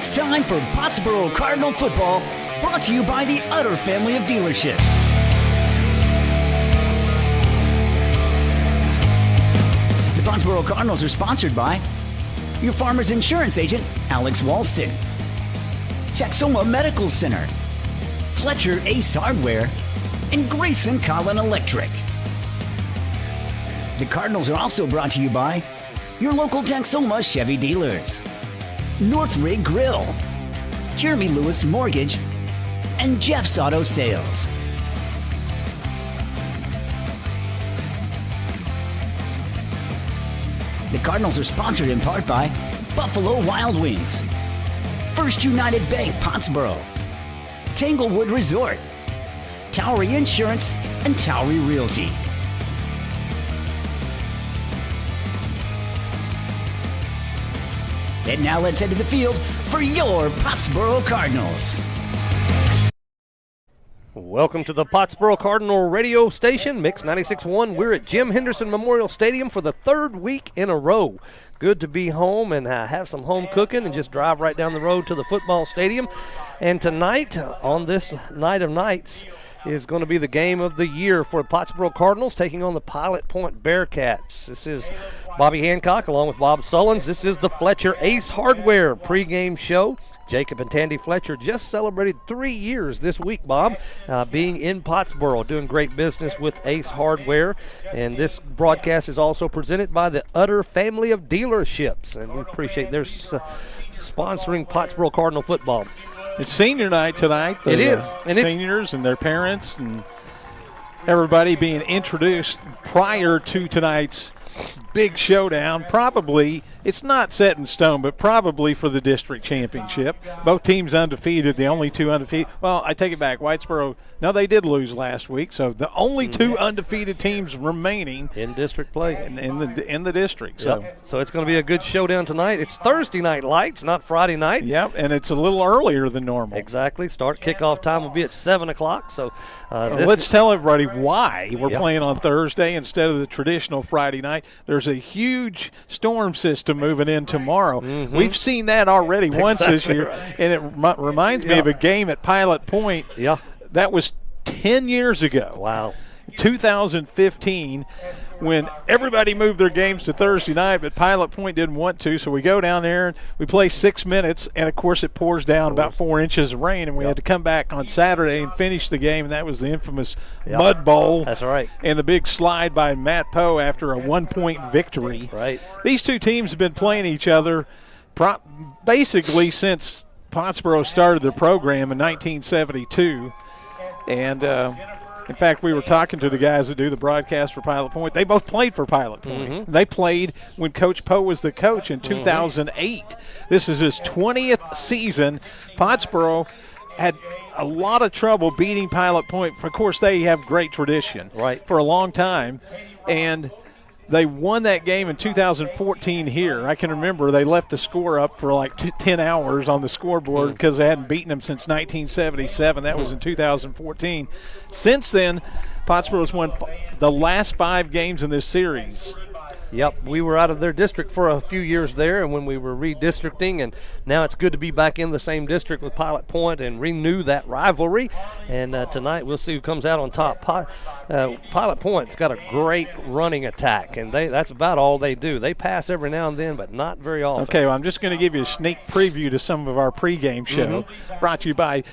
It's time for Pottsboro Cardinal football, brought to you by the Utter family of dealerships. The Pottsboro Cardinals are sponsored by your farmer's insurance agent, Alex Walston, Texoma Medical Center, Fletcher Ace Hardware, and Grayson Collin Electric. The Cardinals are also brought to you by your local Texoma Chevy dealers, North Rig Grill, Jeremy Lewis Mortgage, and Jeff's Auto Sales. The Cardinals are sponsored in part by Buffalo Wild Wings, First United Bank Pottsboro, Tanglewood Resort, Towery Insurance, and Towery Realty. And now let's head to the field for your Pottsboro Cardinals. Welcome to the Pottsboro Cardinal radio station, Mix 96.1. We're at Jim Henderson Memorial Stadium for the third week in a row. Good to be home and have some home cooking and just drive right down the road to the football stadium. And tonight, on this night of nights, is going to be the game of the year for Pottsboro Cardinals, taking on the Pilot Point Bearcats. This is Bobby Hancock along with Bob Sullins. This is the Fletcher Ace Hardware pregame show. Jacob and Tandy Fletcher just celebrated 3 years this week, Bob, being in Pottsboro, doing great business with Ace Hardware. And this broadcast is also presented by the Utter family of dealerships, and we appreciate their sponsoring Pottsboro Cardinal football. It's senior night tonight. It is. And seniors and their parents and everybody being introduced prior to tonight's big showdown. Probably, it's not set in stone, but probably for the district championship. Both teams undefeated, the only two undefeated. Well, I take it back. Whitesboro, no, they did lose last week, so the only two undefeated teams remaining in district play in the district. So it's going to be a good showdown tonight. It's Thursday night lights, not Friday night. Yep, and it's a little earlier than normal. Exactly. Kickoff time will be at 7 o'clock. So let's tell everybody why we're playing on Thursday instead of the traditional Friday night. There's a huge storm system moving in tomorrow. Mm-hmm. We've seen that already once this year, and it reminds me of a game at Pilot Point. Yeah. That was 10 years ago. Wow. 2015, when everybody moved their games to Thursday night, but Pilot Point didn't want to, so we go down there and we play 6 minutes, and of course it pours down about 4 inches of rain, and we had to come back on Saturday and finish the game, and that was the infamous Mud Bowl. That's right. And the big slide by Matt Poe after a 1-point victory. Right. These two teams have been playing each other basically since Pottsboro started their program in 1972, and in fact, we were talking to the guys that do the broadcast for Pilot Point. They both played for Pilot Point. Mm-hmm. They played when Coach Poe was the coach in 2008. This is his 20th season. Pottsboro had a lot of trouble beating Pilot Point. Of course, they have great tradition for a long time. And they won that game in 2014 here. I can remember they left the score up for like 10 hours on the scoreboard because they hadn't beaten them since 1977. That was in 2014. Since then, Pottsboro's won the last 5 games in this series. Yep, we were out of their district for a few years there, and when we were redistricting, and now it's good to be back in the same district with Pilot Point and renew that rivalry. And tonight we'll see who comes out on top. Pilot Point's got a great running attack, and that's about all they do. They pass every now and then, but not very often. Okay, well, I'm just going to give you a sneak preview to some of our pregame show, brought to you by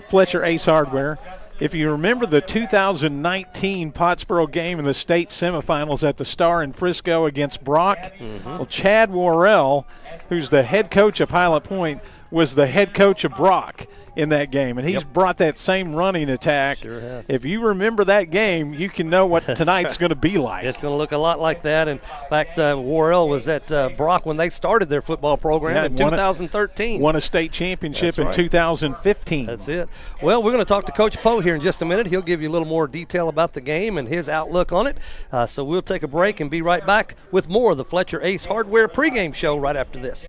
Fletcher Ace Hardware. If you remember the 2019 Pottsboro game in the state semifinals at the Star in Frisco against Brock, well, Chad Worrell, who's the head coach of Pilot Point, was the head coach of Brock in that game, and he's brought that same running attack. Sure has. If you remember that game, you can know what tonight's going to be like. It's going to look a lot like that. In fact, Worrell was at Brock when they started their football program in 2013. Won a state championship in 2015. That's it. Well, we're going to talk to Coach Poe here in just a minute. He'll give you a little more detail about the game and his outlook on it. So we'll take a break and be right back with more of the Fletcher Ace Hardware pregame show right after this.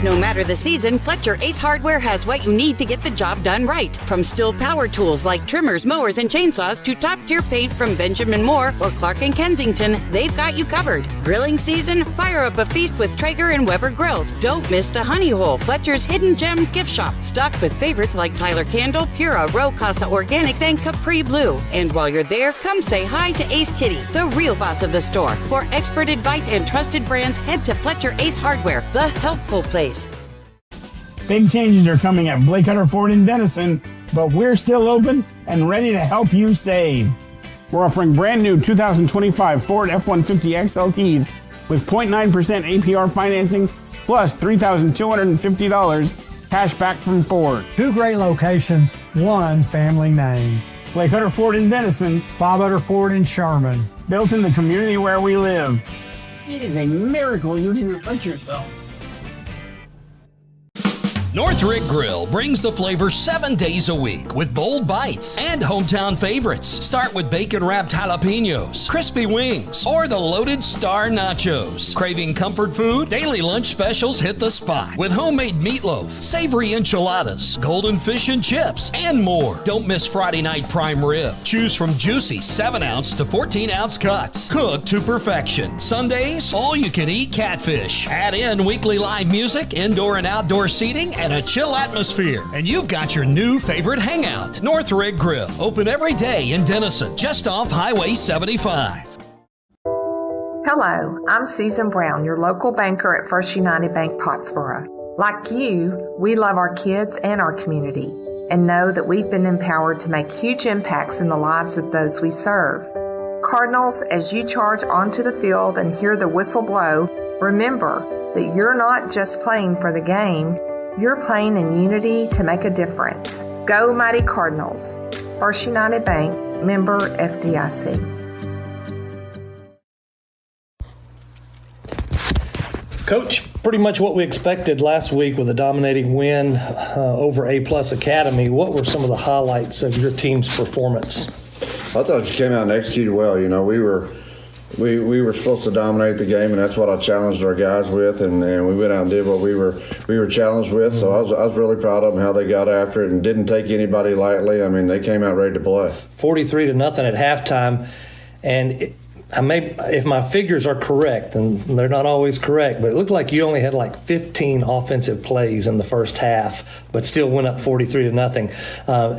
No matter the season, Fletcher Ace Hardware has what you need to get the job done right. From Stihl power tools like trimmers, mowers, and chainsaws to top-tier paint from Benjamin Moore or Clark & Kensington, they've got you covered. Grilling season? Fire up a feast with Traeger and Weber grills. Don't miss the Honey Hole, Fletcher's hidden gem gift shop, stocked with favorites like Tyler Candle, Pura, Ro Casa Organics, and Capri Blue. And while you're there, come say hi to Ace Kitty, the real boss of the store. For expert advice and trusted brands, head to Fletcher Ace Hardware, the helpful place. Big changes are coming at Blake Hunter Ford in Denison, but we're still open and ready to help you save. We're offering brand new 2025 Ford F-150 XLTs with 0.9% APR financing plus $3,250 cash back from Ford. 2 great locations, 1 family name. Blake Hunter Ford in Denison, Bob Utter Ford in Sherman. built in the community where we live. It is a miracle you didn't hurt yourself. Northrick Grill brings the flavor 7 days a week with bold bites and hometown favorites. Start with bacon-wrapped jalapenos, crispy wings, or the loaded star nachos. Craving comfort food? Daily lunch specials hit the spot with homemade meatloaf, savory enchiladas, golden fish and chips, and more. Don't miss Friday night prime rib. Choose from juicy 7-ounce to 14-ounce cuts, cooked to perfection. Sundays, all-you-can-eat catfish. Add in weekly live music, indoor and outdoor seating, and a chill atmosphere. And you've got your new favorite hangout, Northrick Grill. Open every day in Denison, just off Highway 75. Hello, I'm Susan Brown, your local banker at First United Bank Pottsboro. Like you, we love our kids and our community and know that we've been empowered to make huge impacts in the lives of those we serve. Cardinals, as you charge onto the field and hear the whistle blow, remember that you're not just playing for the game, you're playing in unity to make a difference. Go Mighty Cardinals. First United Bank, member FDIC. Coach, pretty much what we expected last week with a dominating win over A-Plus Academy. What were some of the highlights of your team's performance? I thought you came out and executed well. You know, we were supposed to dominate the game, and that's what I challenged our guys with, and we went out and did what we were challenged with. So I was really proud of them, how they got after it and didn't take anybody lightly. I mean, they came out ready to play. 43-0 at halftime, and if my figures are correct, and they're not always correct, but it looked like you only had like 15 offensive plays in the first half, but still went up 43-0.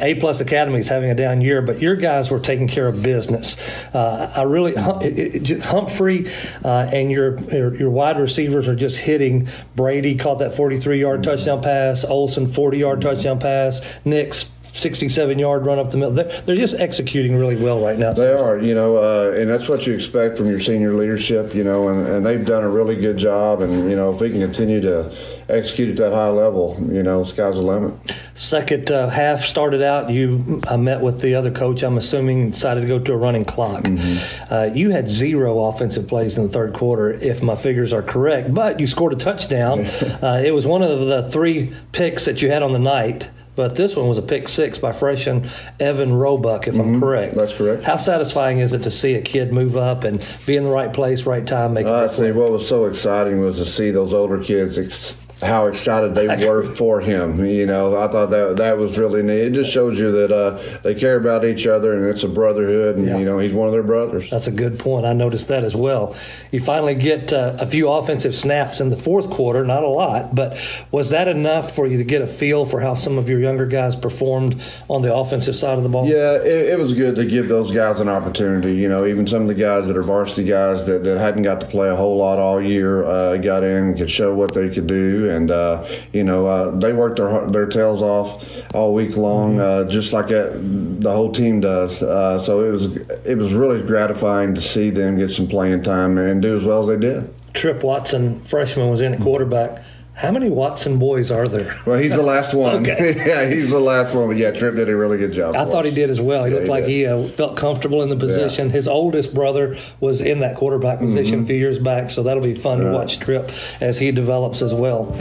A-Plus Academy is having a down year, but your guys were taking care of business. Humphrey and your wide receivers are just hitting. Brady caught that 43-yard touchdown pass. Olsen 40-yard touchdown pass. Nick's 67-yard run up the middle. They're just executing really well right now. They are, and that's what you expect from your senior leadership, and they've done a really good job. And, if we can continue to execute at that high level, sky's the limit. Second half started out, you met with the other coach, I'm assuming, decided to go to a running clock. Mm-hmm. You had 0 offensive plays in the third quarter, if my figures are correct, but you scored a touchdown. It was one of the 3 picks that you had on the night. But this one was a pick 6 by freshman Evan Roebuck, if I'm correct. That's correct. How satisfying is it to see a kid move up and be in the right place, right time, make a I'd say what was so exciting was to see those older kids how excited they were for him. I thought that was really neat. It just shows you that they care about each other, and it's a brotherhood, and he's one of their brothers. That's a good point. I noticed that as well. You finally get a few offensive snaps in the fourth quarter, not a lot, but was that enough for you to get a feel for how some of your younger guys performed on the offensive side of the ball? Yeah, it was good to give those guys an opportunity. Even some of the guys that are varsity guys that hadn't got to play a whole lot all year got in, could show what they could do. And, they worked their tails off all week long, just like the whole team does. So it was really gratifying to see them get some playing time and do as well as they did. Trip Watson, freshman, was in at quarterback. How many Watson boys are there? Well, he's the last one. Okay. Yeah, he's the last one. But, Trip did a really good job. I thought he did as well. He looked like he felt comfortable in the position. Yeah. His oldest brother was in that quarterback position a few years back, so that'll be fun to watch Trip as he develops as well.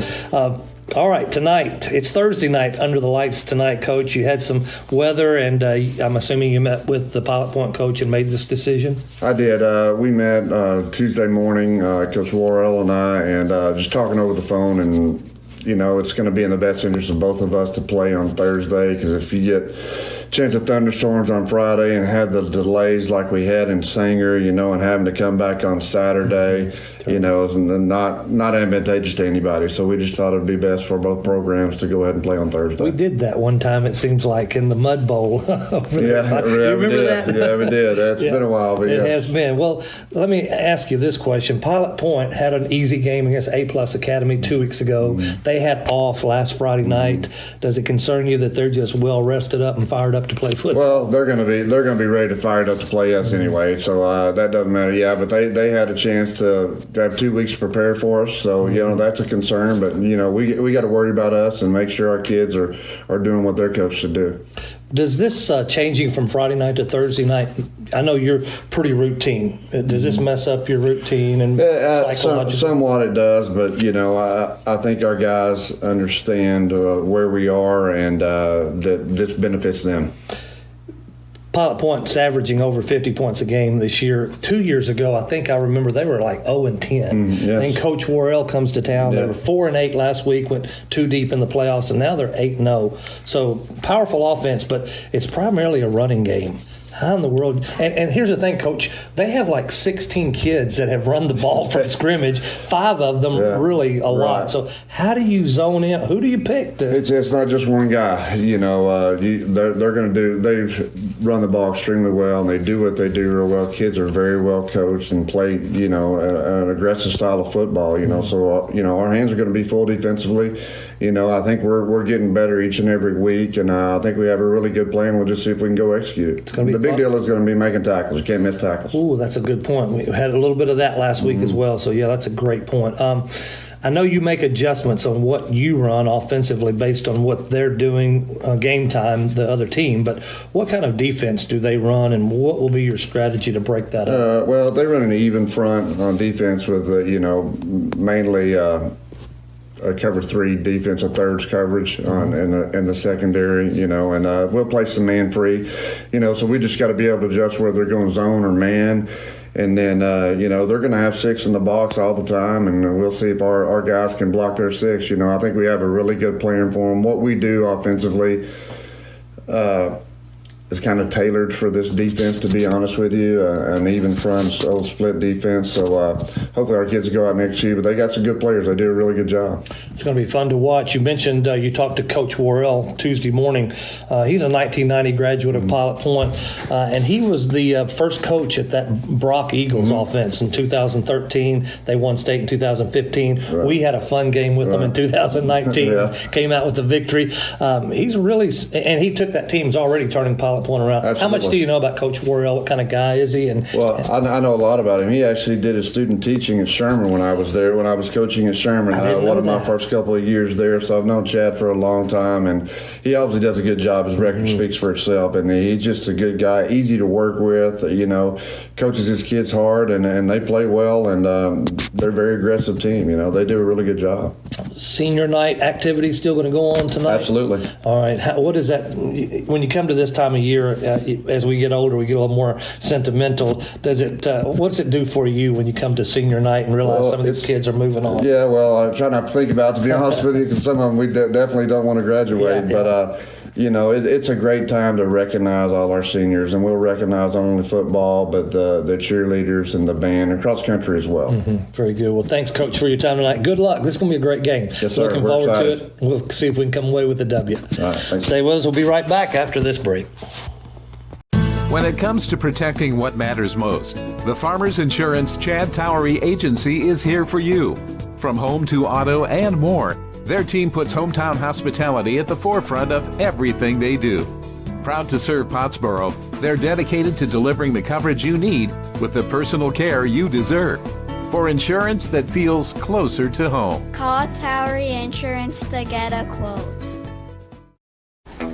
All right, tonight. It's Thursday night under the lights tonight, Coach. You had some weather, and I'm assuming you met with the Pilot Point coach and made this decision? I did. We met Tuesday morning, Coach Worrell and I, and just talking over the phone, and it's going to be in the best interest of both of us to play on Thursday, because if you get chance of thunderstorms on Friday and had the delays like we had in Sanger, and having to come back on Saturday, is not advantageous to anybody. So we just thought it would be best for both programs to go ahead and play on Thursday. We did that one time, it seems like, in the Mud Bowl. Over there. You remember that? Yeah, we did. It's been a while. But it has been. Well, let me ask you this question. Pilot Point had an easy game against A-Plus Academy 2 weeks ago. They had off last Friday night. Does it concern you that they're just well rested up and fired up to play football? Well, they're going to be ready to fire it up to play us anyway, so that doesn't matter. Yeah, but they had a chance to have 2 weeks to prepare for us, so that's a concern. But we got to worry about us and make sure our kids are doing what their coach should do. Does this changing from Friday night to Thursday night? I know you're pretty routine. Does this mess up your routine and psychological? Somewhat it does, but I think our guys understand where we are and that this benefits them. Pilot Point's averaging over 50 points a game this year. 2 years ago, I remember they were like 0-10. Yes. Then Coach Worrell comes to town. Yeah. They were 4-8 last week, went too deep in the playoffs, and now they're 8-0. So powerful offense, but it's primarily a running game. How in the world? And here's the thing, Coach. They have like 16 kids that have run the ball from scrimmage. 5 of them really a lot. So how do you zone in? Who do you pick? It's not just one guy. They're going to do. They run the ball extremely well, and they do what they do real well. Kids are very well coached and play an aggressive style of football. So our hands are going to be full defensively. I think we're getting better each and every week, and I think we have a really good plan. We'll just see if we can go execute it. It's going to be the big deal is going to be making tackles. You can't miss tackles. Ooh, that's a good point. We had a little bit of that last week as well. So yeah, that's a great point. I know you make adjustments on what you run offensively based on what they're doing game time, the other team, but what kind of defense do they run, and what will be your strategy to break that up? Well, they run an even front on defense with, mainly a cover 3 defense, a thirds coverage in the secondary, and we'll play some man free, so we just got to be able to adjust whether they're going zone or man. And then, they're going to have 6 in the box all the time, and we'll see if our guys can block their 6. I think we have a really good plan for them. What we do offensively is kind of tailored for this defense, to be honest with you, an even front, old split defense. So hopefully our kids will go out next year, but they got some good players. They do a really good job. It's going to be fun to watch. You mentioned you talked to Coach Worrell Tuesday morning. He's a 1990 graduate of Pilot Point, and he was the first coach at that Brock Eagles offense in 2013. They won state in 2015. Right. We had a fun game with them in 2019. Came out with the victory. He's really, and he took that team's already turning Pilot Point around. Absolutely. How much do you know about Coach Worrell? What kind of guy is he? I know a lot about him. He actually did his student teaching at Sherman when I was there, when I was coaching at Sherman. One of my first couple of years there, so I've known Chad for a long time, and he obviously does a good job. His record speaks for itself, and he's just a good guy, easy to work with, coaches his kids hard, and they play well, and they're a very aggressive team. They do a really good job. Senior night activity still going to go on tonight? Absolutely. All right. What is that, when you come to this time of year, as we get older, we get a little more sentimental. What's it do for you when you come to senior night and realize some of these kids are moving on? Yeah, well, I try not to think about it, to be honest with you, because some of them we definitely don't want to graduate. But it's a great time to recognize all our seniors, and we'll recognize not only football, but the cheerleaders and the band and cross country as well. Very good. Well, thanks, Coach, for your time tonight. Good luck. This is going to be a great game. Yes, sir. Looking forward to it. We'll see if we can come away with the W. All right, thanks. Stay with us. We'll be right back after this break. When it comes to protecting what matters most, the Farmers Insurance Chad Towery Agency is here for you. From home to auto and more, their team puts hometown hospitality at the forefront of everything they do. Proud to serve Pottsboro, they're dedicated to delivering the coverage you need with the personal care you deserve. For insurance that feels closer to home, call Towery Insurance to get a quote.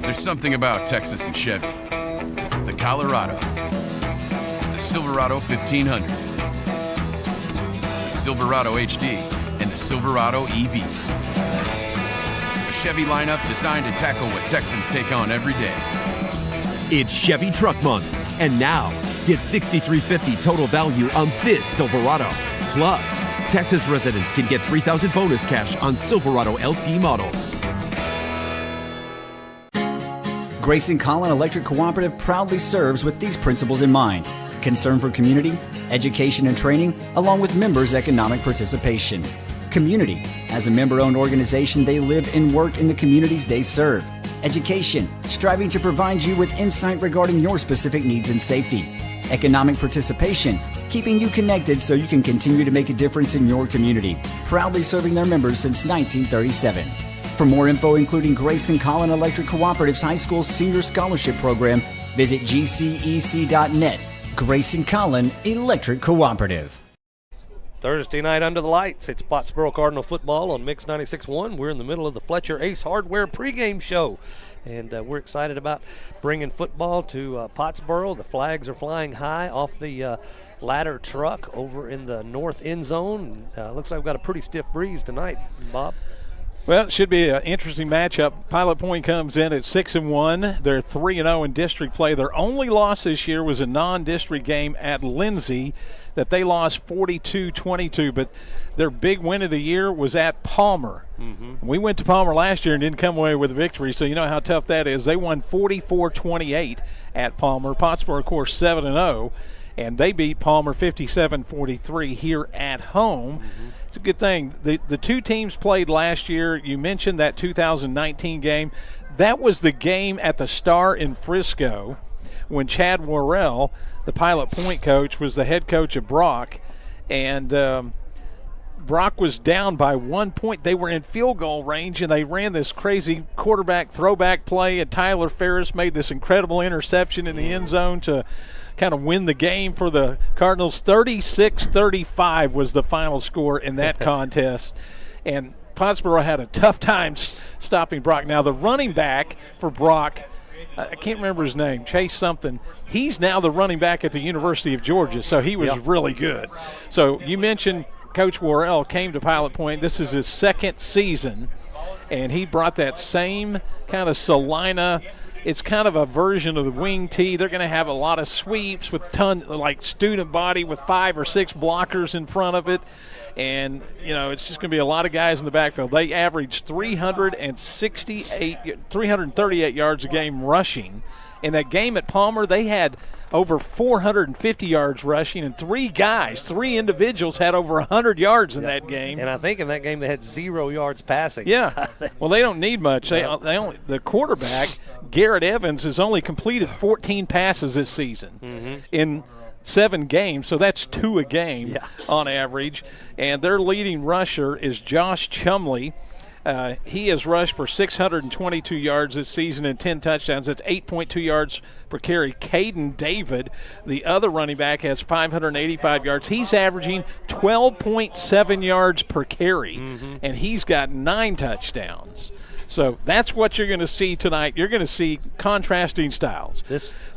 There's something about Texas and Chevy. The Colorado, the Silverado 1500, the Silverado HD, and the Silverado EV. A Chevy lineup designed to tackle what Texans take on every day. It's Chevy Truck Month, and now get $6,350 total value on this Silverado, Plus, Texas residents can get $3,000 bonus cash on Silverado LT models. Grayson Collin Electric Cooperative proudly serves with these principles in mind: concern for community, education and training, along with members' economic participation. Community. As a member-owned organization, they live and work in the communities they serve. Education. Striving to provide you with insight regarding your specific needs and safety. Economic participation. Keeping you connected so you can continue to make a difference in your community. Proudly serving their members since 1937. For more info, including Grayson Collin Electric Cooperative's High School Senior Scholarship Program, visit gcec.net. Grayson Collin Electric Cooperative. Thursday night under the lights, it's Pottsboro Cardinal football on Mix 96.1. We're in the middle of the Fletcher Ace Hardware pregame show, and we're excited about bringing football to Pottsboro. The flags are flying high off the ladder truck over in the north end zone. Looks like we've got a pretty stiff breeze tonight, Bob. Well, it should be an interesting matchup. Pilot Point comes in at 6-1. They're 3-0 in district play. Their only loss this year was a non-district game at Lindsay that they lost 42-22, but their big win of the year was at Palmer. We went to Palmer last year and didn't come away with a victory, so you know how tough that is. They won 44-28 at Palmer. Pottsboro, of course, 7-0, and they beat Palmer 57-43 here at home. It's a good thing. The two teams played last year. You mentioned that 2019 game. That was the game at the Star in Frisco when Chad Worrell, the Pilot Point coach, was the head coach of Brock, and Brock was down by 1 point. They were in field goal range, and they ran this crazy quarterback throwback play, and Tyler Ferris made this incredible interception in the end zone to kind of win the game for the Cardinals. 36-35 was the final score in that contest, and Pottsboro had a tough time stopping Brock. Now, the running back for Brock, I can't remember his name, Chase something. He's now the running back at the University of Georgia, so he was really good. So you mentioned Coach Worrell came to Pilot Point. This is his second season, and he brought that same kind of Salina. It's kind of a version of the wing tee. They're going to have a lot of sweeps with like student body with 5 or 6 blockers in front of it. And, you know, it's just going to be a lot of guys in the backfield. They averaged 338 yards a game rushing. In that game at Palmer, they had over 450 yards rushing, and 3 individuals had over 100 yards in that game. And I think in that game they had 0 yards passing. Yeah. Well, they don't need much. The quarterback, Garrett Evans, has only completed 14 passes this season in 7 games, so that's 2 a game on average. And their leading rusher is Josh Chumley. He has rushed for 622 yards this season and 10 touchdowns. That's 8.2 yards per carry. Caden David, the other running back, has 585 yards. He's averaging 12.7 yards per carry, and he's got 9 touchdowns. So that's what you're going to see tonight. You're going to see contrasting styles.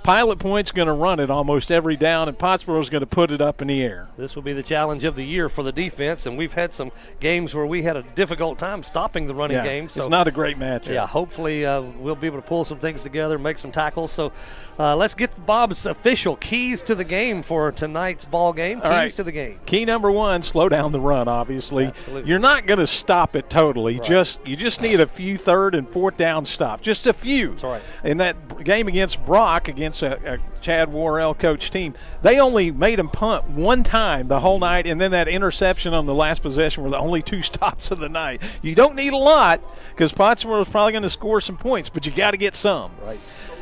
Pilot Point's going to run it almost every down, and Pottsboro's going to put it up in the air. This will be the challenge of the year for the defense, and we've had some games where we had a difficult time stopping the running game. So it's not a great matchup. Yeah, hopefully we'll be able to pull some things together, make some tackles. So let's get Bob's official keys to the game for tonight's ball game. Keys to the game. Key number 1, slow down the run, obviously. Absolutely. You're not going to stop it totally. Right. You just need a few 3rd and 4th down stops, just a few. That's right. In that game against Brock, against a Chad Worrell coach team, they only made him punt 1 time the whole night, and then that interception on the last possession were the only 2 stops of the night. You don't need a lot because Pottsboro is probably going to score some points, but you got to get some. Right.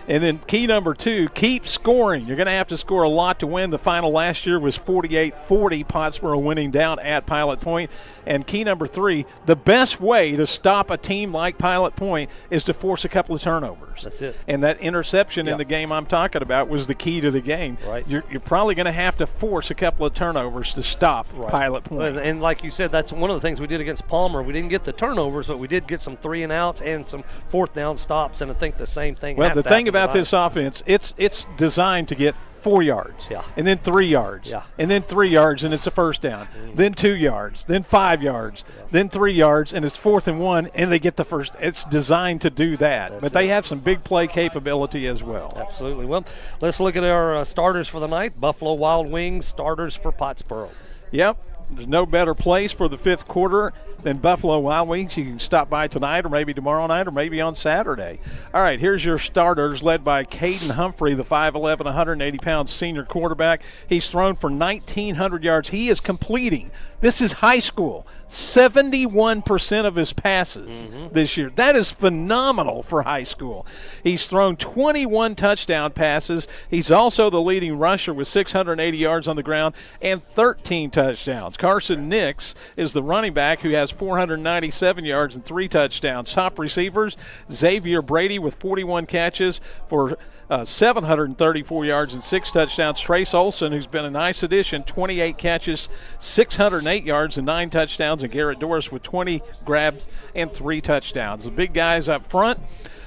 And then key number 2, keep scoring. You're going to have to score a lot to win. The final last year was 48-40, Pottsboro winning down at Pilot Point. And key number 3, the best way to stop a team like Pilot Point is to force a couple of turnovers. That's it. And that interception in the game I'm talking about was the key to the game. Right. You're probably going to have to force a couple of turnovers to stop Pilot Point. And like you said, that's one of the things we did against Palmer. We didn't get the turnovers, but we did get some 3 and outs and some 4th down stops, and I think the same thing Well, has the to thing happen about this offense, it's designed to get 4 yards, and then 3 yards, and then 3 yards, and it's a first down, then 2 yards, then 5 yards, then 3 yards, and it's 4th and 1, and they get the first. It's designed to do that, but they have some big play capability as well. Absolutely. Well, let's look at our starters for the night. Buffalo Wild Wings starters for Pottsboro. Yep. There's no better place for the fifth quarter than Buffalo Wild Wings. You can stop by tonight or maybe tomorrow night or maybe on Saturday. All right, here's your starters led by Caden Humphrey, the 5'11", 180-pound senior quarterback. He's thrown for 1,900 yards. He is completing, this is high school, 71% of his passes this year. That is phenomenal for high school. He's thrown 21 touchdown passes. He's also the leading rusher with 680 yards on the ground and 13 touchdowns. Carson Nix is the running back who has 497 yards and 3 touchdowns. Top receivers, Xavier Brady with 41 catches for 734 yards and 6 touchdowns. Trace Olson, who's been a nice addition, 28 catches, 608 yards and 9 touchdowns. And Garrett Doris with 20 grabs and 3 touchdowns. The big guys up front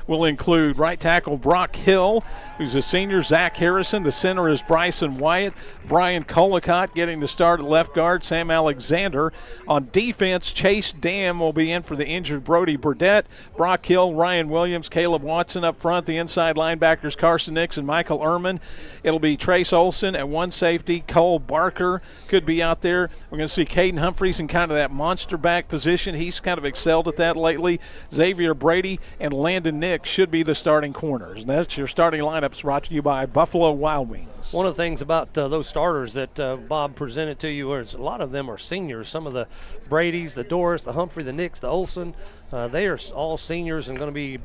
will include right tackle Brock Hill, who's a senior, Zach Harrison. The center is Bryson Wyatt. Brian Collicott getting the start at left guard. Sam Alexander. On defense, Chase Dam will be in for the injured Brody Burdett. Brock Hill, Ryan Williams, Caleb Watson up front. The inside linebackers, Carson Nix and Michael Ehrman. It'll be Trace Olson at one safety. Cole Barker could be out there. We're going to see Caden Humphreys in kind of that monster back position. He's kind of excelled at that lately. Xavier Brady and Landon Nix should be the starting corners. And that's your starting lineups brought to you by Buffalo Wild Wings. One of the things about those starters that Bob presented to you is a lot of them are seniors. Some of the Bradys, the Doris, the Humphrey, the Nix, the Olson, they are all seniors and going to be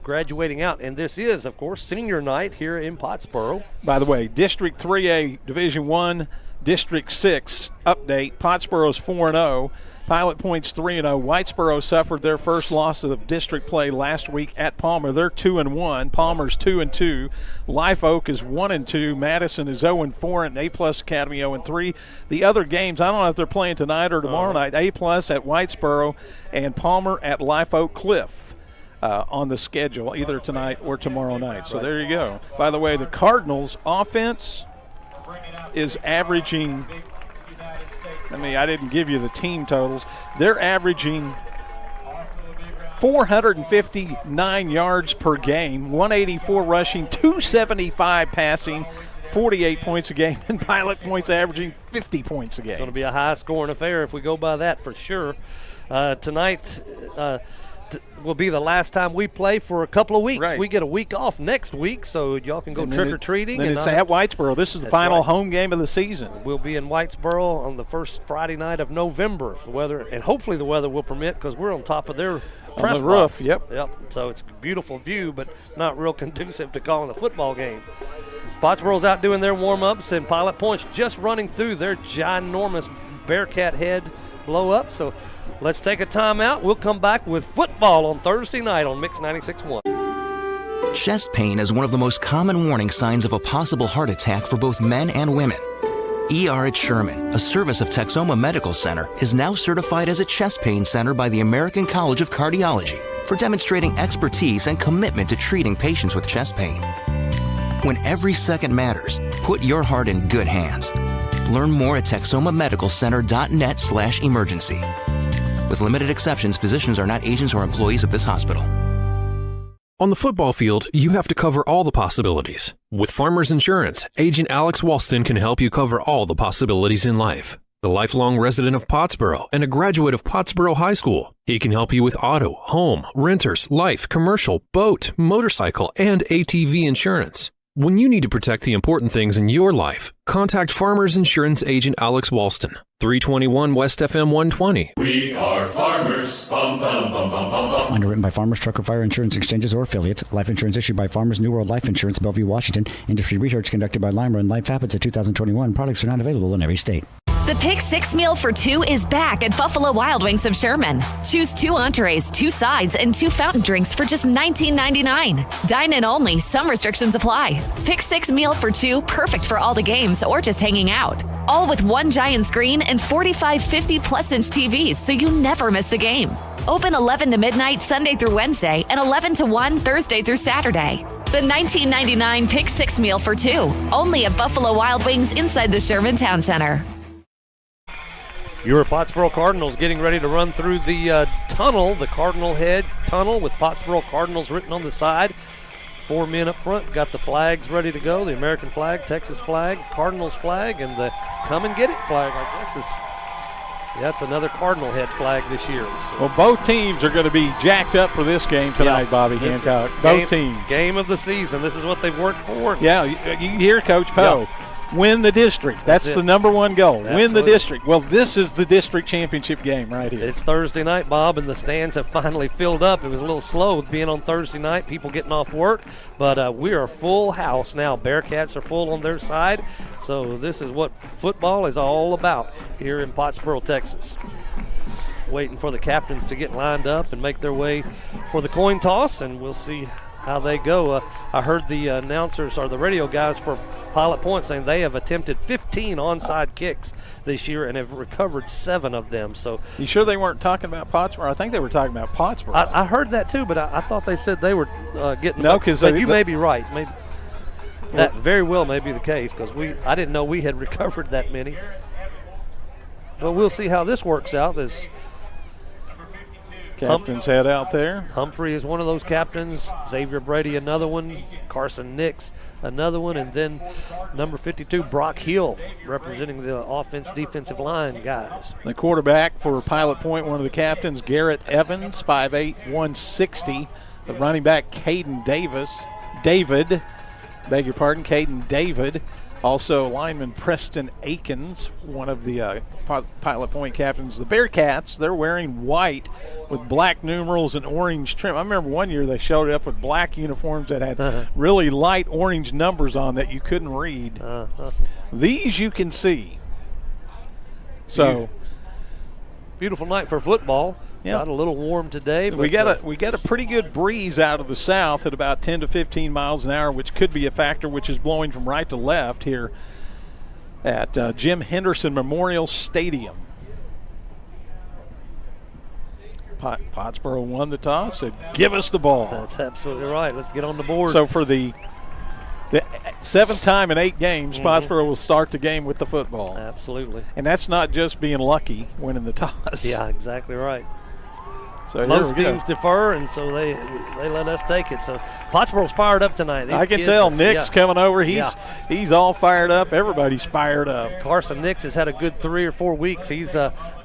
graduating out. And this is, of course, senior night here in Pottsboro. By the way, District 3A, Division I, District 6 update. Pottsboro's 4-0. Pilot Point's 3-0. Whitesboro suffered their first loss of district play last week at Palmer. They're 2-1. Palmer's 2-2. Live Oak is 1-2. Madison is 0-4, and A-Plus Academy 0-3. The other games, I don't know if they're playing tonight or tomorrow night. A-Plus at Whitesboro and Palmer at Live Oak Cliff on the schedule, either tonight or tomorrow night. So there you go. By the way, the Cardinals' offense is averaging, I didn't give you the team totals. They're averaging 459 yards per game, 184 rushing, 275 passing, 48 points a game, and Pilot Point's averaging 50 points a game. It's going to be a high-scoring affair if we go by that for sure. Tonight will be the last time we play for a couple of weeks. Right. We get a week off next week, so y'all can go trick-or-treating. Then it's at Whitesboro. This is the final home game of the season. We'll be in Whitesboro on the first Friday night of November, if the weather, and hopefully the weather will permit, because we're on top of their press on the roof. box. Yep. So it's a beautiful view, but not real conducive to calling a football game. Pottsboro's out doing their warm-ups, and Pilot Point's just running through their ginormous Bearcat head blow-up. So let's take a timeout. We'll come back with football on Thursday night on Mix 96.1. Chest pain is one of the most common warning signs of a possible heart attack for both men and women. ER at Sherman, a service of Texoma Medical Center, is now certified as a chest pain center by the American College of Cardiology for demonstrating expertise and commitment to treating patients with chest pain. When every second matters, put your heart in good hands. Learn more at texomamedicalcenter.net/emergency. With limited exceptions, physicians are not agents or employees of this hospital. On the football field, you have to cover all the possibilities. With Farmers Insurance, Agent Alex Walston can help you cover all the possibilities in life. The lifelong resident of Pottsboro and a graduate of Pottsboro High School, he can help you with auto, home, renters, life, commercial, boat, motorcycle, and ATV insurance. When you need to protect the important things in your life, contact Farmers Insurance Agent Alex Walston, 321 West FM 120. We are farmers. Bum, bum, bum, bum, bum, bum. Underwritten by Farmers Truck or Fire Insurance Exchanges or affiliates. Life insurance issued by Farmers New World Life Insurance, Bellevue, Washington. Industry research conducted by Lima and Life Habits of 2021. Products are not available in every state. The Pick 6 meal for 2 is back at Buffalo Wild Wings of Sherman. Choose 2 entrees, 2 sides, and 2 fountain drinks for just $19.99. Dine in only. Some restrictions apply. Pick 6 meal for 2, perfect for all the games or just hanging out. All with 1 giant screen and 45 50-plus-inch TVs, so you never miss the game. Open 11 to midnight Sunday through Wednesday and 11 to 1 Thursday through Saturday. The $19.99 Pick 6 meal for 2, only at Buffalo Wild Wings inside the Sherman Town Center. Your Pottsboro Cardinals getting ready to run through the tunnel, the Cardinal Head Tunnel with Pottsboro Cardinals written on the side. 4 men up front, got the flags ready to go, the American flag, Texas flag, Cardinals flag, and the come and get it flag, I guess, is That's another Cardinal head flag this year. So. Well, both teams are going to be jacked up for this game tonight, Bobby Hancock. Both teams. Game of the season. This is what they've worked for. Yeah, you hear Coach Poe. Yeah. Win the district. That's the number one goal. Absolutely. Win the district. Well, this is the district championship game right here. It's Thursday night, Bob, and the stands have finally filled up. It was a little slow being on Thursday night, people getting off work, but we are full house now. Bearcats are full on their side, so this is what football is all about here in Pottsboro, Texas. Waiting for the captains to get lined up and make their way for the coin toss, and we'll see how they go. I heard the announcers or the radio guys for Pilot Point saying they have attempted 15 onside kicks this year and have recovered 7 of them. So, you sure they weren't talking about Pottsboro? I think they were talking about Pottsboro. I heard that too, but I thought they said they were getting. No, because you may be right. Maybe that very well may be the case because I didn't know we had recovered that many. But we'll see how this works out. As captains head out there. Humphrey is one of those captains. Xavier Brady, another one. Carson Nix, another one. And then number 52, Brock Hill, representing the defensive line guys. The quarterback for Pilot Point, one of the captains, Garrett Evans, 5'8", 160. The running back, Caden David. Also lineman Preston Akins, one of the Pilot Point captains. The Bearcats, they're wearing white with black numerals and orange trim. I remember one year they showed up with black uniforms that had really light orange numbers on that you couldn't read. These you can see. So, beautiful night for football. Yeah. Got a little warm today. But we got a pretty good breeze out of the south at about 10 to 15 miles an hour, which could be a factor, which is blowing from right to left here at Jim Henderson Memorial Stadium. Pottsboro won the toss, said, give us the ball. That's absolutely right. Let's get on the board. So for the 7th time in 8 games, Pottsboro will start the game with the football. Absolutely. And that's not just being lucky, winning the toss. Yeah, exactly right. So most teams defer, and so they let us take it. So Pottsboro's fired up tonight. These I can kids tell Nick's coming over. He's all fired up. Everybody's fired up. Carson Nix has had a good 3 or 4 weeks. He's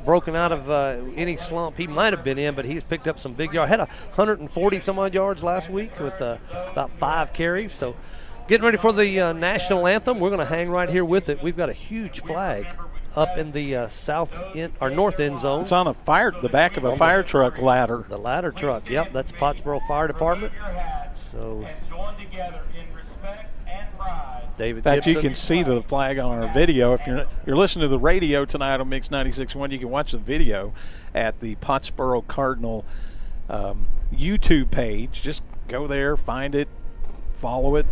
broken out of any slump he might have been in, but he's picked up some big yards. Had 140 some odd yards last week with about 5 carries. So getting ready for the national anthem. We're going to hang right here with it. We've got a huge flag up in the north end zone. It's on the back of a fire truck ladder. The ladder truck, yep, that's Pottsboro Fire Department. So, David in fact, Gibson. you can see the flag on our video. If you're listening to the radio tonight on Mix 96.1, you can watch the video at the Pottsboro Cardinal YouTube page. Just go there, find it, follow it.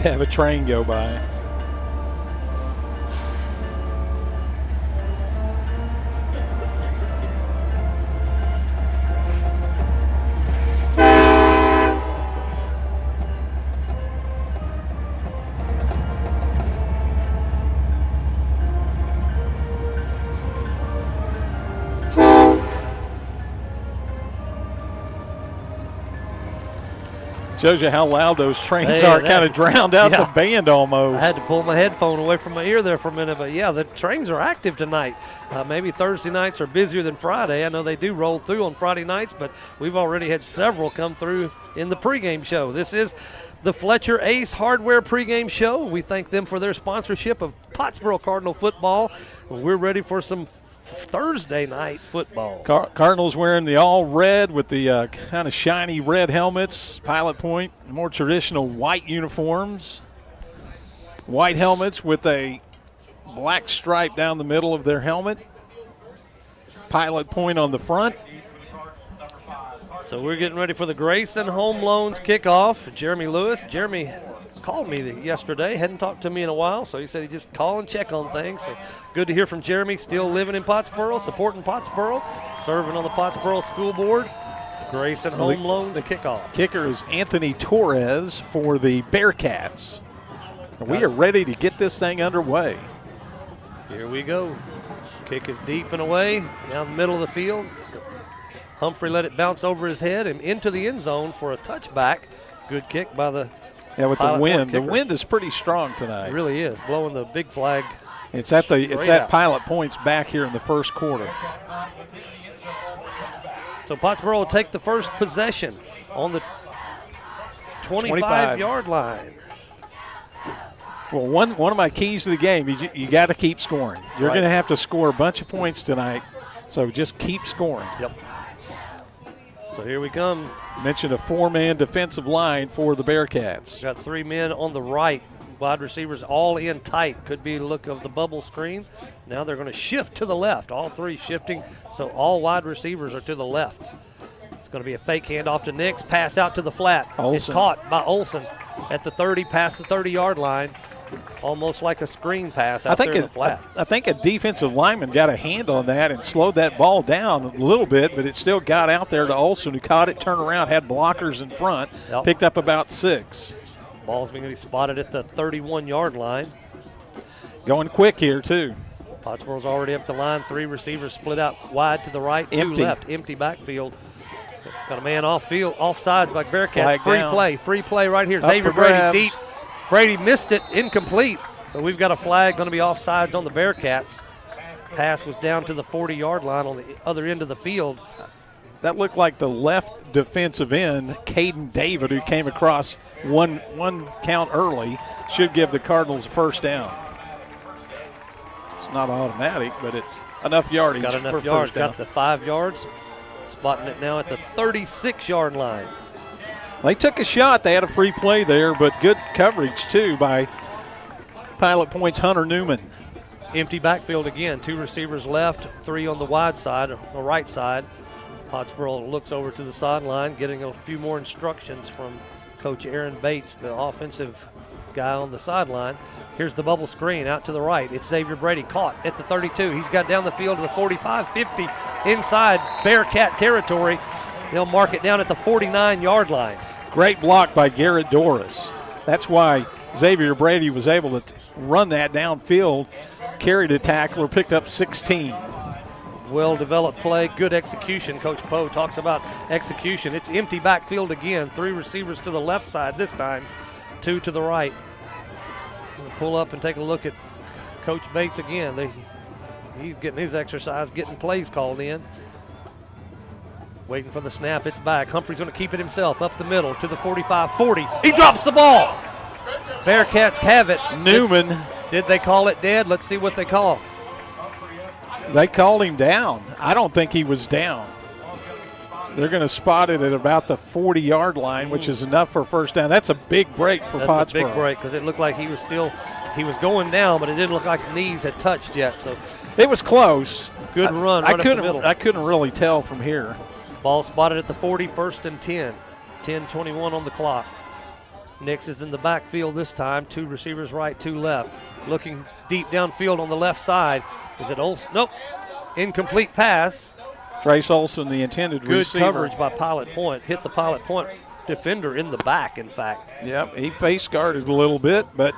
Have a train go by. Shows you how loud those trains are. Kind of drowned out the band almost. I had to pull my headphone away from my ear there for a minute, but yeah, the trains are active tonight. Maybe Thursday nights are busier than Friday. I know they do roll through on Friday nights, but we've already had several come through in the pregame show. This is the Fletcher Ace Hardware pregame show. We thank them for their sponsorship of Pottsboro Cardinal football. We're ready for some Thursday night football. Cardinals wearing the all red with the kind of shiny red helmets. Pilot Point, more traditional white uniforms. White helmets with a black stripe down the middle of their helmet. Pilot Point on the front. So we're getting ready for the Grayson Home Loans kickoff. Jeremy Lewis. Jeremy called me yesterday. Hadn't talked to me in a while, so he said he'd just call and check on things. So good to hear from Jeremy. Still living in Pottsboro, supporting Pottsboro, serving on the Pottsboro School Board. Grayson Home Loans kickoff. Kicker is Anthony Torres for the Bearcats. We are ready to get this thing underway. Here we go. Kick is deep and away, down the middle of the field. Humphrey let it bounce over his head and into the end zone for a touchback. Good kick by the with the wind. The wind is pretty strong tonight. It really is, blowing the big flag. It's at Pilot Point's back here in the first quarter. So Pottsboro will take the first possession on the 25-yard line. Well, one of my keys to the game, you got to keep scoring. You're going to have to score a bunch of points tonight, so just keep scoring. Yep. So here we come. Mentioned a 4-man defensive line for the Bearcats. Got 3 men on the right. Wide receivers all in tight. Could be the look of the bubble screen. Now they're going to shift to the left. All 3 shifting, so all wide receivers are to the left. It's going to be a fake handoff to Nix. Pass out to the flat. Olsen. It's caught by Olsen at the 30, past the 30-yard line. Almost like a screen pass out there in the flat. I think a defensive lineman got a hand on that and slowed that ball down a little bit, but it still got out there to Olsen, who caught it, turned around, had blockers in front, picked up about 6. Ball's going to be spotted at the 31-yard line. Going quick here, too. Pottsboro's already up the line. 3 receivers split out wide to the right, 2 left. Empty backfield. Got a man off field, offsides by Bearcats. Free play right here. Xavier Brady deep. Brady missed it, incomplete, but we've got a flag going to be offsides on the Bearcats. Pass was down to the 40-yard line on the other end of the field. That looked like the left defensive end, Caden David, who came across one count early, should give the Cardinals a first down. It's not automatic, but it's enough yardage. Got enough yards, got the 5 yards, spotting it now at the 36-yard line. They took a shot. They had a free play there, but good coverage, too, by Pilot Point's Hunter Newman. Empty backfield again. 2 receivers left, 3 on the wide side, the right side. Pottsboro looks over to the sideline, getting a few more instructions from Coach Aaron Bates, the offensive guy on the sideline. Here's the bubble screen out to the right. It's Xavier Brady caught at the 32. He's got down the field to the 45, 50, inside Bearcat territory. They'll mark it down at the 49-yard line. Great block by Garrett Doris. That's why Xavier Brady was able to run that downfield, carried a tackler, picked up 16. Well-developed play, good execution. Coach Poe talks about execution. It's empty backfield again. 3 receivers to the left side this time, 2 to the right. We'll pull up and take a look at Coach Bates again. He's getting his exercise, getting plays called in. Waiting for the snap, it's back. Humphrey's going to keep it himself up the middle to the 45-40. He drops the ball. Bearcats have it. Newman. Did they call it dead? Let's see what they call. They called him down. I don't think he was down. They're going to spot it at about the 40-yard line, which is enough for a first down. That's a big break for Pottsboro. That's a big break because it looked like he was going down, but it didn't look like the knees had touched yet. So it was close. Good run right up the middle. I couldn't really tell from here. Ball spotted at the 40, 1st and 10. 10:21 on the clock. Nix is in the backfield this time. 2 receivers right, 2 left. Looking deep downfield on the left side. Is it Olsen? Nope. Incomplete pass. Trace Olsen, the intended receiver. Good coverage by Pilot Point. Hit the Pilot Point defender in the back, in fact. Yep, he face guarded a little bit, but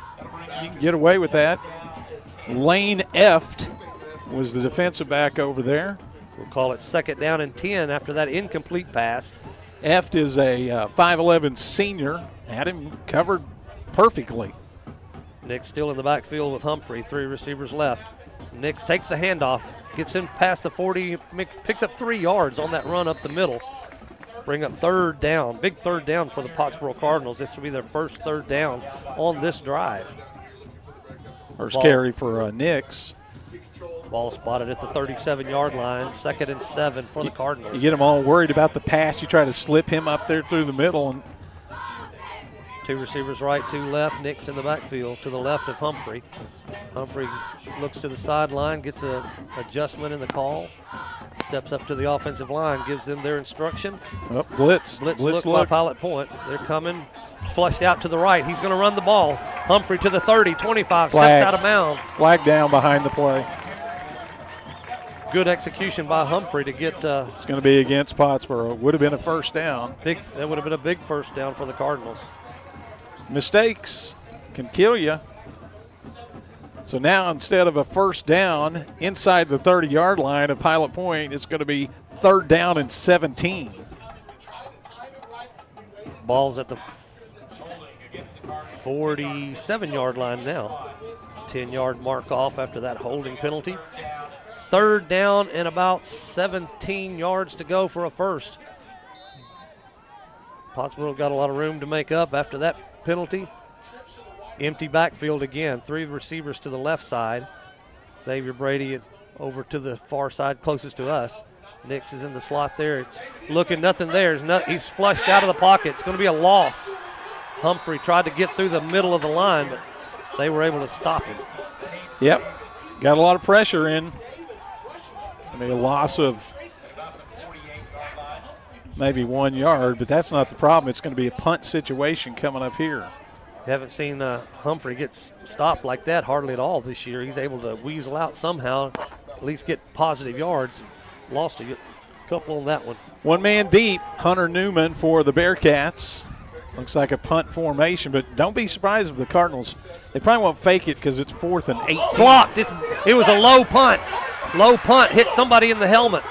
you can get away with that. Lane Eft was the defensive back over there. We'll call it 2nd down and 10 after that incomplete pass. Eft is a 5'11 senior. Had him covered perfectly. Nix still in the backfield with Humphrey. 3 receivers left. Nix takes the handoff, gets him past the 40, picks up 3 yards on that run up the middle. Bring up 3rd down. Big 3rd down for the Pottsboro Cardinals. This will be their first 3rd down on this drive. First carry for Nix. Ball spotted at the 37-yard line. 2nd and 7 for the Cardinals. You get them all worried about the pass. You try to slip him up there through the middle, and Two receivers right, two left. Nix in the backfield to the left of Humphrey. Humphrey looks to the sideline, gets an adjustment in the call. Steps up to the offensive line, gives them their instruction. Oh, blitz look by Pilot Point. They're coming. Flushed out to the right. He's going to run the ball. Humphrey to the 30, 25, steps out of bounds. Flag down behind the play. Good execution by Humphrey to get. It's going to be against Pottsboro. Would have been a first down. That would have been a big first down for the Cardinals. Mistakes can kill you. So now instead of a first down inside the 30-yard line of Pilot Point, it's going to be 3rd down and 17. Ball's at the 47-yard line now. 10-yard mark off after that holding penalty. 3rd down and about 17 yards to go for a first. Pottsboro got a lot of room to make up after that penalty. Empty backfield again. 3 receivers to the left side. Xavier Brady over to the far side closest to us. Nix is in the slot there. It's looking nothing there. He's flushed out of the pocket. It's going to be a loss. Humphrey tried to get through the middle of the line, but they were able to stop him. Yep. Got a lot of pressure in. It's going to be a loss of maybe 1 yard, but that's not the problem. It's going to be a punt situation coming up here. You haven't seen Humphrey get stopped like that hardly at all this year. He's able to weasel out somehow, at least get positive yards. Lost a couple on that one. 1 man deep, Hunter Newman for the Bearcats. Looks like a punt formation, but don't be surprised if the Cardinals, they probably won't fake it because it's 4th and 18. Blocked. It was a low punt. Low punt, hit somebody in the helmet.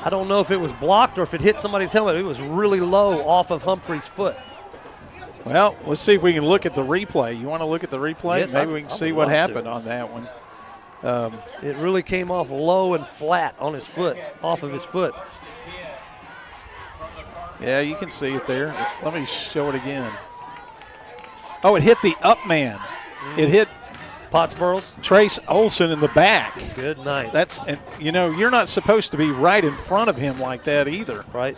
I don't know if it was blocked or if it hit somebody's helmet. It was really low off of Humphrey's foot. Well, let's see if we can look at the replay. You want to look at the replay? Yes, Maybe we can see what happened on that one. It really came off low and flat on his foot, off of his foot. Yeah, you can see it there. Let me show it again. Oh, it hit the up man. It hit Pottsboro's Trace Olson in the back. Good night. And you're not supposed to be right in front of him like that either. Right.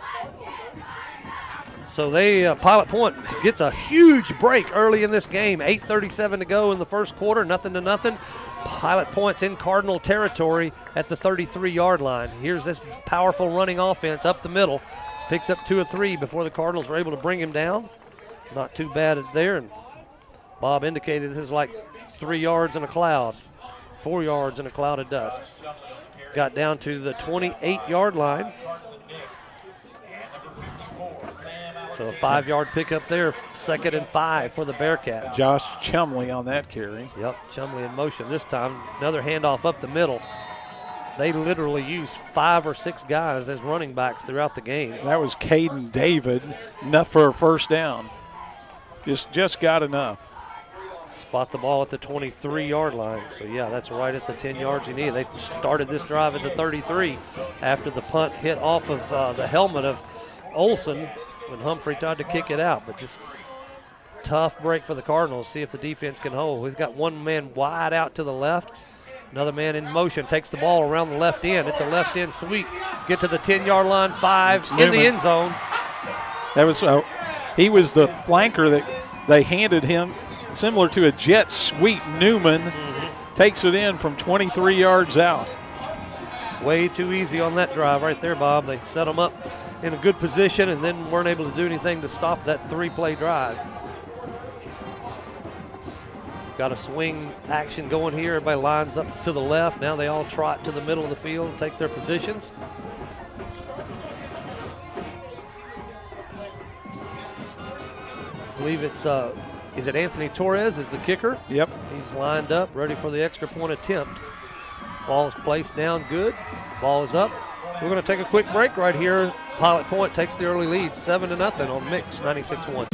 So Pilot Point gets a huge break early in this game. 8:37 to go in the first quarter, 0-0. Pilot Point's in Cardinal territory at the 33-yard line. Here's this powerful running offense up the middle. Picks up 2 or 3 before the Cardinals were able to bring him down. Not too bad there. And Bob indicated this is like 3 yards in a cloud, 4 yards in a cloud of dust. Got down to the 28-yard line. So a 5-yard pickup there, 2nd and 5 for the Bearcats. Josh Chumley on that carry. Yep, Chumley in motion this time. Another handoff up the middle. They literally used 5 or 6 guys as running backs throughout the game. That was Caden David, enough for a first down. Just got enough. Spot the ball at the 23-yard line. So, yeah, that's right at the 10 yards you need. They started this drive at the 33 after the punt hit off of the helmet of Olson when Humphrey tried to kick it out. But just tough break for the Cardinals. See if the defense can hold. We've got 1 man wide out to the left. Another man in motion, takes the ball around the left end. It's a left end sweep. Get to the 10-yard line, 5 in the end zone. That was he was the flanker that they handed him, similar to a jet sweep. Newman takes it in from 23 yards out. Way too easy on that drive right there, Bob. They set them up in a good position and then weren't able to do anything to stop that 3-play drive. Got a swing action going here. Everybody lines up to the left. Now they all trot to the middle of the field and take their positions. I believe it's, is it Anthony Torres is the kicker? Yep. He's lined up, ready for the extra point attempt. Ball is placed down good. Ball is up. We're going to take a quick break right here. Pilot Point takes the early lead, 7-0 on Mix 96.1.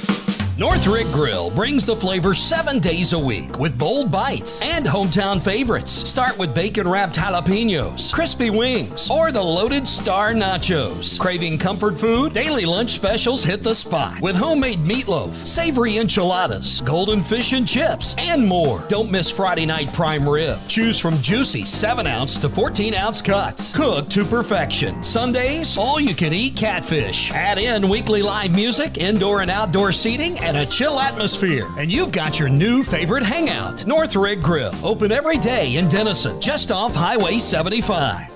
Northrick Grill brings the flavor 7 days a week with bold bites and hometown favorites. Start with bacon-wrapped jalapenos, crispy wings, or the loaded star nachos. Craving comfort food? Daily lunch specials hit the spot with homemade meatloaf, savory enchiladas, golden fish and chips, and more. Don't miss Friday night prime rib. Choose from juicy 7-ounce to 14-ounce cuts, cooked to perfection. Sundays, all-you-can-eat catfish. Add in weekly live music, indoor and outdoor seating, and a chill atmosphere. And you've got your new favorite hangout. Northrick Grill, open every day in Denison, just off Highway 75.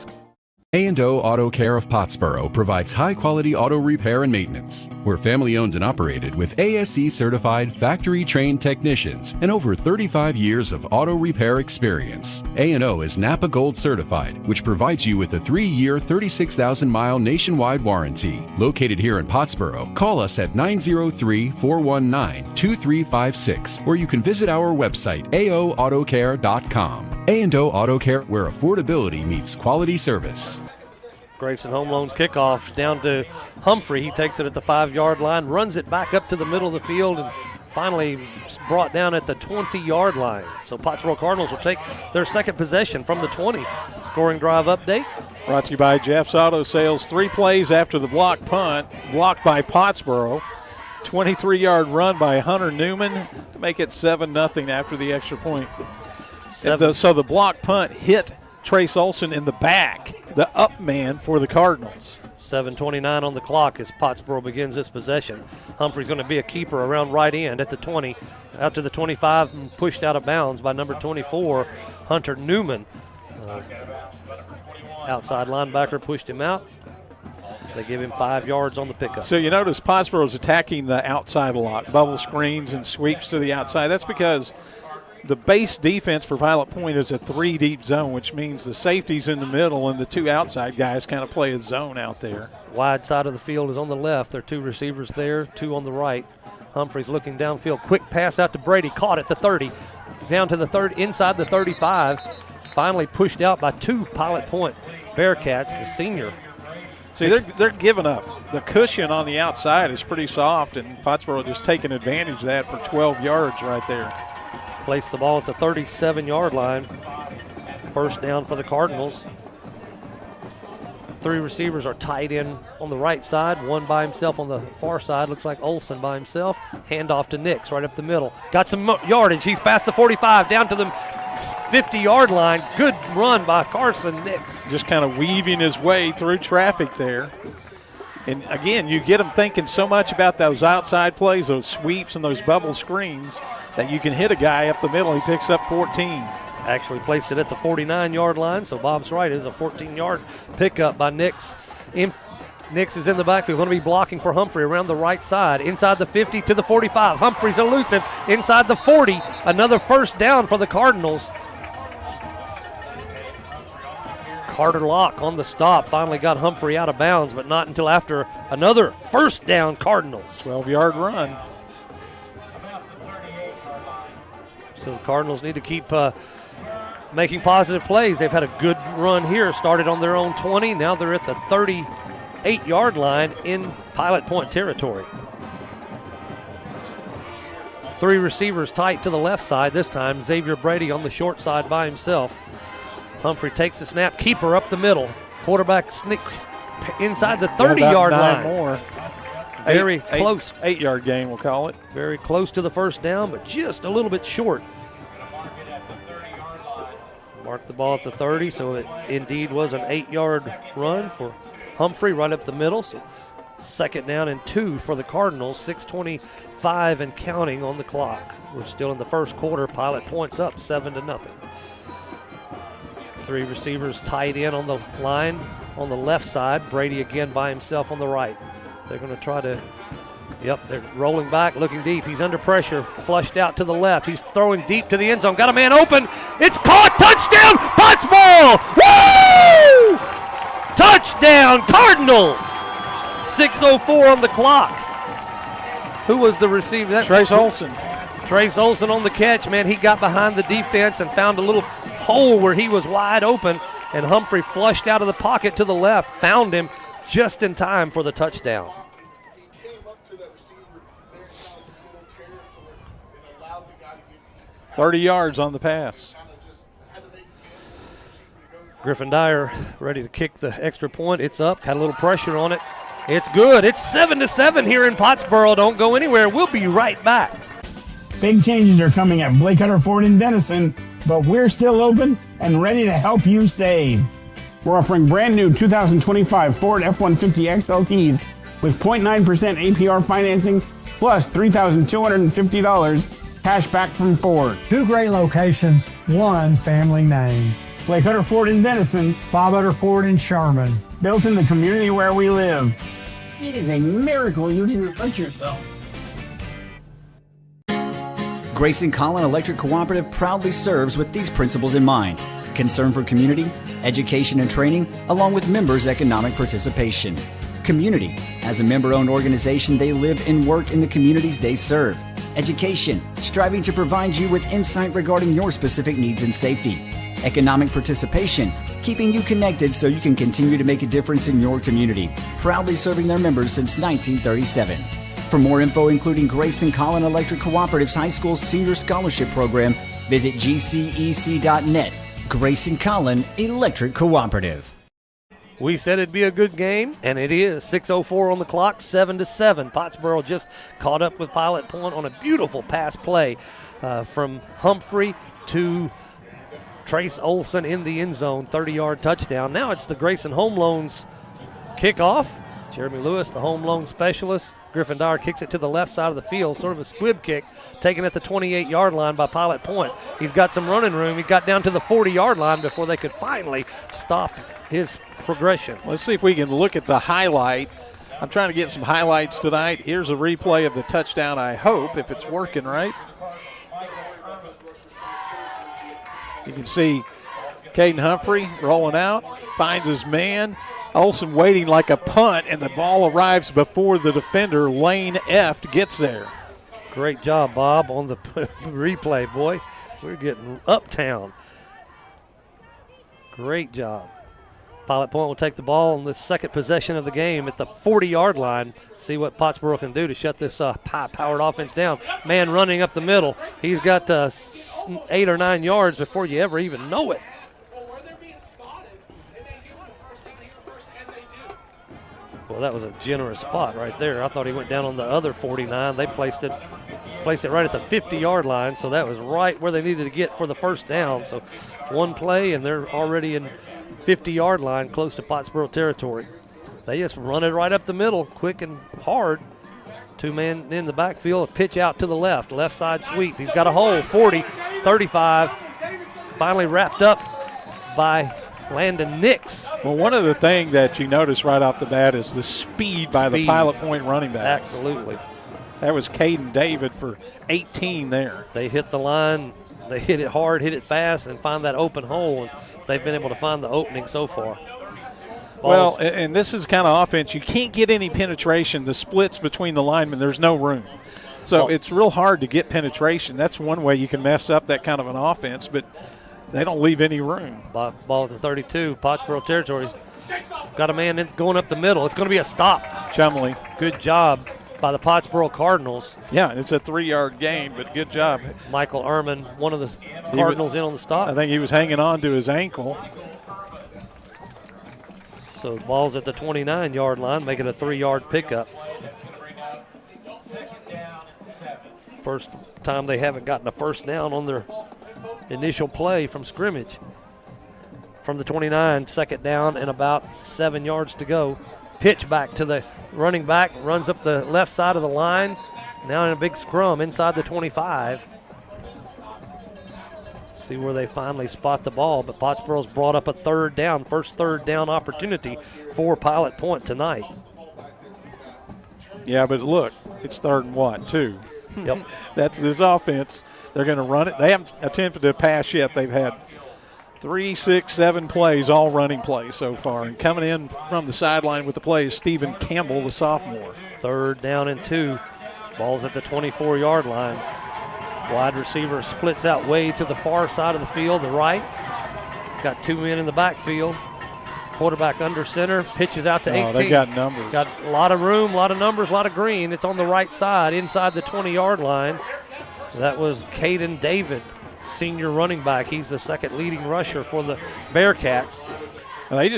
A&O Auto Care of Pottsboro provides high-quality auto repair and maintenance. We're family-owned and operated with ASE-certified, factory-trained technicians and over 35 years of auto repair experience. A&O is Napa Gold certified, which provides you with a 3-year, 36,000-mile nationwide warranty. Located here in Pottsboro, call us at 903-419-2356, or you can visit our website, aoautocare.com. A&O Auto Care, where affordability meets quality service. Grayson Home Loans kickoff down to Humphrey. He takes it at the 5-yard line, runs it back up to the middle of the field, and finally brought down at the 20-yard line. So Pottsboro Cardinals will take their second possession from the 20. Scoring drive update. Brought to you by Jeff's Auto Sales. 3 plays after the block punt, blocked by Pottsboro. 23-yard run by Hunter Newman to make it 7-0 after the extra point. So the block punt hit Trace Olson in the back, the up man for the Cardinals. 7:29 on the clock as Pottsboro begins this possession. Humphrey's going to be a keeper around right end at the 20, out to the 25, and pushed out of bounds by number 24, Hunter Newman. Outside linebacker pushed him out. They give him 5 yards on the pickup. So you notice Pottsboro's attacking the outside a lot, bubble screens and sweeps to the outside. That's because the base defense for Pilot Point is a 3-deep zone, which means the safety's in the middle and the 2 outside guys kind of play a zone out there. Wide side of the field is on the left. There are 2 receivers there, 2 on the right. Humphreys looking downfield. Quick pass out to Brady. Caught at the 30. Down to the 30, inside the 35. Finally pushed out by 2 Pilot Point Bearcats, the senior. See, they're giving up. The cushion on the outside is pretty soft, and Pottsboro just taking advantage of that for 12 yards right there. Placed the ball at the 37-yard line. First down for the Cardinals. 3 receivers are tight in on the right side. 1 by himself on the far side. Looks like Olson by himself. Handoff to Nix right up the middle. Got some yardage. He's past the 45, down to the 50-yard line. Good run by Carson Nix. Just kind of weaving his way through traffic there. And again, you get them thinking so much about those outside plays, those sweeps and those bubble screens, that you can hit a guy up the middle. He picks up 14. Actually placed it at the 49-yard line, so Bob's right. It was a 14-yard pickup by Nix. Nix is in the backfield, going to be blocking for Humphrey around the right side. Inside the 50 to the 45. Humphrey's elusive. Inside the 40. Another first down for the Cardinals. Carter Locke on the stop. Finally got Humphrey out of bounds, but not until after another first down Cardinals. 12-yard run. So the Cardinals need to keep making positive plays. They've had a good run here. Started on their own 20. Now they're at the 38-yard line in Pilot Point territory. 3 receivers tight to the left side this time. Xavier Brady on the short side by himself. Humphrey takes the snap. Keeper up the middle. Quarterback sneaks inside the 30-yard line. More. Very close. 8-yard gain, we'll call it. Very close to the first down, but just a little bit short. Mark the ball at the 30, so it indeed was an 8-yard run for Humphrey right up the middle. So second down and 2 for the Cardinals. 6:25 and counting on the clock. We're still in the first quarter. Pilot Point's up 7-0. 3 receivers tied in on the line on the left side. Brady again by himself on the right. They're going to try to, they're rolling back, looking deep. He's under pressure, flushed out to the left. He's throwing deep to the end zone. Got a man open. It's caught. Touchdown, Pottsboro! Woo! Touchdown, Cardinals! 6:04 on the clock. Who was the receiver? Trace Olson. Trace Olson on the catch, man. He got behind the defense and found a little hole where he was wide open, and Humphrey flushed out of the pocket to the left, found him just in time for the touchdown. 30 yards on the pass. Griffin Dyer ready to kick the extra point. It's up, had a little pressure on it. It's good. It's 7-7 here in Pottsboro. Don't go anywhere. We'll be right back. Big changes are coming at Blake Hutter Ford in Denison, but we're still open and ready to help you save. We're offering brand new 2025 Ford F-150 XLTs with 0.9% APR financing plus $3,250 cash back from Ford. 2 great locations, 1 family name. Blake Hutter Ford in Denison, Bob Hutter Ford in Sherman. Built in the community where we live. It is a miracle you didn't hurt yourself. Grayson Collin Electric Cooperative proudly serves with these principles in mind: concern for community, education and training, along with members' economic participation. Community. As a member-owned organization, they live and work in the communities they serve. Education. Striving to provide you with insight regarding your specific needs and safety. Economic participation. Keeping you connected so you can continue to make a difference in your community. Proudly serving their members since 1937. For more info, including Grayson Collin Electric Cooperative's High School Senior Scholarship Program, visit gcec.net. Grayson Collin Electric Cooperative. We said it'd be a good game, and it is. 6:04 on the clock, 7-7. Pottsboro just caught up with Pilot Point on a beautiful pass play from Humphrey to Trace Olson in the end zone, 30-yard touchdown. Now it's the Grayson Home Loans kickoff. Jeremy Lewis, the home loan specialist. Griffin Dyer kicks it to the left side of the field, sort of a squib kick, taken at the 28-yard line by Pilot Point. He's got some running room. He got down to the 40-yard line before they could finally stop his progression. Let's see if we can look at the highlight. I'm trying to get some highlights tonight. Here's a replay of the touchdown, I hope, if it's working right. You can see Caden Humphrey rolling out, finds his man. Olsen waiting like a punt, and the ball arrives before the defender, Lane Eft, gets there. Great job, Bob, on the replay, boy. We're getting uptown. Great job. Pilot Point will take the ball on the second possession of the game at the 40-yard line. See what Pottsboro can do to shut this high-powered offense down. Man running up the middle. He's got 8 or 9 yards before you ever even know it. Well, that was a generous spot right there. I thought he went down on the other 49. They placed it right at the 50-yard line, so that was right where they needed to get for the first down. So one play, and they're already in 50-yard line close to Pottsboro territory. They just run it right up the middle, quick and hard. 2-man in the backfield, a pitch out to the left side sweep. He's got a hole, 40, 35, finally wrapped up by Landon Nix. Well, one of the things that you notice right off the bat is the speed by the Pilot Point running back. Absolutely. That was Caden David for 18 there. They hit the line, they hit it hard, hit it fast, and find that open hole, and they've been able to find the opening so far. Well, and this is the kind of offense, you can't get any penetration. The splits between the linemen, there's no room. So it's real hard to get penetration. That's one way you can mess up that kind of an offense, but they don't leave any room. Ball at the 32, Pottsboro territories. Got a man going up the middle. It's going to be a stop. Chumley. Good job by the Pottsboro Cardinals. Yeah, it's a 3-yard gain, but good job. Michael Ehrman, one of the Cardinals in on the stop. I think he was hanging on to his ankle. So the ball's at the 29-yard line, making a 3-yard pickup. First time they haven't gotten a first down on their initial play from scrimmage. From the 29, second down and about 7 yards to go. Pitch back to the running back, runs up the left side of the line. Now in a big scrum inside the 25. See where they finally spot the ball, but Pottsboro's brought up a third down, first third down opportunity for Pilot Point tonight. Yeah, but look, it's 3rd and 1, too. Yep. That's this offense. They're going to run it. They haven't attempted a pass yet. They've had 3, 6, 7 plays, all running plays so far. And coming in from the sideline with the play is Stephen Campbell, the sophomore. 3rd down and 2. Ball's at the 24-yard line. Wide receiver splits out way to the far side of the field, the right. Got 2 men in the backfield. Quarterback under center, pitches out to 18. They got numbers. Got a lot of room, a lot of numbers, a lot of green. It's on the right side, inside the 20-yard line. That was Caden David senior running back. He's the second leading rusher for the Bearcats. And they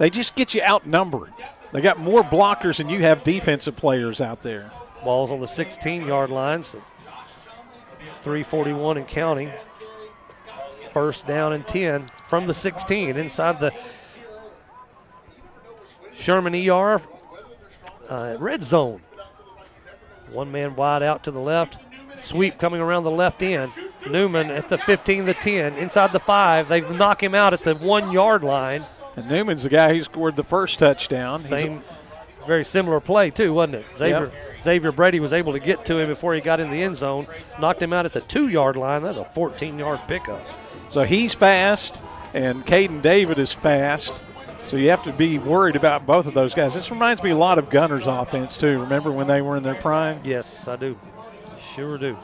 just get you outnumbered. They got more blockers than you have defensive players out there. Ball's on the 16-yard line, so 3:41 and counting. First down and 10 from the 16 inside the Sherman ER red zone. One man wide out to the left. Sweep coming around the left end. Newman at the 15, the 10, inside the 5. They knock him out at the 1-yard line. And Newman's the guy who scored the first touchdown. Very similar play, too, wasn't it? Xavier Brady was able to get to him before he got in the end zone. Knocked him out at the 2-yard line. That's a 14-yard pickup. So he's fast, and Caden David is fast. So you have to be worried about both of those guys. This reminds me a lot of Gunner's offense, too. Remember when they were in their prime? Yes, I do. Sure do.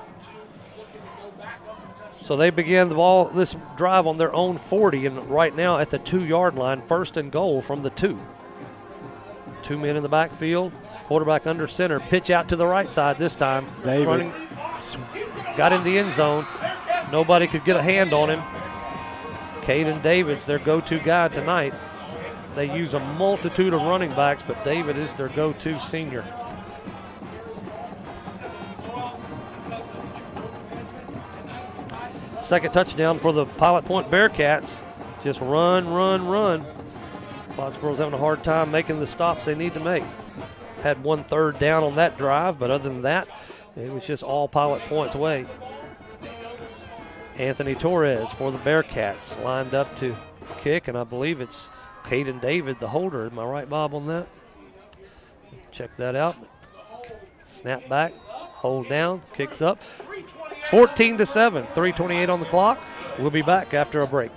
So they began this drive on their own 40, and right now at the 2-yard line, first and goal from the 2. 2 men in the backfield, quarterback under center, pitch out to the right side this time. David got in the end zone. Nobody could get a hand on him. Caden David's their go-to guy tonight. They use a multitude of running backs, but David is their go-to senior. Second touchdown for the Pilot Point Bearcats. Just run. Pottsboro's having a hard time making the stops they need to make. Had 1 third down on that drive, but other than that, it was just all Pilot Point's way. Anthony Torres for the Bearcats lined up to kick, and I believe it's Caden David, the holder. Am I right, Bob, on that? Check that out. Snap back, hold down, kicks up. 14-7, 3:28 on the clock. We'll be back after a break.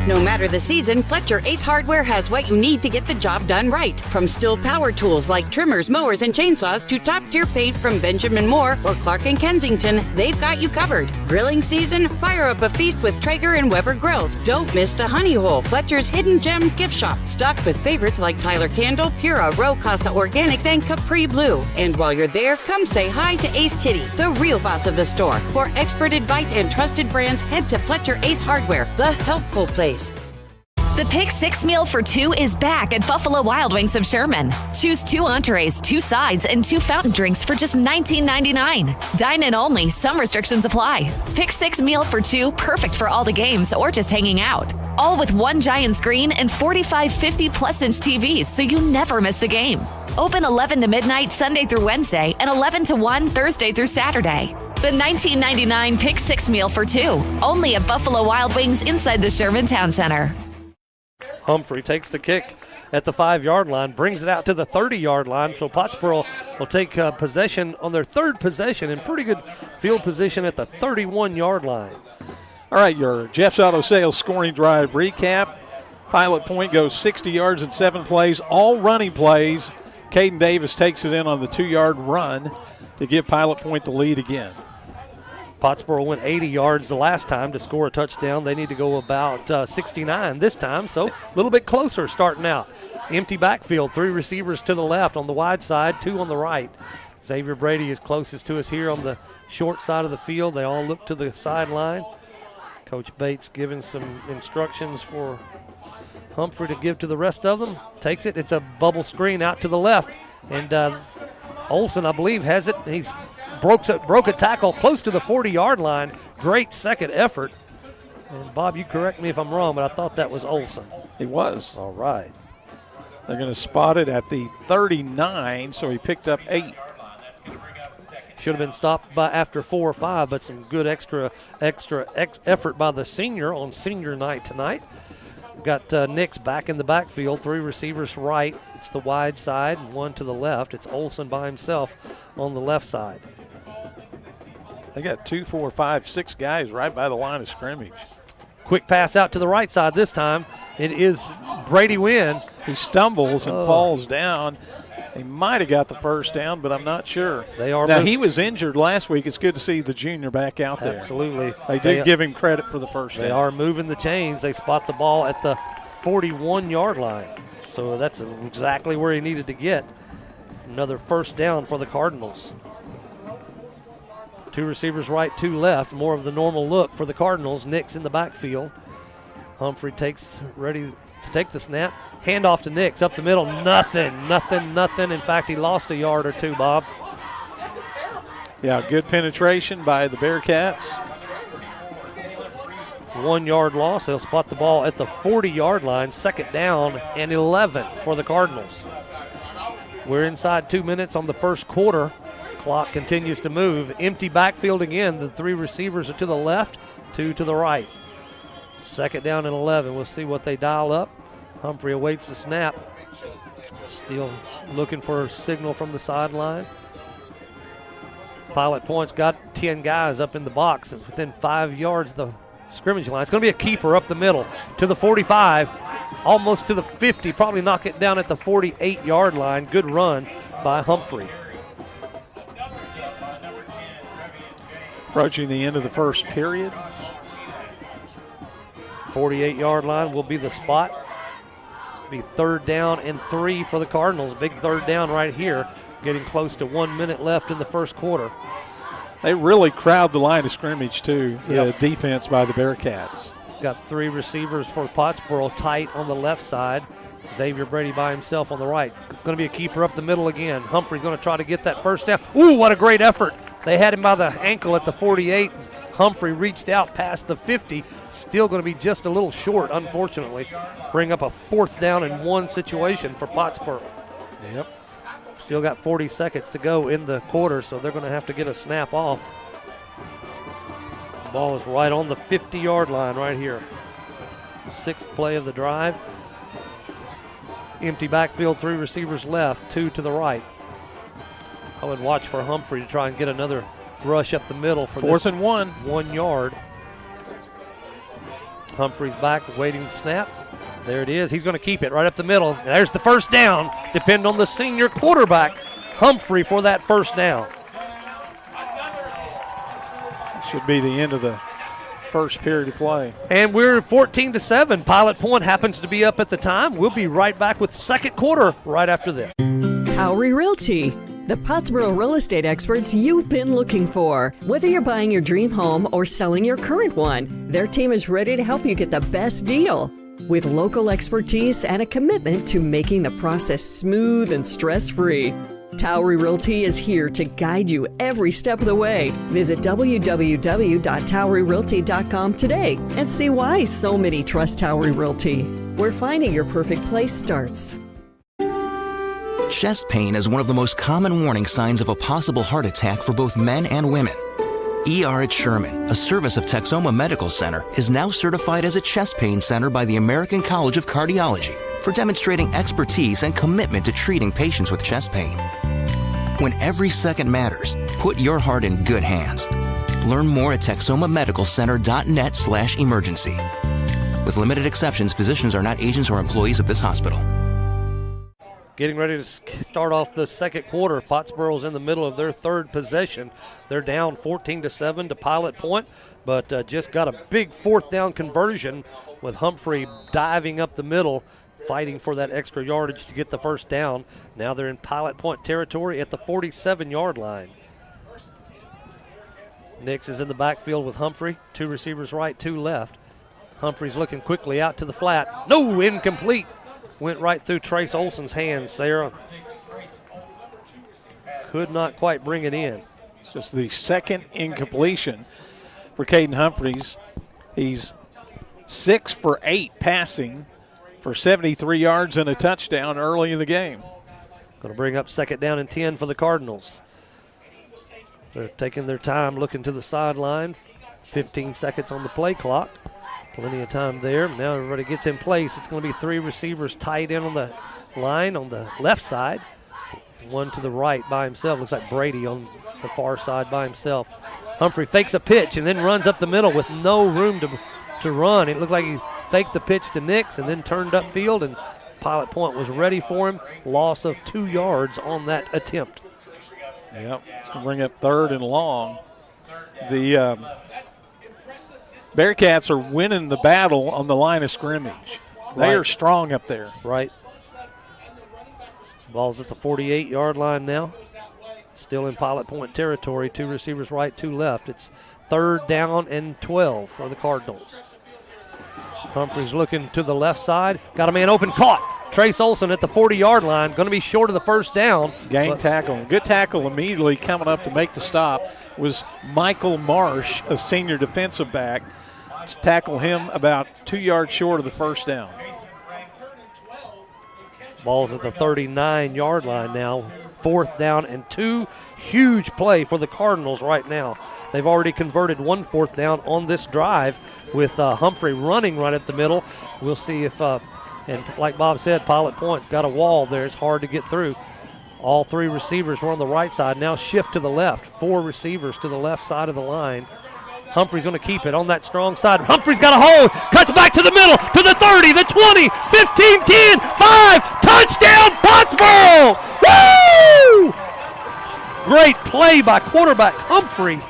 No matter the season, Fletcher Ace Hardware has what you need to get the job done right. From Stihl power tools like trimmers, mowers, and chainsaws to top-tier paint from Benjamin Moore or Clark & Kensington, they've got you covered. Grilling season? Fire up a feast with Traeger and Weber grills. Don't miss the Honey Hole, Fletcher's hidden gem gift shop, stocked with favorites like Tyler Candle, Pura, Row Casa Organics, and Capri Blue. And while you're there, come say hi to Ace Kitty, the real boss of the store. For expert advice and trusted brands, head to Fletcher Ace Hardware, the helpful place. The Pick 6 meal for 2 is back at Buffalo Wild Wings of Sherman. Choose 2 entrees, 2 sides, and 2 fountain drinks for just $19.99. Dine in only. Some restrictions apply. Pick 6 meal for 2, perfect for all the games or just hanging out. All with 1 giant screen and 45 50-plus-inch TVs, so you never miss the game. Open 11 to midnight Sunday through Wednesday and 11 to 1 Thursday through Saturday. The $19.99 Pick 6 meal for 2, only at Buffalo Wild Wings inside the Sherman Town Center. Humphrey takes the kick at the 5-yard line, brings it out to the 30-yard line. So Pottsboro will take possession on their third possession in pretty good field position at the 31-yard line. All right, your Jeff's Auto Sales scoring drive recap. Pilot Point goes 60 yards in 7 plays, all running plays. Caden Davis takes it in on the 2-yard run to give Pilot Point the lead again. Pottsboro went 80 yards the last time to score a touchdown. They need to go about 69 this time, so a little bit closer starting out. Empty backfield, 3 receivers to the left on the wide side, 2 on the right. Xavier Brady is closest to us here on the short side of the field. They all look to the sideline. Coach Bates giving some instructions for Humphrey to give to the rest of them. Takes it. It's a bubble screen out to the left. And Olsen, I believe, has it. He's broke a tackle close to the 40-yard line. Great second effort. And, Bob, you correct me if I'm wrong, but I thought that was Olsen. He was. All right. They're going to spot it at the 39, so he picked up 8. Should have been stopped by after 4 or 5, but some good extra effort by the senior on senior night tonight. We've got Nix back in the backfield, 3 receivers right. It's the wide side, and 1 to the left. It's Olsen by himself on the left side. They got 2, 4, 5, 6 guys right by the line of scrimmage. Quick pass out to the right side this time. It is Brady Wynn. He stumbles and falls down. He might have got the first down, but I'm not sure. Now, he was injured last week. It's good to see the junior back out there. Absolutely. They did give him credit for the first down. They are moving the chains. They spot the ball at the 41-yard line. So that's exactly where he needed to get. Another first down for the Cardinals. Two receivers right, two left. More of the normal look for the Cardinals. Nix in the backfield. Humphrey ready to take the snap. Handoff to Nix up the middle. Nothing. In fact, he lost a yard or two, Bob. Yeah, good penetration by the Bearcats. 1 yard loss. They'll spot the ball at the 40-yard line. 2nd down and 11 for the Cardinals. We're inside 2 minutes on the first quarter. Clock continues to move. Empty backfield again. The 3 receivers are to the left, 2 to the right. 2nd down and 11. We'll see what they dial up. Humphrey awaits the snap. Still looking for a signal from the sideline. Pilot Point's got 10 guys up in the box within 5 yards of the scrimmage line. It's going to be a keeper up the middle to the 45, almost to the 50. Probably knock it down at the 48-yard line. Good run by Humphrey. Approaching the end of the first period. 48-yard line will be the spot. Be 3rd down and 3 for the Cardinals. Big 3rd down right here. Getting close to 1 minute left in the first quarter. They really crowd the line of scrimmage, too, the defense by the Bearcats. Got 3 receivers for Pottsboro tight on the left side. Xavier Brady by himself on the right. Going to be a keeper up the middle again. Humphrey's going to try to get that first down. Ooh, what a great effort. They had him by the ankle at the 48. Humphrey reached out past the 50. Still going to be just a little short, unfortunately. Bring up a 4th down and 1 situation for Pottsboro. Yep. Still got 40 seconds to go in the quarter, so they're going to have to get a snap off. The ball is right on the 50-yard line right here. 6th play of the drive. Empty backfield, 3 receivers left, 2 to the right. I would watch for Humphrey to try and get another rush up the middle for 4th and 1. 1 yard. Humphrey's back, waiting the snap. There it is. He's going to keep it right up the middle. There's the first down. Depend on the senior quarterback, Humphrey, for that first down. Should be the end of the first period of play. And we're 14-7. Pilot Point happens to be up at the time. We'll be right back with second quarter right after this. Towery Realty, the Pottsboro real estate experts you've been looking for. Whether you're buying your dream home or selling your current one, their team is ready to help you get the best deal. With local expertise and a commitment to making the process smooth and stress-free. Towery Realty is here to guide you every step of the way. Visit www.toweryrealty.com today and see why so many trust Towery Realty, where finding your perfect place starts. Chest pain is one of the most common warning signs of a possible heart attack for both men and women. ER at Sherman, a service of Texoma Medical Center, is now certified as a chest pain center by the American College of Cardiology for demonstrating expertise and commitment to treating patients with chest pain. When every second matters, put your heart in good hands. Learn more at texomamedicalcenter.net/emergency. With limited exceptions, physicians are not agents or employees of this hospital. Getting ready to start off the second quarter. Pottsboro's in the middle of their 3rd possession. They're down 14-7 to Pilot Point, but just got a big 4th down conversion with Humphrey diving up the middle, fighting for that extra yardage to get the first down. Now they're in Pilot Point territory at the 47-yard line. Nix is in the backfield with Humphrey. 2 receivers right, 2 left. Humphrey's looking quickly out to the flat. No, incomplete. Went right through Trace Olson's hands there. Could not quite bring it in. It's just the 2nd incompletion for Caden Humphreys. He's 6 for 8 passing for 73 yards and a touchdown early in the game. Going to bring up 2nd down and 10 for the Cardinals. They're taking their time looking to the sideline. 15 seconds on the play clock. Plenty of time there. Now everybody gets in place. It's going to be 3 receivers tight in on the line on the left side. 1 to the right by himself. Looks like Brady on the far side by himself. Humphrey fakes a pitch and then runs up the middle with no room to run. It looked like he faked the pitch to Nix and then turned upfield, and Pilot Point was ready for him. Loss of 2 yards on that attempt. Yep, it's going to bring up 3rd and long. The Bearcats are winning the battle on the line of scrimmage. They are strong up there. Right. Ball's at the 48-yard line now. Still in Pilot Point territory, 2 receivers right, 2 left. It's 3rd down and 12 for the Cardinals. Humphreys looking to the left side. Got a man open, caught. Trace Olson at the 40-yard line. Going to be short of the first down. Gain tackle. Good tackle immediately coming up to make the stop was Michael Marsh, a senior defensive back. Let's tackle him about 2 yards short of the first down. Ball's at the 39-yard line now. 4th down and 2. Huge play for the Cardinals right now. They've already converted 1 4th down on this drive with Humphrey running right at the middle. We'll see if, and like Bob said, Pilot Point's got a wall there. It's hard to get through. All 3 receivers were on the right side. Now shift to the left. 4 receivers to the left side of the line. Humphrey's going to keep it on that strong side. Humphrey's got a hold. Cuts back to the middle, to the 30, the 20, 15, 10, 5. Touchdown, Pottsboro! Woo! Great play by quarterback Humphrey,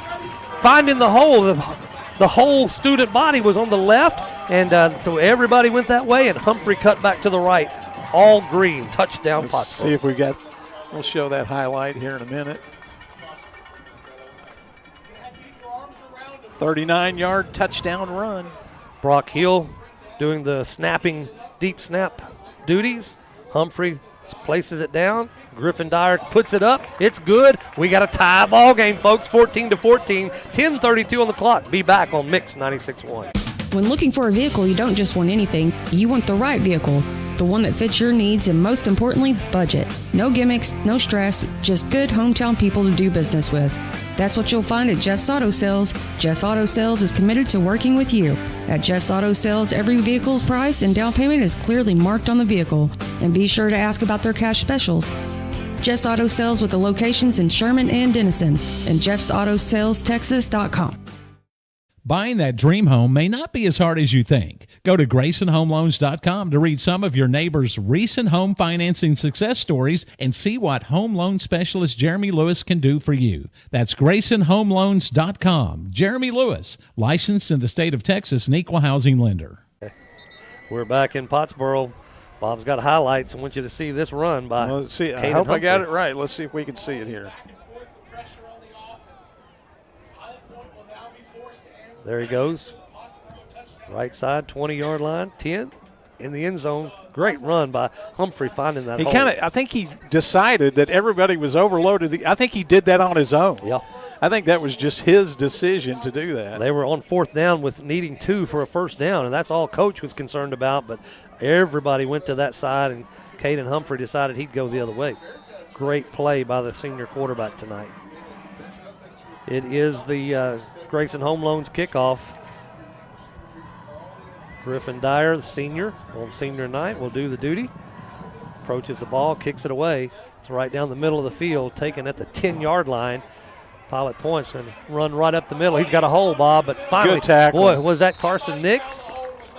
finding the hole. The whole student body was on the left, and so everybody went that way, and Humphrey cut back to the right. All green. Touchdown, Pottsboro. See if we'll show that highlight here in a minute. 39-yard touchdown run. Brock Hill doing the deep snap duties. Humphrey places it down. Griffin Dyer puts it up. It's good. We got a tie ball game, folks. 14-14. 10:32 on the clock. Be back on Mix 96.1. When looking for a vehicle, you don't just want anything. You want the right vehicle. The one that fits your needs and, most importantly, budget. No gimmicks, no stress, just good hometown people to do business with. That's what you'll find at Jeff's Auto Sales. Jeff Auto Sales is committed to working with you. At Jeff's Auto Sales, every vehicle's price and down payment is clearly marked on the vehicle. And be sure to ask about their cash specials. Jeff's Auto Sales with the locations in Sherman and Denison, and jeffsautosales.texas.com. Buying that dream home may not be as hard as you think. Go to GraysonHomeLoans.com to read some of your neighbors' recent home financing success stories and see what home loan specialist Jeremy Lewis can do for you. That's GraysonHomeLoans.com. Jeremy Lewis, licensed in the state of Texas and equal housing lender. We're back in Pottsboro. Bob's got highlights. I want you to see this run by Let's see. I Caden hope Humphrey. I got it right. Let's see if we can see it here. There he goes. Right side, 20-yard line, 10 in the end zone. Great run by Humphrey finding that hole. I think he decided that everybody was overloaded. I think he did that on his own. Yeah. I think that was just his decision to do that. They were on 4th down with needing 2 for a first down, and that's all Coach was concerned about, but everybody went to that side, and Caden Humphrey decided he'd go the other way. Great play by the senior quarterback tonight. It is the Grayson Home Loans kickoff. Griffin Dyer, the senior, on senior night, will do the duty. Approaches the ball, kicks it away. It's right down the middle of the field, taken at the 10-yard line. Pilot Point's and run right up the middle. He's got a hole, Bob, but finally, good tackle. Boy, was that Carson Nix?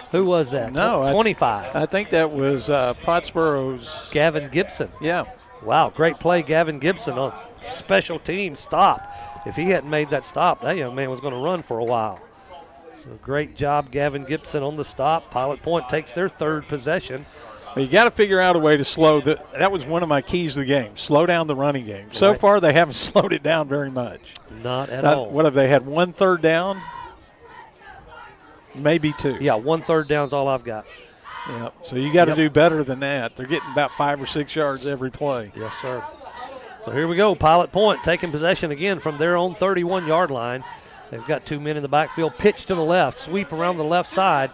Who was that? No, 25. I think that was Pottsboro's Gavin Gibson. Yeah. Wow, great play, Gavin Gibson on special team stop. If he hadn't made that stop, that young man was going to run for a while. So great job, Gavin Gibson on the stop. Pilot Point takes their 3rd possession. Well, you got to figure out a way to slow that was one of my keys to the game. Slow down the running game. So far, they haven't slowed it down very much. Not at all. What have they had? 1 3rd down? Maybe 2. Yeah, 1 3rd down's all I've got. Yeah. So you got to do better than that. They're getting about 5 or 6 yards every play. Yes, sir. So here we go. Pilot Point taking possession again from their own 31-yard line. They've got 2 men in the backfield. Pitch to the left. Sweep around the left side.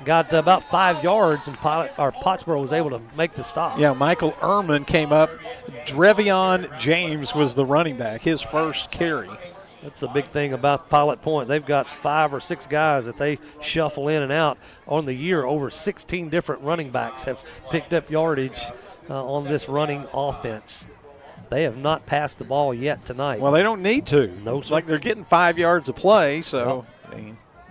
Got about 5 yards, and Pottsboro was able to make the stop. Yeah, Michael Ehrman came up. Drevion James was the running back, his first carry. That's the big thing about Pilot Point. They've got 5 or 6 guys that they shuffle in and out on the year. Over 16 different running backs have picked up yardage on this running offense. They have not passed the ball yet tonight. Well, they don't need to. No, it's like they're getting 5 yards of play, so.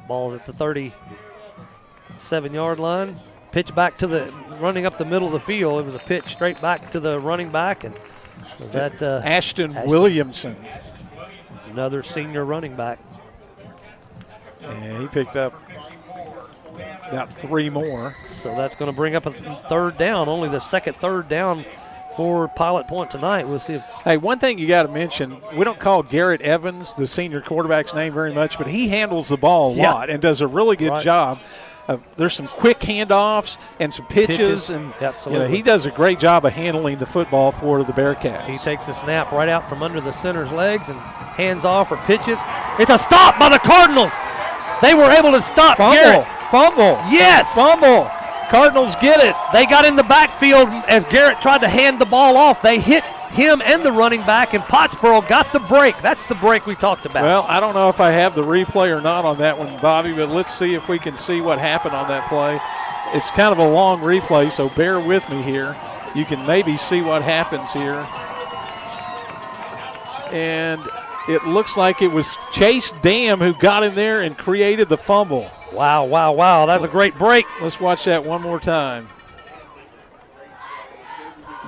Ball's at the 37-yard line. Pitch back to the, running up the middle of the field. It was a pitch straight back to the running back. And was that Ashton Williamson. Another senior running back. Yeah, he picked up about 3 more. So that's going to bring up a 3rd down, only the second 3rd down for Pilot Point tonight. We'll see if. Hey, one thing you got to mention, we don't call Garrett Evans, the senior quarterback's name, very much, but he handles the ball a lot and does a really good job. There's some quick handoffs and some pitches. And he does a great job of handling the football for the Bearcats. He takes the snap right out from under the center's legs and hands off or pitches. It's a stop by the Cardinals. They were able to stop Garrett. Fumble. Yes. Fumble. Cardinals get it. They got in the backfield as Garrett tried to hand the ball off. They hit him and the running back, and Pottsboro got the break. That's the break we talked about. Well, I don't know if I have the replay or not on that one, Bobby, but let's see if we can see what happened on that play. It's kind of a long replay, so bear with me here. You can maybe see what happens here. And it looks like it was Chase Dam who got in there and created the fumble. Wow, wow, wow. That's a great break. Let's watch that one more time.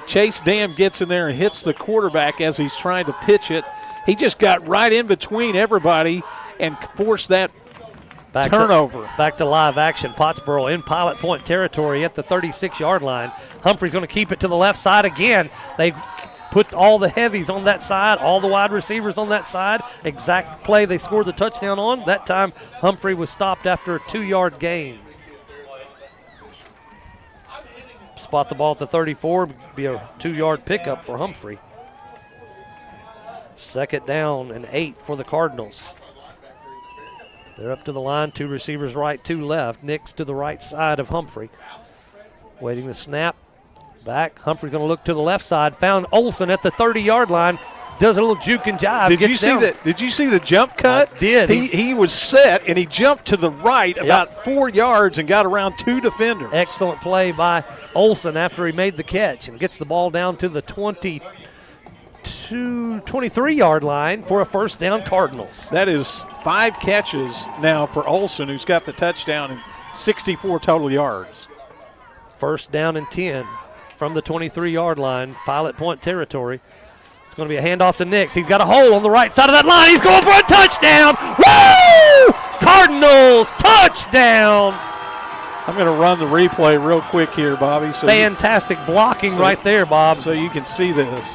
Chase Dam gets in there and hits the quarterback as he's trying to pitch it. He just got right in between everybody and forced that turnover. Back to live action. Pottsboro in Pilot Point territory at the 36-yard line. Humphrey's going to keep it to the left side again. They put all the heavies on that side, all the wide receivers on that side. Exact play they scored the touchdown on. That time Humphrey was stopped after a 2-yard gain. Spot the ball at the 34, be a 2-yard pickup for Humphrey. 2nd down and 8 for the Cardinals. They're up to the line, 2 receivers right, 2 left. Nix to the right side of Humphrey. Waiting the snap. Back. Humphrey's going to look to the left side. Found Olson at the 30-yard line. Does a little juke and jive. Did you see the jump cut? I did. He was set, and he jumped to the right about 4 yards and got around 2 defenders. Excellent play by Olson after he made the catch and gets the ball down to the 23-yard line for a 1st down Cardinals. That is 5 catches now for Olson, who's got the touchdown and 64 total yards. 1st down and 10 from the 23-yard line, Pilot Point territory. It's going to be a handoff to Nix. He's got a hole on the right side of that line. He's going for a touchdown. Woo! Cardinals touchdown. I'm going to run the replay real quick here, Bobby. So fantastic blocking right there, Bob. So you can see this.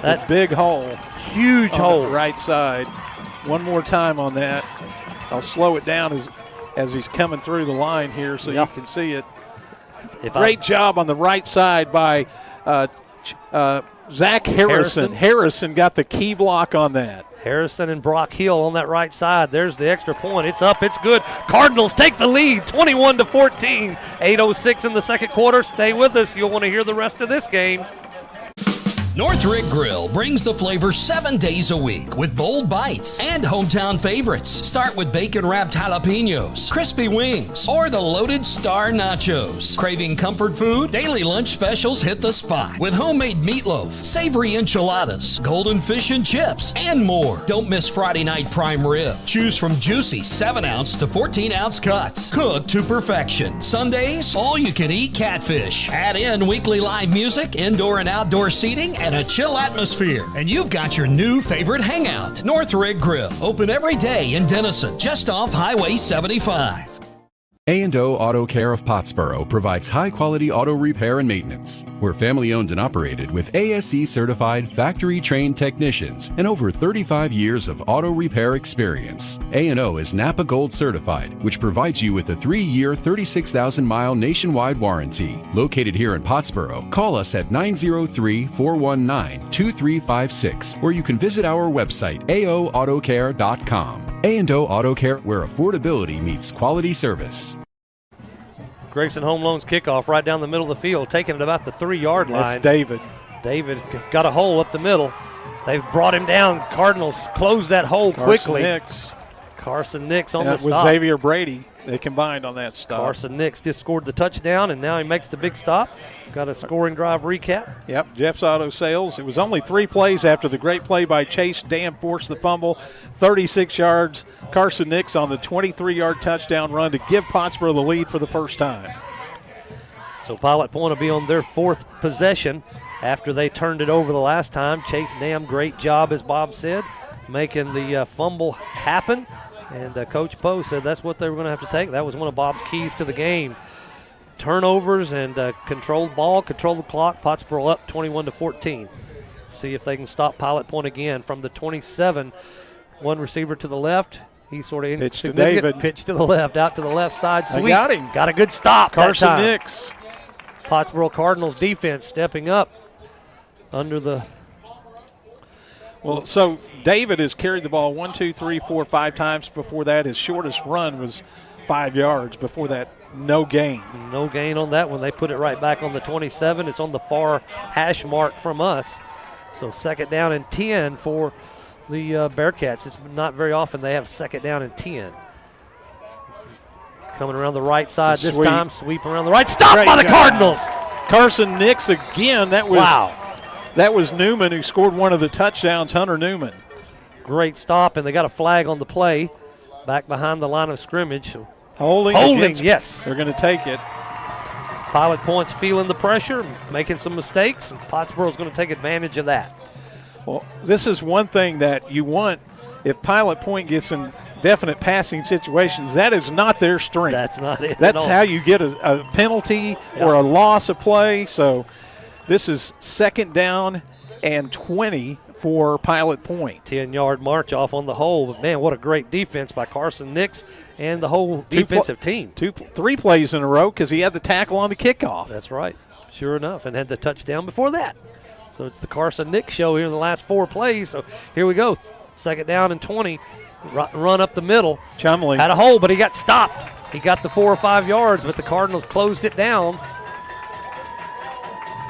That big hole. Huge hole. The right side. One more time on that. I'll slow it down as he's coming through the line here so you can see it. Great job on the right side by Zach Harrison. Harrison got the key block on that. Harrison and Brock Hill on that right side. There's the extra point. It's up. It's good. Cardinals take the lead, 21-14. 8:06 in the 2nd quarter. Stay with us. You'll want to hear the rest of this game. North Rig Grill brings the flavor 7 days a week with bold bites and hometown favorites. Start with bacon-wrapped jalapenos, crispy wings, or the loaded star nachos. Craving comfort food? Daily lunch specials hit the spot with homemade meatloaf, savory enchiladas, golden fish and chips, and more. Don't miss Friday night prime rib. Choose from juicy 7-ounce to 14-ounce cuts, cooked to perfection. Sundays, all-you-can-eat catfish. Add in weekly live music, indoor and outdoor seating, and a chill atmosphere. And you've got your new favorite hangout, North Rig Grill. Open every day in Denison, just off Highway 75. A&O Auto Care of Pottsboro provides high-quality auto repair and maintenance. We're family-owned and operated with ASE-certified, factory-trained technicians and over 35 years of auto repair experience. A&O is Napa Gold certified, which provides you with a 3-year, 36,000-mile nationwide warranty. Located here in Pottsboro, call us at 903-419-2356, or you can visit our website, aoautocare.com. A&O Auto Care, where affordability meets quality service. Grayson Home Loans kickoff right down the middle of the field, taking it about the 3-yard line. That's David. David got a hole up the middle. They've brought him down. Cardinals close that hole quickly. Carson Nix on the stop. With Xavier Brady, they combined on that stop. Carson Nix just scored the touchdown, and now he makes the big stop. Got a scoring drive recap. Yep, Jeff's Auto Sales. It was only 3 plays after the great play by Chase Dam forced the fumble. 36 yards. Carson Nix on the 23-yard touchdown run to give Pottsboro the lead for the first time. So Pilot Point will be on their 4th possession after they turned it over the last time. Chase Dam, great job, as Bob said, making the fumble happen. And Coach Poe said that's what they were going to have to take. That was one of Bob's keys to the game. turnovers and controlled ball, controlled the clock. Pottsboro up 21-14. See if they can stop Pilot Point again from the 27. One receiver to the left. He's sort of insignificant. Pitch to the left, out to the left side. Sweep. They got him. Got a good stop. Carson Nix. Pottsboro Cardinals defense stepping up under the. Well, so David has carried the ball 1, 2, 3, 4, 5 times. Before that, his shortest run was 5 yards. Before that, no gain. No gain on that one. They put it right back on the 27. It's on the far hash mark from us. So 2nd down and 10 for the Bearcats. It's not very often they have 2nd down and 10. Coming around the right side this time. Sweep around the right. Stopped by the Cardinals. Carson Nix again. That was Newman who scored one of the touchdowns, Hunter Newman. Great stop, and they got a flag on the play back behind the line of scrimmage. Holding, yes. They're going to take it. Pilot Point's feeling the pressure, making some mistakes, and Pottsboro's going to take advantage of that. Well, this is one thing that you want. If Pilot Point gets in definite passing situations, that is not their strength. That's not it. That's how you get a penalty or a loss of play. So this is 2nd down and 20 for Pilot Point. 10-yard march off on the hole. But, man, what a great defense by Carson Nix and the whole defensive team. 3 plays in a row because he had the tackle on the kickoff. That's right. Sure enough, and had the touchdown before that. So it's the Carson Nix show here in the last 4 plays. So here we go. 2nd down and 20. Run up the middle. Chumley had a hole, but he got stopped. He got the 4 or 5 yards, but the Cardinals closed it down.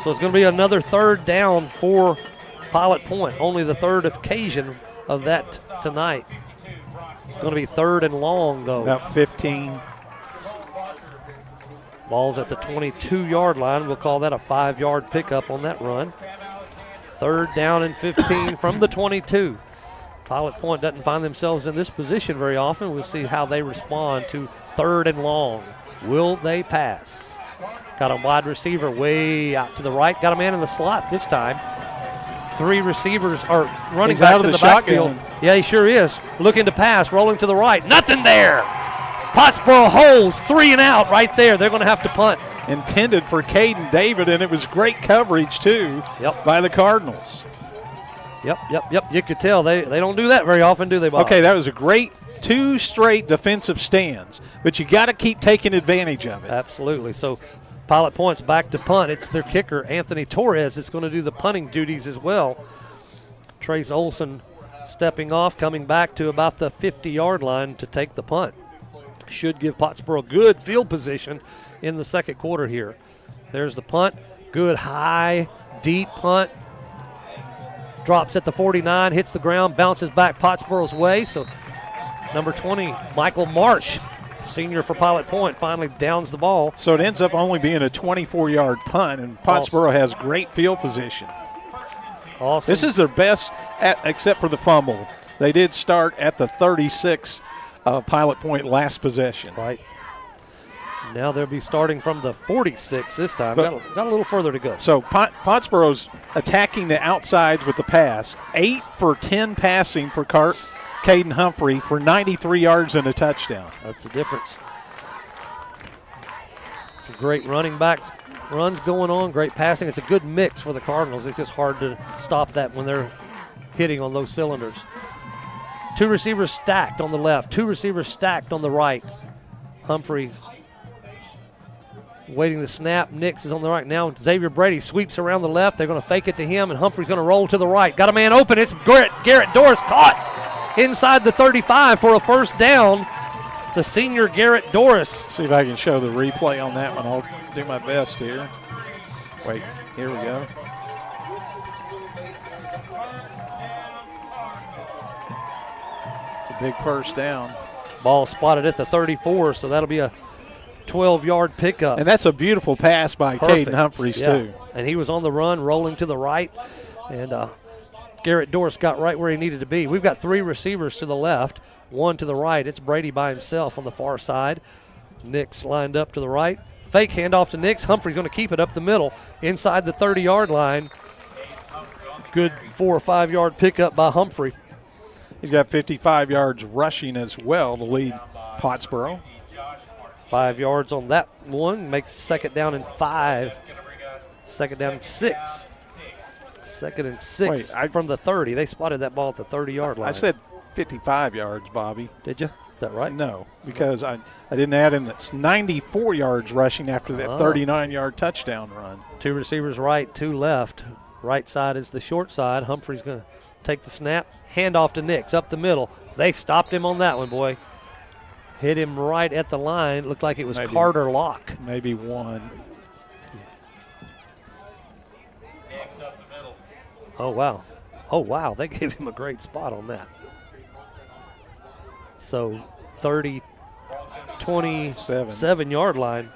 So it's going to be another 3rd down for Pilot Point. Only the 3rd occasion of that tonight. It's going to be 3rd and long, though. About 15. Ball's at the 22-yard line. We'll call that a 5-yard pickup on that run. 3rd down and 15 from the 22. Pilot Point doesn't find themselves in this position very often. We'll see how they respond to 3rd and long. Will they pass? Got a wide receiver way out to the right. Got a man in the slot this time. 3 receivers are running backs in the backfield. Yeah, he sure is. Looking to pass, rolling to the right. Nothing there. Pottsboro holds 3 and out right there. They're going to have to punt. Intended for Caden David, and it was great coverage, too, by the Cardinals. Yep. You could tell they don't do that very often, do they, Bob? Okay, that was a great 2 straight defensive stands, but you got to keep taking advantage of it. Absolutely. So Pilot Point's back to punt. It's their kicker, Anthony Torres, that's going to do the punting duties as well. Trace Olson stepping off, coming back to about the 50-yard line to take the punt. Should give Pottsboro good field position in the 2nd quarter here. There's the punt. Good high, deep punt. Drops at the 49, hits the ground, bounces back Pottsboro's way. So number 20, Michael Marsh, senior for Pilot Point, finally downs the ball. So it ends up only being a 24-yard punt, and Pottsboro has great field position. Awesome. This is their best, except for the fumble. They did start at the 36 Pilot Point last possession. Right. Now they'll be starting from the 46 this time. Got a little further to go. So Pottsboro's attacking the outsides with the pass. 8 for 10 passing for Caden Humphrey for 93 yards and a touchdown. That's the difference. Some great running backs, runs going on, great passing. It's a good mix for the Cardinals. It's just hard to stop that when they're hitting on those cylinders. 2 receivers stacked on the left, 2 receivers stacked on the right. Humphrey waiting the snap. Nix is on the right. Now Xavier Brady sweeps around the left. They're going to fake it to him, and Humphrey's going to roll to the right. Got a man open. It's Garrett Doris caught inside the 35 for a 1st down. The senior Garrett Doris. See if I can show the replay on that one. I'll do my best here. Wait, here we go. It's a big 1st down. Ball spotted at the 34, so that'll be a 12-yard pickup. And that's a beautiful pass by Caden Humphreys, too. And he was on the run, rolling to the right. And Garrett Doris got right where he needed to be. We've got 3 receivers to the left, 1 to the right. It's Brady by himself on the far side. Nix lined up to the right. Fake handoff to Nix. Humphrey's going to keep it up the middle inside the 30-yard line. Good 4 or 5 yard pickup by Humphrey. He's got 55 yards rushing as well to lead Pottsboro. 5 yards on that one. Makes second down and 5. Second down and 6. Second and 6 from the 30. They spotted that ball at the 30-yard line. I said 55 yards, Bobby. Did you? Is that right? No, because I didn't add in that's 94 yards rushing after that 39-yard touchdown run. 2 receivers right, 2 left. Right side is the short side. Humphrey's going to take the snap. Hand off to Nix up the middle. They stopped him on that one, boy. Hit him right at the line. Looked like it was Carter Locke. Maybe one. Oh, wow. Oh, wow. They gave him a great spot on that. So 27-yard line.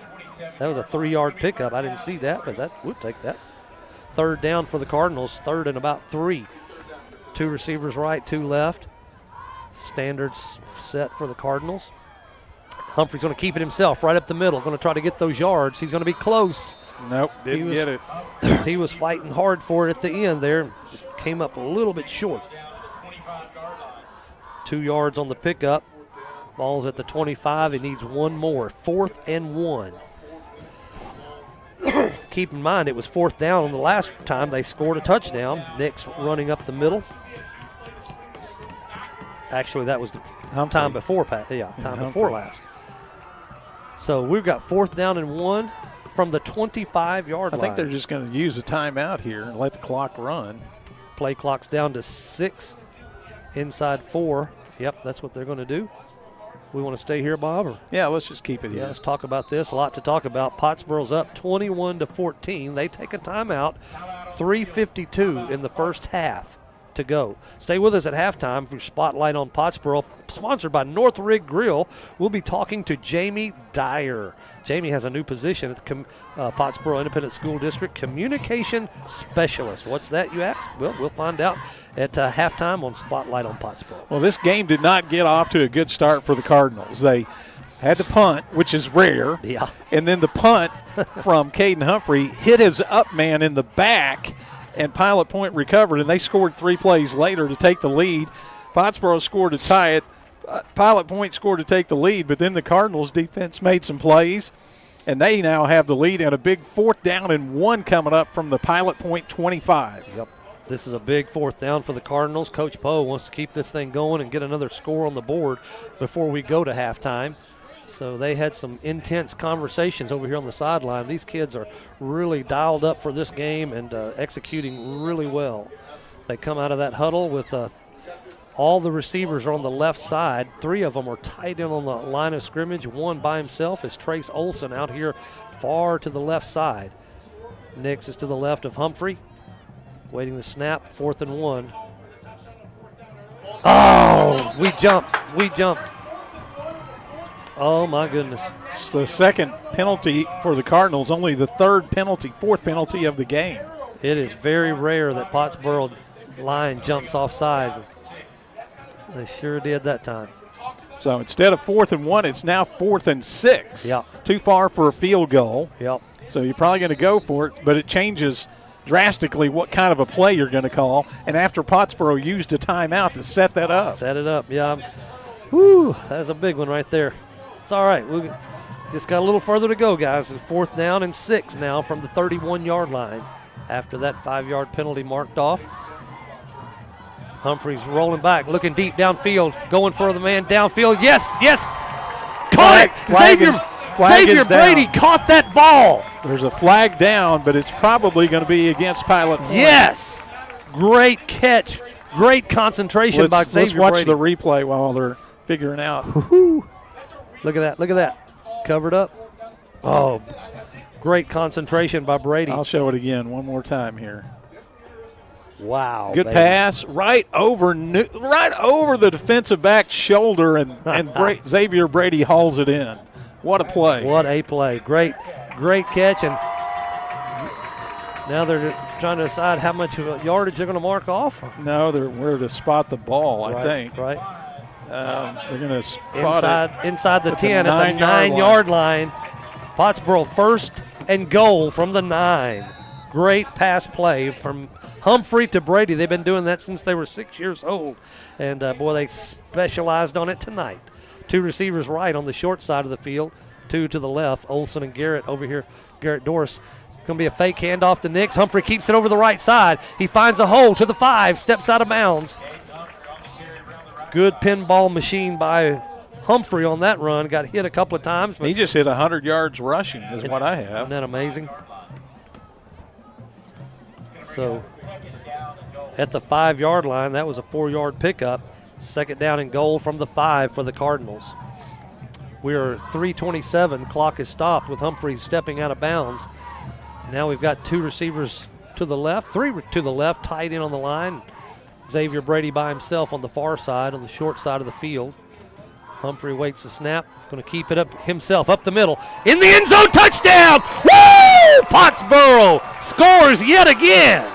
That was a 3-yard pickup. I didn't see that, but that would take that. Third down for the Cardinals. Third and about 3. 2 receivers right, 2 left. Standards set for the Cardinals. Humphrey's going to keep it himself right up the middle. Going to try to get those yards. He's going to be close. Nope, didn't get it. He was fighting hard for it at the end there. Just came up a little bit short. 2 yards on the pickup. Ball's at the 25. He needs one more. 4th and 1. Keep in mind, it was 4th down on the last time they scored a touchdown. Nix running up the middle. Actually, that was the time before. Before last. So we've got 4th down and 1 from the 25-yard line. I think they're just going to use a timeout here and let the clock run. Play clock's down to 6. Inside 4. Yep, that's what they're going to do. We want to stay here, Bob? Or? Yeah, let's just keep it here. Yeah, let's talk about this. A lot to talk about. Pottsboro's up 21-14. They take a timeout. 3:52 in the first half to go. Stay with us at halftime for Spotlight on Pottsboro, sponsored by North Rig Grill. We'll be talking to Jamie Dyer. Jamie has a new position at the Pottsboro Independent School District, Communication Specialist. What's that, you ask? Well, we'll find out at halftime on Spotlight on Pottsboro. Well, this game did not get off to a good start for the Cardinals. They had to punt, which is rare. Yeah. And then the punt from Caden Humphrey hit his up man in the back, and Pilot Point recovered, and they scored 3 plays later to take the lead. Pottsboro scored to tie it. Pilot Point scored to take the lead, but then the Cardinals defense made some plays, and they now have the lead, and a big 4th down and 1 coming up from the Pilot Point 25. Yep. This is a big 4th down for the Cardinals. Coach Poe wants to keep this thing going and get another score on the board before we go to halftime. So they had some intense conversations over here on the sideline. These kids are really dialed up for this game and executing really well. They come out of that huddle with all the receivers are on the left side. 3 of them are tight in on the line of scrimmage. 1 by himself is Trace Olson out here far to the left side. Nix is to the left of Humphrey. Waiting the snap, 4th and 1. Oh, we jumped. Oh, my goodness. It's the second penalty for the Cardinals, only the 4th penalty of the game. It is very rare that Pottsboro line jumps off sides. They sure did that time. So instead of 4th and 1, it's now 4th and 6. Yep. Too far for a field goal. Yep. So you're probably going to go for it, but it changes drastically what kind of a play you're going to call. And after Pottsboro used a timeout to set that up. Set it up, yeah. Woo, that's a big one right there. It's all right. We just got a little further to go, guys. It's 4th down and 6 now from the 31-yard line after that 5-yard penalty marked off. Humphrey's rolling back, looking deep downfield, going for the man downfield. Yes. Caught it. Xavier Brady caught that ball. There's a flag down, but it's probably going to be against Pilot Point. Yes. Great catch. Great concentration by Xavier Brady. Let's watch the replay while they're figuring out. Look at that. Covered up. Oh, great concentration by Brady. I'll show it again one more time here. Wow. Good pass right over the defensive back's shoulder, and Xavier Brady hauls it in. What a play. What a play. Great catch. And now they're trying to decide how much yardage they're going to mark off. No, they're where to spot the ball, I think. Right. They're going to spot inside the 10 at the 9-yard line. Pottsboro 1st and goal from the 9. Great pass play from Humphrey to Brady. They've been doing that since they were 6 years old. And, boy, they specialized on it tonight. 2 receivers right on the short side of the field. two to the left. Olson and Garrett over here. Garrett Doris. Going to be a fake handoff to Nix. Humphrey keeps it over the right side. He finds a hole to the 5, steps out of bounds. Good pinball machine by Humphrey on that run. Got hit a couple of times. He just hit 100 yards rushing is what I have. Isn't that amazing? So at the 5-yard line, that was a 4-yard pickup. Second down and goal from the 5 for the Cardinals. We're 3:27. Clock is stopped with Humphrey stepping out of bounds. Now we've got 2 receivers to the left, 3 to the left, tight in on the line. Xavier Brady by himself on the far side, on the short side of the field. Humphrey waits the snap, going to keep it up himself, up the middle. In the end zone, touchdown! Woo! Pottsboro scores yet again.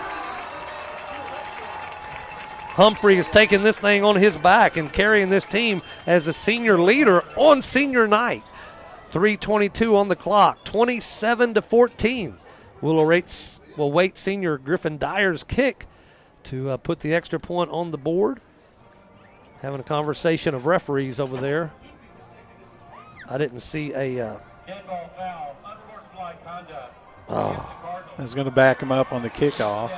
Humphrey has taken this thing on his back and carrying this team as a senior leader on senior night. 3:22 on the clock, 27-14. We'll wait senior Griffin Dyer's kick to put the extra point on the board. Having a conversation of referees over there. I didn't see a. I was going to back him up on the kickoff.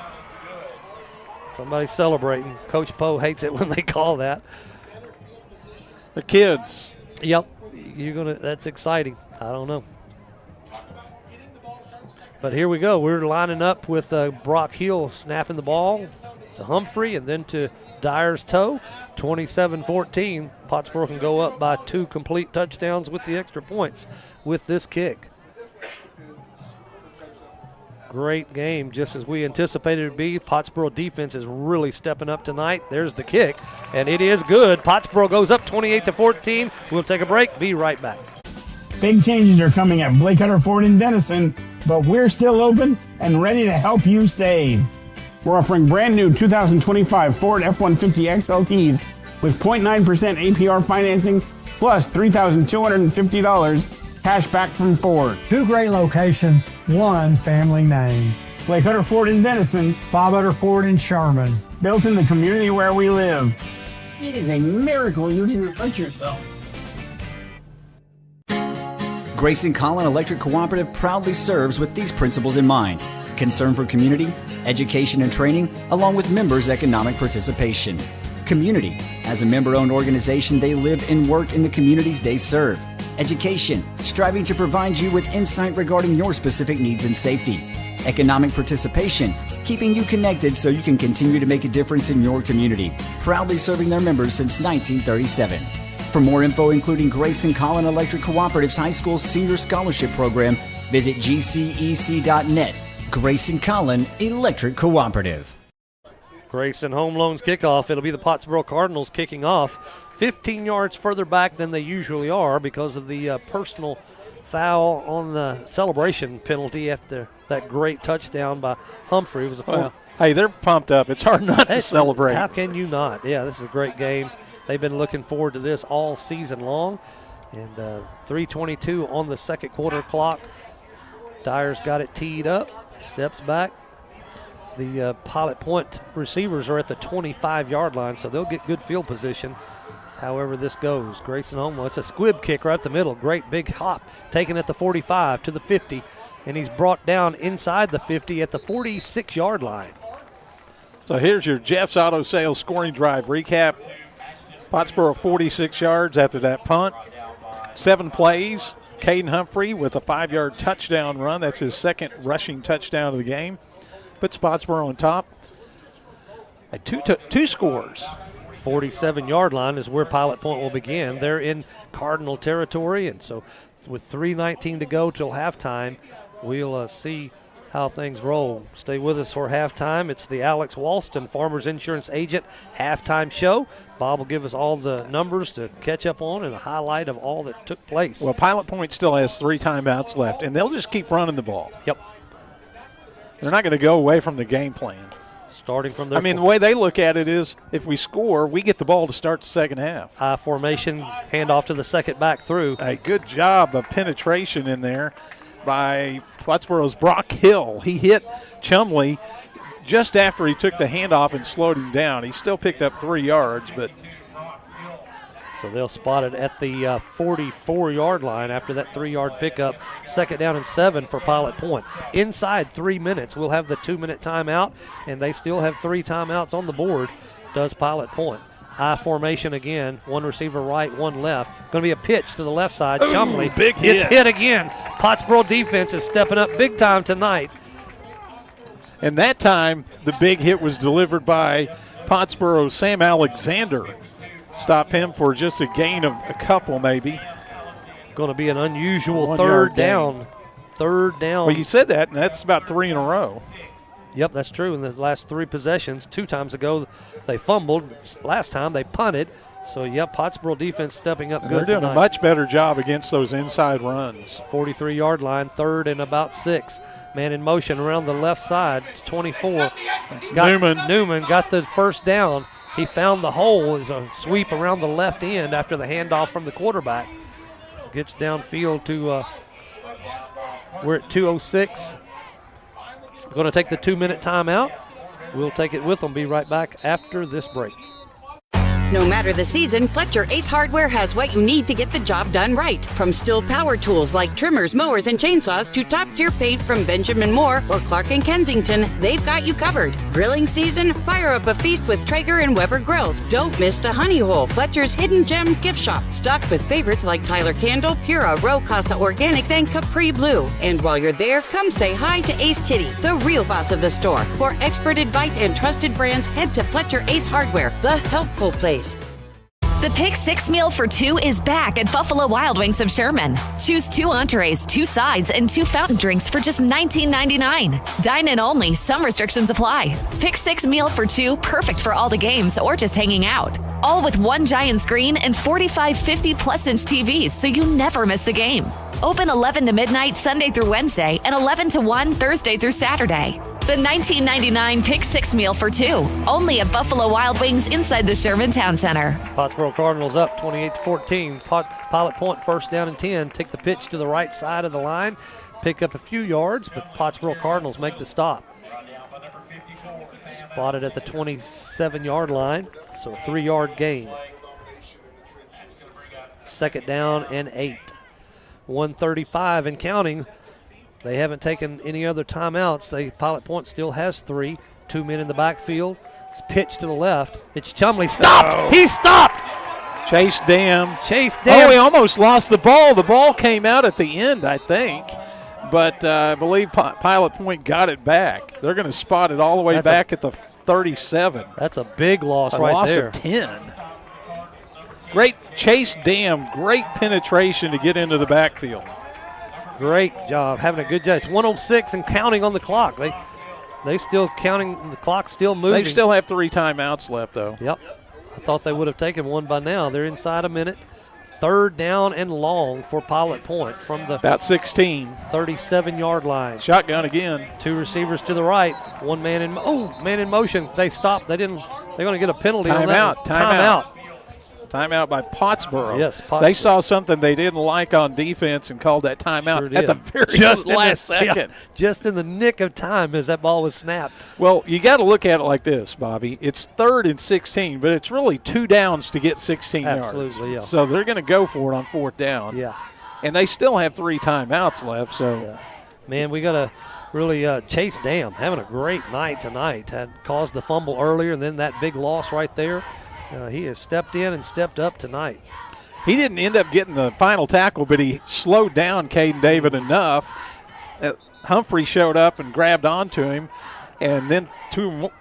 Somebody celebrating. Coach Poe hates it when they call that. The kids. Yep. That's exciting. I don't know. But here we go. We're lining up with Brock Hill snapping the ball to Humphrey and then to Dyer's toe. 27-14. Pottsboro can go up by 2 complete touchdowns with the extra points with this kick. Great game, just as we anticipated it to be. Pottsboro defense is really stepping up tonight. There's the kick, and it is good. Pottsboro goes up 28-14. We'll take a break. Be right back. Big changes are coming at Blake Hunter Ford in Denison, but we're still open and ready to help you save. We're offering brand new 2025 Ford F-150 XLTs with 0.9% APR financing plus $3,250 cash back from Ford. 2 great locations, 1 family name. Blake Hunter Ford in Denison, Bob Hunter Ford in Sherman. Built in the community where we live. It is a miracle you didn't hurt yourself. Grayson Collin Electric Cooperative proudly serves with these principles in mind: concern for community, education and training, along with members' economic participation. Community. As a member-owned organization, they live and work in the communities they serve. Education. Striving to provide you with insight regarding your specific needs and safety. Economic participation. Keeping you connected so you can continue to make a difference in your community. Proudly serving their members since 1937. For more info, including Grayson Collin Electric Cooperative's High School Senior Scholarship Program, visit gcec.net. Grayson Collin Electric Cooperative. Grayson Home Loans kickoff. It'll be the Pottsboro Cardinals kicking off 15 yards further back than they usually are because of the personal foul on the celebration penalty after that great touchdown by Humphrey. It was hey, they're pumped up. It's hard not to celebrate. How can you not? Yeah, this is a great game. They've been looking forward to this all season long. And 3:22 on the second quarter clock. Dyer's got it teed up, steps back. The Pilot Point receivers are at the 25-yard line, so they'll get good field position however this goes. Grayson Homeland, it's a squib kick right up the middle. Great big hop taken at the 45 to the 50, and he's brought down inside the 50 at the 46-yard line. So here's your Jeff's Auto Sales scoring drive recap. Pottsboro 46 yards after that punt. 7 plays. Caden Humphrey with a 5-yard touchdown run. That's his second rushing touchdown of the game. Puts Pottsboro on top. Two scores. 47-yard line is where Pilot Point will begin. They're in Cardinal territory, and so with 3:19 to go till halftime, we'll see how things roll. Stay with us for halftime. It's the Alex Walston Farmers Insurance Agent halftime show. Bob will give us all the numbers to catch up on and a highlight of all that took place. Well, Pilot Point still has 3 timeouts left, and they'll just keep running the ball. Yep. They're not going to go away from the game plan. Starting from their the way they look at it is if we score, we get the ball to start the second half. High formation, handoff to the second back through. A good job of penetration in there by Pottsboro's Brock Hill. He hit Chumley just after he took the handoff and slowed him down. He still picked up 3 yards, but So they'll spot it at the 44-yard line after that 3-yard pickup. 2nd down and 7 for Pilot Point. Inside 3 minutes, we'll have the 2-minute timeout, and they still have 3 timeouts on the board, does Pilot Point. High formation again, 1 receiver right, 1 left. Going to be a pitch to the left side. Chumley gets hit again. Pottsboro defense is stepping up big time tonight. And that time, the big hit was delivered by Pottsboro's Sam Alexander. Stop him for just a gain of a couple, maybe. Going to be an unusual third down. Third down. Well, you said that, and that's about 3 in a row. Yep, that's true. In the last 3 possessions, 2 times ago they fumbled. Last time they punted. So, yep, Pottsboro defense stepping up good They're doing tonight. a much better job against those inside runs. 43-yard line, 3rd and about 6. Man in motion around the left side, 24. Newman got the first down. He found the hole. It was a sweep around the left end after the handoff from the quarterback. Gets downfield to, we're at 2:06. Going to take the 2-minute timeout. We'll take it with them. Be right back after this break. No matter the season, Fletcher Ace Hardware has what you need to get the job done right. From Stihl power tools like trimmers, mowers, and chainsaws to top-tier paint from Benjamin Moore or Clark & Kensington, they've got you covered. Grilling season? Fire up a feast with Traeger and Weber grills. Don't miss the Honey Hole, Fletcher's hidden gem gift shop, stocked with favorites like Tyler Candle, Pura, Row Casa Organics, and Capri Blue. And while you're there, come say hi to Ace Kitty, the real boss of the store. For expert advice and trusted brands, head to Fletcher Ace Hardware, the helpful place. The Pick 6 meal for 2 is back at Buffalo Wild Wings of Sherman. Choose 2 entrees, 2 sides, and 2 fountain drinks for just $19.99. Dine in only. Some restrictions apply. Pick 6 meal for 2, perfect for all the games or just hanging out. All with 1 giant screen and 45 50-plus-inch TVs, so you never miss the game. Open 11 to midnight Sunday through Wednesday and 11 to 1 Thursday through Saturday. The $19.99 Pick 6 meal for 2, only at Buffalo Wild Wings inside the Sherman Town Center. Pottsboro Cardinals up 28-14. Pilot Point 1st down and 10. Take the pitch to the right side of the line. Pick up a few yards, but Pottsboro Cardinals make the stop. Spotted at the 27-yard line, so a 3-yard gain. 2nd down and 8. 1:35 and counting. They haven't taken any other timeouts. Pilot Point still has 3. 2 men in the backfield. It's pitched to the left. It's Chumley. Stopped! Oh. He stopped! Chase Dam. Oh, he almost lost the ball. The ball came out at the end, I think. But I believe Pilot Point got it back. They're going to spot it all the way back at the 37. That's a big loss right loss there. Of 10. Great Chase Dam, great penetration to get into the backfield. Great job, having a good job. It's 1:06 and counting on the clock. They still counting, the clock's still moving. They still have 3 timeouts left, though. Yep. I thought they would have taken one by now. They're inside a minute. 3rd down and long for Pilot Point from the about 16. 37-yard line. Shotgun again. 2 receivers to the right. 1 man in man in motion. They stopped. They're going to get a penalty on that. Timeout. Timeout by Pottsboro. Yes, Pottsboro. They saw something they didn't like on defense and called that timeout at the very last second. Yeah, just in the nick of time as that ball was snapped. Well, you got to look at it like this, Bobby. It's 3rd and 16, but it's really 2 downs to get 16 yards. Absolutely, yeah. So they're going to go for it on 4th down. Yeah. And they still have 3 timeouts left. So, yeah. Man, we got to really Chase Dam having a great night tonight. Had caused the fumble earlier and then that big loss right there. He has stepped in and stepped up tonight. He didn't end up getting the final tackle, but he slowed down Caden David enough. Humphrey showed up and grabbed onto him, and then two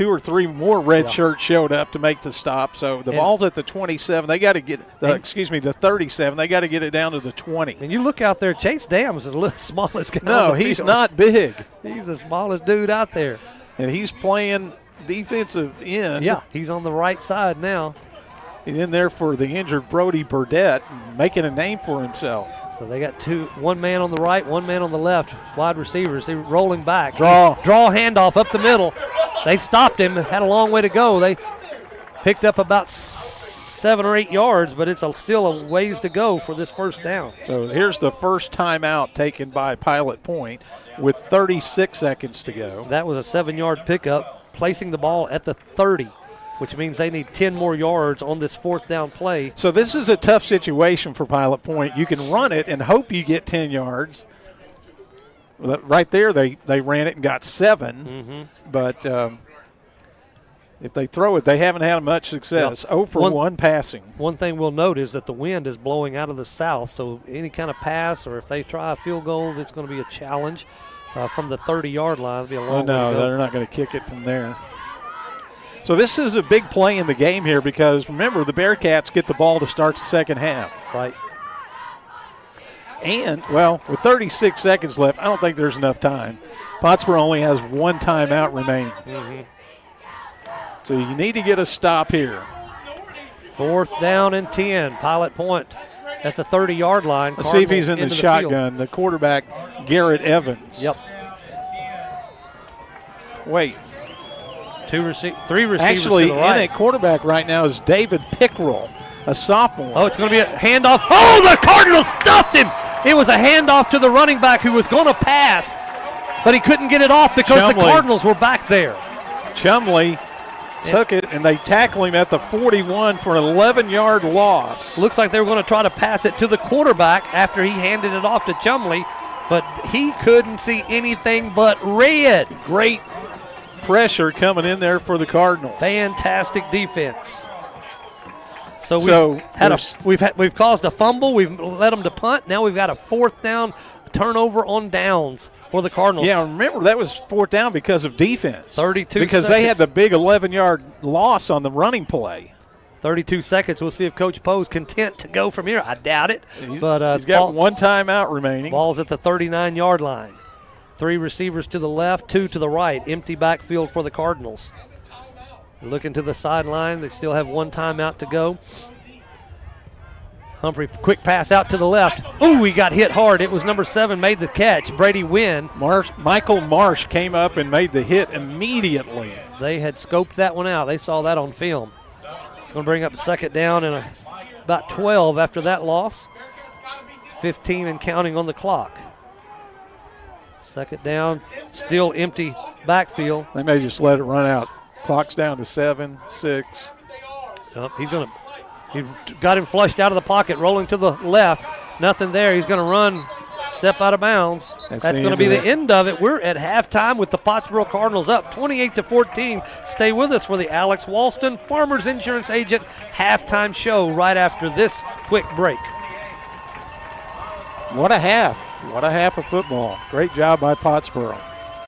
or three more red shirts showed up to make the stop. So the ball's at the 27. They got to get the 37. They got to get it down to the 20. And you look out there, Chase Dam is the smallest guy. No, he's not big. He's the smallest dude out there. And he's playing defensive end. Yeah, he's on the right side now. He's in there for the injured Brody Burdett, making a name for himself. So they got 1 man on the right, 1 man on the left, wide receivers. They're rolling back. Draw handoff up the middle. They stopped him, had a long way to go. They picked up about 7 or 8 yards, but it's still a ways to go for this 1st down. So here's the first timeout taken by Pilot Point with 36 seconds to go. That was a 7-yard pickup, placing the ball at the 30. which means they need 10 more yards on this fourth down play. So this is a tough situation for Pilot Point. You can run it and hope you get 10 yards. Right there, they ran it and got 7. But if they throw it, they haven't had much success. 0 for 1 passing. One thing we'll note is that the wind is blowing out of the south, so any kind of pass or if they try a field goal, it's going to be a challenge from the 30-yard line. It'll be a long way to go. They're not going to kick it from there. So this is a big play in the game here because, remember, the Bearcats get the ball to start the second half. Right. And, well, with 36 seconds left, I don't think there's enough time. Pottsboro only has 1 timeout remaining. So you need to get a stop here. 4th down and 10. Pilot Point at the 30-yard line. Let's see if he's in the shotgun. The quarterback, Garrett Evans. Yep. Wait. 3 receivers Actually, to the right. in at quarterback right now is David Pickrell, a sophomore. Oh, it's going to be a handoff. Oh, the Cardinals stuffed him. It was a handoff to the running back who was going to pass, but he couldn't get it off because the Cardinals were back there. Chumley took it, and they tackle him at the 41 for an 11-yard loss. Looks like they were going to try to pass it to the quarterback after he handed it off to Chumley, but he couldn't see anything but red. Great pressure coming in there for the Cardinals. Fantastic defense. So we've caused a fumble. We've led them to punt. Now we've got a 4th down turnover on downs for the Cardinals. Yeah, remember that was 4th down because of defense. 32 because seconds. They had the big 11-yard loss on the running play. 32 seconds. We'll see if Coach Poe's content to go from here. I doubt it. He's got 1 timeout remaining. Ball's at the 39-yard line. 3 receivers to the left, 2 to the right. Empty backfield for the Cardinals. Looking to the sideline. They still have 1 timeout to go. Humphrey, quick pass out to the left. Ooh, he got hit hard. It was number 7 made the catch. Brady Wynn. Michael Marsh came up and made the hit immediately. They had scoped that one out. They saw that on film. It's going to bring up 2nd down and about 12 after that loss. 15 and counting on the clock. 2nd down, still empty backfield. They may just let it run out. Clock's down to 7, 6. He got him flushed out of the pocket, rolling to the left. Nothing there. He's going to run, step out of bounds. That's going to be the end of it. We're at halftime with the Pottsboro Cardinals up 28-14. Stay with us for the Alex Walston Farmers Insurance Agent halftime show right after this quick break. What a half. What a half of football. Great job by Pottsboro.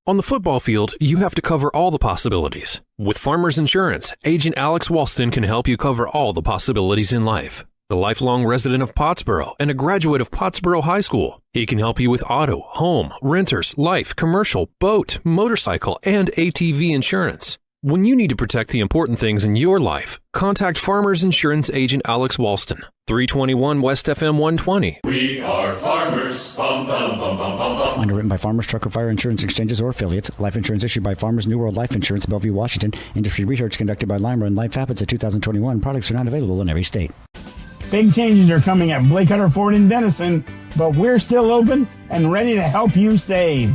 On the football field, you have to cover all the possibilities. With Farmers Insurance, Agent Alex Walston can help you cover all the possibilities in life. The lifelong resident of Pottsboro and a graduate of Pottsboro High School, he can help you with auto, home, renters, life, commercial, boat, motorcycle, and ATV insurance. When you need to protect the important things in your life, contact Farmers Insurance Agent Alex Walston, 321 West FM 120. We are farmers. Bum, bum, bum, bum, bum, bum. Underwritten by Farmers Truck or Fire Insurance Exchanges or affiliates. Life insurance issued by Farmers New World Life Insurance, Bellevue, Washington. Industry research conducted by Lima and Life Habits of 2021. Products are not available in every state. Big changes are coming at Blake Hutter Ford in Denison, but we're still open and ready to help you save.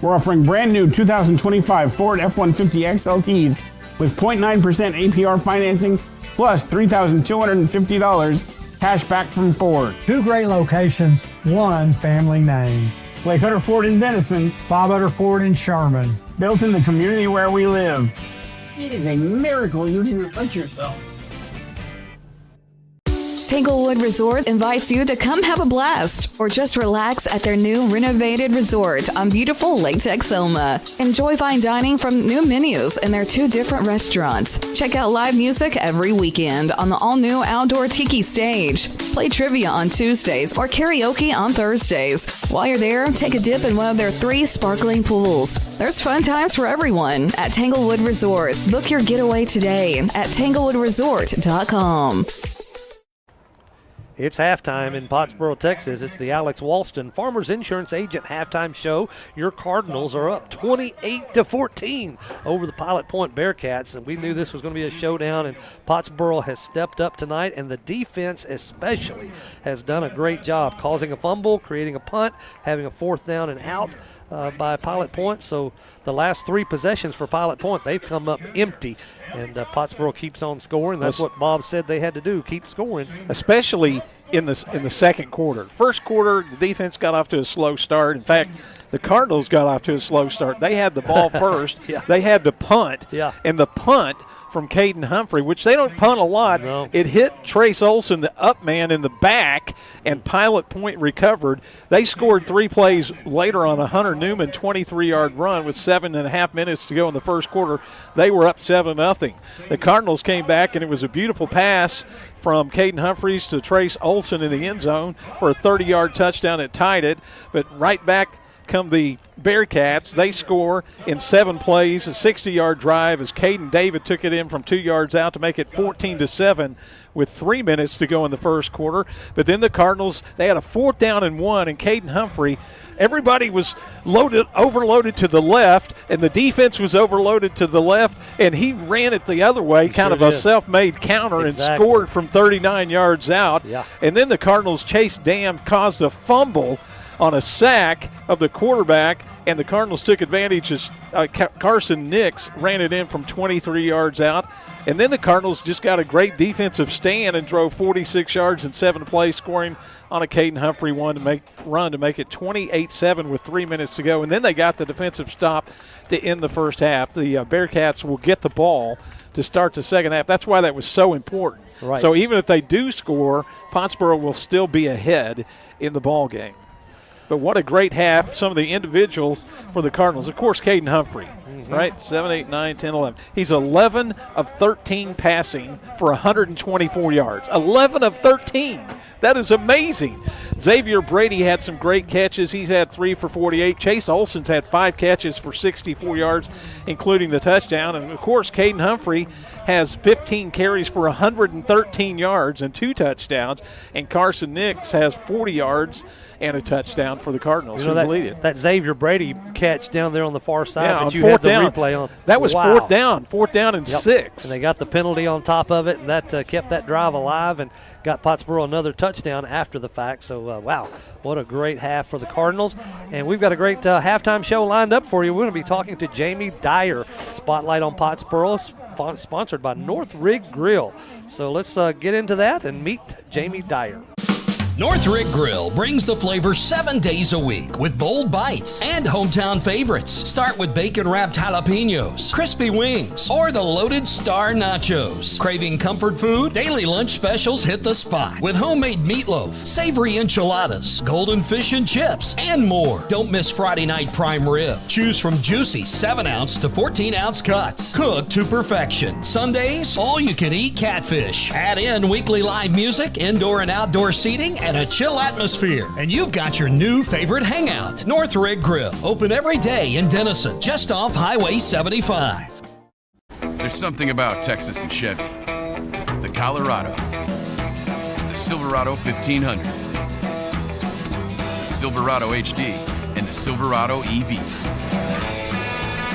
We're offering brand new 2025 Ford F-150 XLTs with 0.9% APR financing plus $3,250 cash back from Ford. 2 great locations, 1 family name. Blake Hutter Ford in Denison, Bob Hutter Ford in Sherman. Built in the community where we live. It is a miracle you didn't hurt yourself. Tanglewood Resort invites you to come have a blast or just relax at their new renovated resort on beautiful Lake Texoma. Enjoy fine dining from new menus in their 2 different restaurants. Check out live music every weekend on the all-new outdoor tiki stage. Play trivia on Tuesdays or karaoke on Thursdays. While you're there, take a dip in one of their 3 sparkling pools. There's fun times for everyone at Tanglewood Resort. Book your getaway today at tanglewoodresort.com. It's halftime in Pottsboro, Texas. It's the Alex Walston Farmers Insurance Agent halftime show. Your Cardinals are up 28-14 over the Pilot Point Bearcats, and we knew this was going to be a showdown, and Pottsboro has stepped up tonight, and the defense especially has done a great job causing a fumble, creating a punt, having a 4th down and out by Pilot Point. So the last 3 possessions for Pilot Point, they've come up empty, and Pottsboro keeps on scoring. That's what Bob said they had to do, keep scoring. Especially in the second quarter. First quarter, the defense got off to a slow start. In fact, the Cardinals got off to a slow start. They had the ball first. Yeah. They had to punt. Yeah. And the punt from Caden Humphrey, which they don't punt a lot. No. It hit Trace Olson, the up man, in the back, and Pilot Point recovered. They scored 3 plays later on a Hunter Newman 23-yard run with 7.5 minutes to go in the first quarter. They were up 7-0. The Cardinals came back, and it was a beautiful pass from Caden Humphreys to Trace Olson in the end zone for a 30-yard touchdown that tied it. But right back come the Bearcats. They score in 7 plays, a 60-yard drive as Caden David took it in from 2 yards out to make it 14-7 with 3 minutes to go in the first quarter. But then the Cardinals, they had a 4th down and 1, and Caden Humphrey, everybody was overloaded to the left, and the defense was overloaded to the left, and he ran it the other way, kind of a self-made counter, and scored from 39 yards out. Yeah. And then the Cardinals, Chase Dam, caused a fumble on a sack of the quarterback, and the Cardinals took advantage as Carson Nix ran it in from 23 yards out. And then the Cardinals just got a great defensive stand and drove 46 yards in 7 plays, scoring on a Caden Humphrey run to make it 28-7 with 3 minutes to go. And then they got the defensive stop to end the first half. The Bearcats will get the ball to start the second half. That's why that was so important. Right. So even if they do score, Pottsboro will still be ahead in the ball game. But what a great half, some of the individuals for the Cardinals. Of course, Caden Humphrey, right? 7, 8, 9, 10, 11. He's 11 of 13 passing for 124 yards. 11 of 13. That is amazing. Xavier Brady had some great catches. He's had 3 for 48. Chase Olson's had 5 catches for 64 yards, including the touchdown. And, of course, Caden Humphrey has 15 carries for 113 yards and 2 touchdowns. And Carson Nix has 40 yards and a touchdown for the Cardinals. You know, that Xavier Brady catch down there on the far side that you had the replay on. That was 4th down and 6. And they got the penalty on top of it, and that kept that drive alive and got Pottsboro another touchdown after the fact. So, wow, what a great half for the Cardinals. And we've got a great halftime show lined up for you. We're going to be talking to Jamie Dyer, Spotlight on Pottsboro, sponsored by North Rig Grill. So let's get into that and meet Jamie Dyer. North Rig Grill brings the flavor 7 days a week with bold bites and hometown favorites. Start with bacon-wrapped jalapenos, crispy wings, or the loaded star nachos. Craving comfort food? Daily lunch specials hit the spot with homemade meatloaf, savory enchiladas, golden fish and chips, and more. Don't miss Friday night prime rib. Choose from juicy 7-ounce to 14-ounce cuts, cooked to perfection. Sundays, all-you-can-eat catfish. Add in weekly live music, indoor and outdoor seating, and a chill atmosphere. And you've got your new favorite hangout. North Rig Grill, open every day in Denison, just off Highway 75. There's something about Texas and Chevy. The Colorado, the Silverado 1500, the Silverado HD, and the Silverado EV.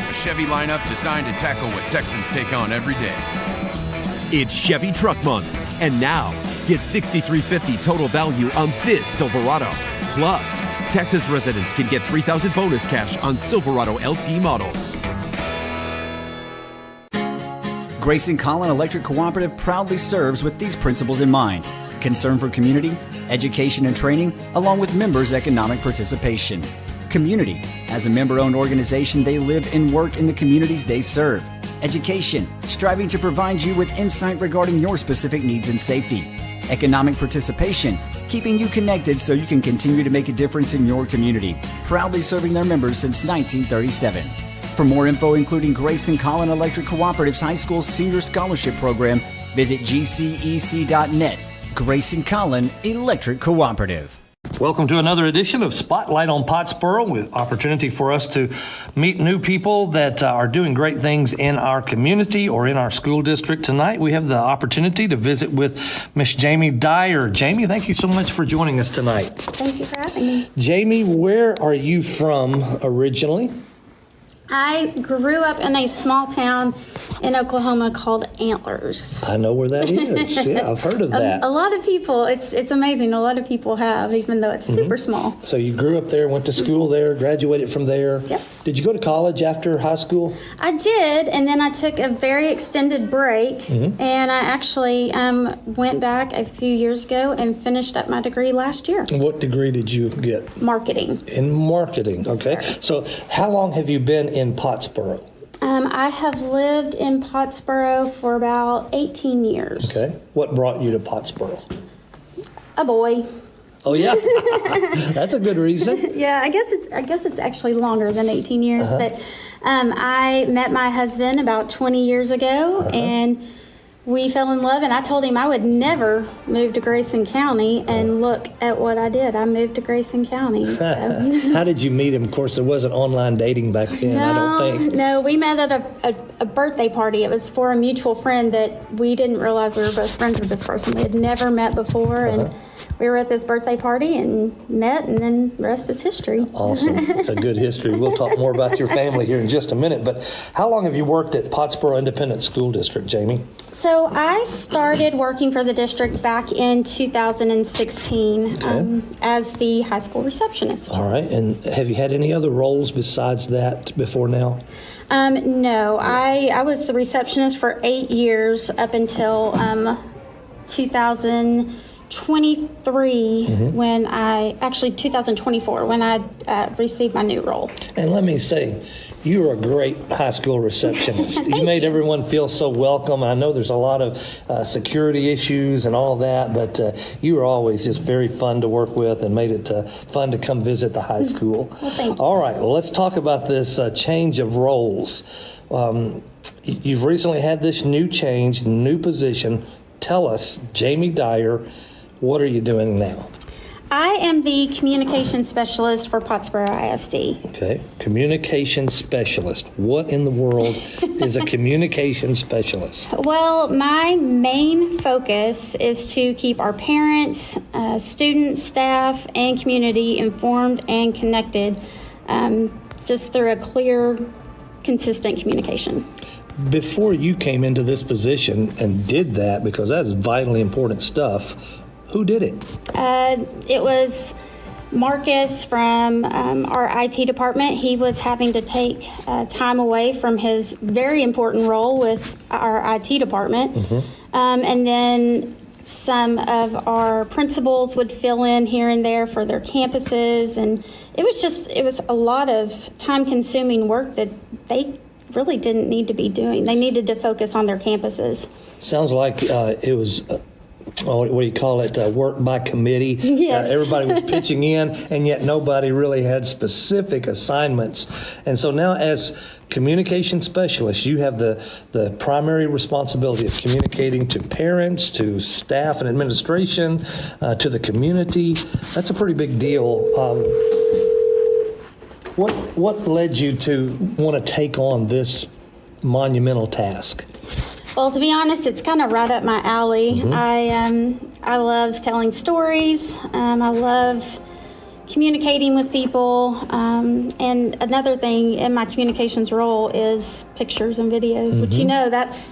A Chevy lineup designed to tackle what Texans take on every day. It's Chevy Truck Month, and now get $6,350 total value on this Silverado. Plus, Texas residents can get $3,000 bonus cash on Silverado LT models. Grayson Collin Electric Cooperative proudly serves with these principles in mind: concern for community, education and training, along with members' economic participation. Community. As a member-owned organization, they live and work in the communities they serve. Education. Striving to provide you with insight regarding your specific needs and safety. Economic participation, keeping you connected so you can continue to make a difference in your community, proudly serving their members since 1937. For more info, including Grayson Collin Electric Cooperative's High School Senior Scholarship Program, visit gcec.net. Grayson Collin Electric Cooperative. Welcome to another edition of Spotlight on Pottsboro, with opportunity for us to meet new people that are doing great things in our community or in our school district. Tonight we have the opportunity to visit with Miss Jamie Dyer. Jamie, thank you so much for joining us tonight. Thank you for having me. Jamie, where are you from originally? I grew up in a small town in Oklahoma called Antlers. I know where that is. Yeah, I've heard of that. A lot of people, it's amazing. A lot of people have, even though it's super small. So you grew up there, went to school there, graduated from there. Yep. Did you go to college after high school? I did, and then I took a very extended break, and I actually went back a few years ago and finished up my degree last year. And what degree did you get? Marketing. In marketing, okay. Yes, so how long have you been in Pottsboro? I have lived in Pottsboro for about 18 years. Okay. What brought you to Pottsboro? A boy. Oh yeah, that's a good reason. Yeah, I guess it's actually longer than 18 years, but I met my husband about 20 years ago, and we fell in love, and I told him I would never move to Grayson County, and look at what I did. I moved to Grayson County. So. How did you meet him? Of course, there wasn't online dating back then, I don't think. No, we met at a birthday party. It was for a mutual friend that we didn't realize we were both friends with this person. We had never met before, and we were at this birthday party and met, and then the rest is history. Awesome. It's a good history. We'll talk more about your family here in just a minute, but how long have you worked at Pottsboro Independent School District, Jamie? So I started working for the district back in 2016 as the high school receptionist. All right. And have you had any other roles besides that before now? No. I was the receptionist for 8 years up until 2023 when 2024 when I received my new role. And let me say, you are a great high school receptionist. You made everyone feel so welcome. I know there's a lot of security issues and all that, but you were always just very fun to work with and made it fun to come visit the high school. Well, thank you. All right, well, let's talk about this change of roles. You've recently had this new change, new position. Tell us, Jamie Dyer, what are you doing now? I am the communication specialist for Pottsboro ISD. Okay, communication specialist. What in the world is a communication specialist? Well, my main focus is to keep our parents, students, staff, and community informed and connected just through a clear, consistent communication. Before you came into this position and did that, because that's vitally important stuff, who did it? It was Marcus from our IT department. He was having to take time away from his very important role with our IT department. And then some of our principals would fill in here and there for their campuses. And it was a lot of time-consuming work that they really didn't need to be doing. They needed to focus on their campuses. Sounds like it was... what do you call it? Work by committee. Yes. Everybody was pitching in, and yet nobody really had specific assignments. And so now, as communication specialist, you have the primary responsibility of communicating to parents, to staff and administration, to the community. That's a pretty big deal. What led you to want to take on this monumental task? Well, to be honest, it's kind of right up my alley. I love telling stories. I love communicating with people. And another thing in my communications role is pictures and videos, which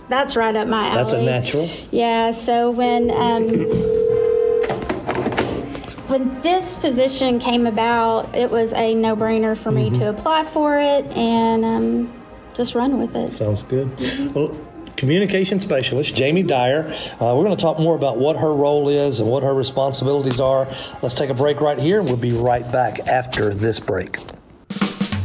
that's right up my alley. That's a natural. Yeah. So when this position came about, it was a no-brainer for me to apply for it and just run with it. Sounds good. Well, communication specialist, Jamie Dyer. We're going to talk more about what her role is and what her responsibilities are. Let's take a break right here. We'll be right back after this break.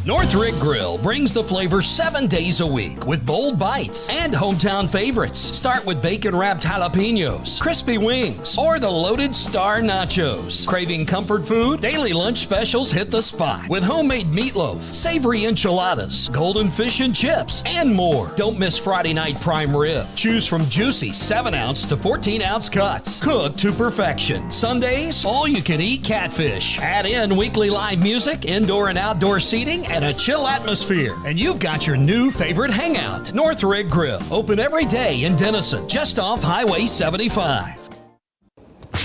Northrick Grill brings the flavor 7 days a week with bold bites and hometown favorites. Start with bacon-wrapped jalapenos, crispy wings, or the loaded star nachos. Craving comfort food? Daily lunch specials hit the spot with homemade meatloaf, savory enchiladas, golden fish and chips, and more. Don't miss Friday night prime rib. Choose from juicy 7-ounce to 14-ounce cuts, cooked to perfection. Sundays, all-you-can-eat catfish. Add in weekly live music, indoor and outdoor seating, and a chill atmosphere. And you've got your new favorite hangout, Northrick Grill. Open every day in Denison, just off Highway 75.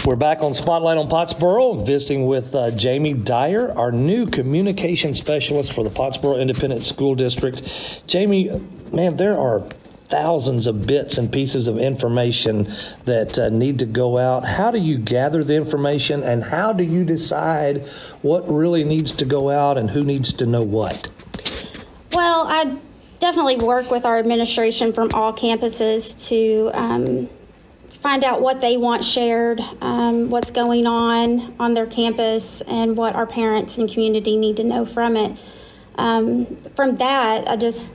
We're back on Spotlight on Pottsboro, visiting with Jamie Dyer, our new communication specialist for the Pottsboro Independent School District. Jamie, man, there are thousands of bits and pieces of information that need to go out. How do you gather the information, and how do you decide what really needs to go out and who needs to know what? Well, I definitely work with our administration from all campuses to find out what they want shared, what's going on their campus, and what our parents and community need to know from it. From that, I just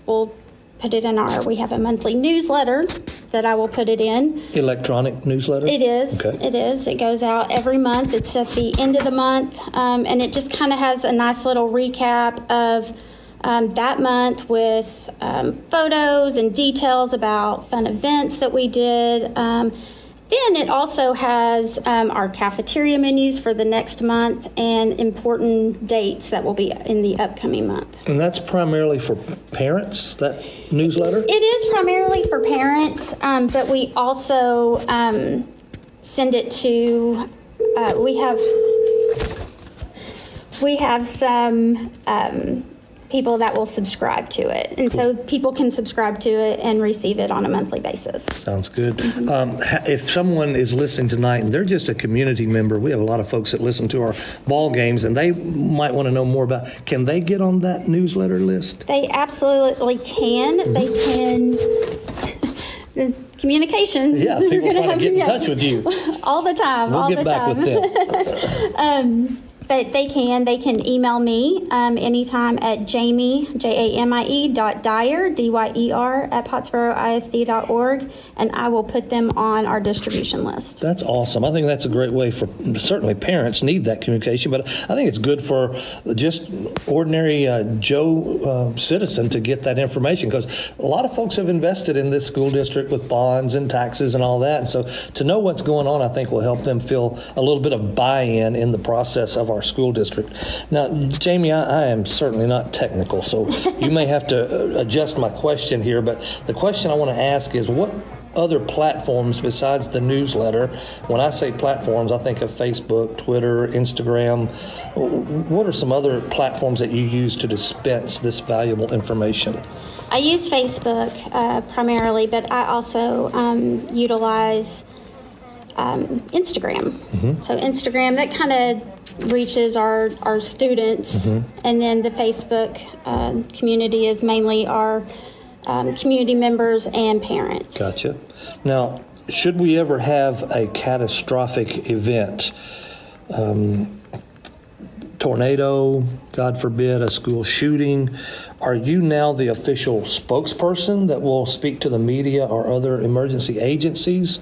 will put it in we have a monthly newsletter that I will put it in. Electronic newsletter? It is. Okay. It is. It goes out every month. It's at the end of the month, and it just kind of has a nice little recap of that month with photos and details about fun events that we did. Then it also has our cafeteria menus for the next month and important dates that will be in the upcoming month. And that's primarily for parents, that newsletter? It is primarily for parents, but we also send it to, we have some people that will subscribe to it. And so people can subscribe to it and receive it on a monthly basis. Sounds good. If someone is listening tonight and they're just a community member, we have a lot of folks that listen to our ball games and they might want to know more about, can they get on that newsletter list? They absolutely can. Mm-hmm. They can. The communications. Yeah, people trying to get in touch with you. All the time. We'll get back with them. But they can email me anytime at Jamie, Jamie.Dyer, DYER, at PottsboroISD.org, and I will put them on our distribution list. That's awesome. I think that's a great way for, certainly parents need that communication, but I think it's good for just ordinary Joe citizen to get that information, because a lot of folks have invested in this school district with bonds and taxes and all that, and so to know what's going on, I think will help them feel a little bit of buy-in in the process of our school district. Now, Jamie, I am certainly not technical, so you may have to adjust my question here, but the question I want to ask is, what other platforms besides the newsletter? When I say platforms, I think of Facebook, Twitter, Instagram. What are some other platforms that you use to dispense this valuable information? I use Facebook primarily, but I also utilize Instagram. Mm-hmm. So Instagram, that kind of reaches our students, mm-hmm. and then the Facebook community is mainly our community members and parents. Gotcha. Now, should we ever have a catastrophic event, tornado, God forbid, a school shooting, are you now the official spokesperson that will speak to the media or other emergency agencies?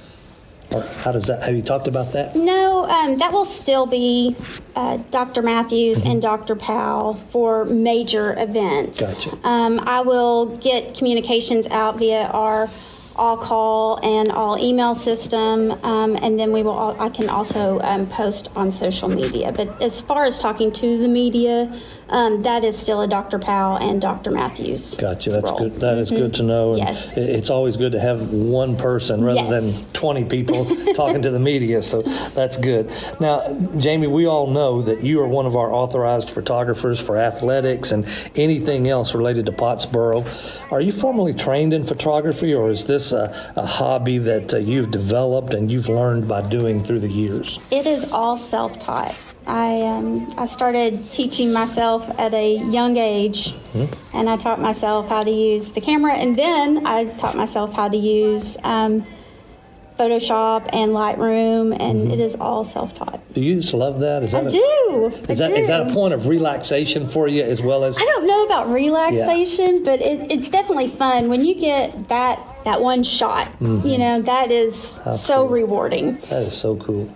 Or how does that, have you talked about that? No, that will still be Dr. Matthews mm-hmm. and Dr. Powell for major events. Gotcha. I will get communications out via our all call and all email system, and then I can also post on social media. But as far as talking to the media, that is still a Dr. Powell and Dr. Matthews. Gotcha. That's role. good. That is good to know. And yes. It's always good to have one person rather yes. than 20 people talking to the media. So that's good. Now, Jamie, we all know that you are one of our authorized photographers for athletics and anything else related to Pottsboro. Are you formally trained in photography, or is this a hobby that you've developed and you've learned by doing through the years? It is all self-taught. I started teaching myself at a young age, mm-hmm. and I taught myself how to use the camera, and then I taught myself how to use Photoshop and Lightroom, and it is all self-taught. Do you just love that? I do. Is that a point of relaxation for you as well as? I don't know about relaxation, but it's definitely fun when you get that one shot. You know, that is so rewarding. That is so cool.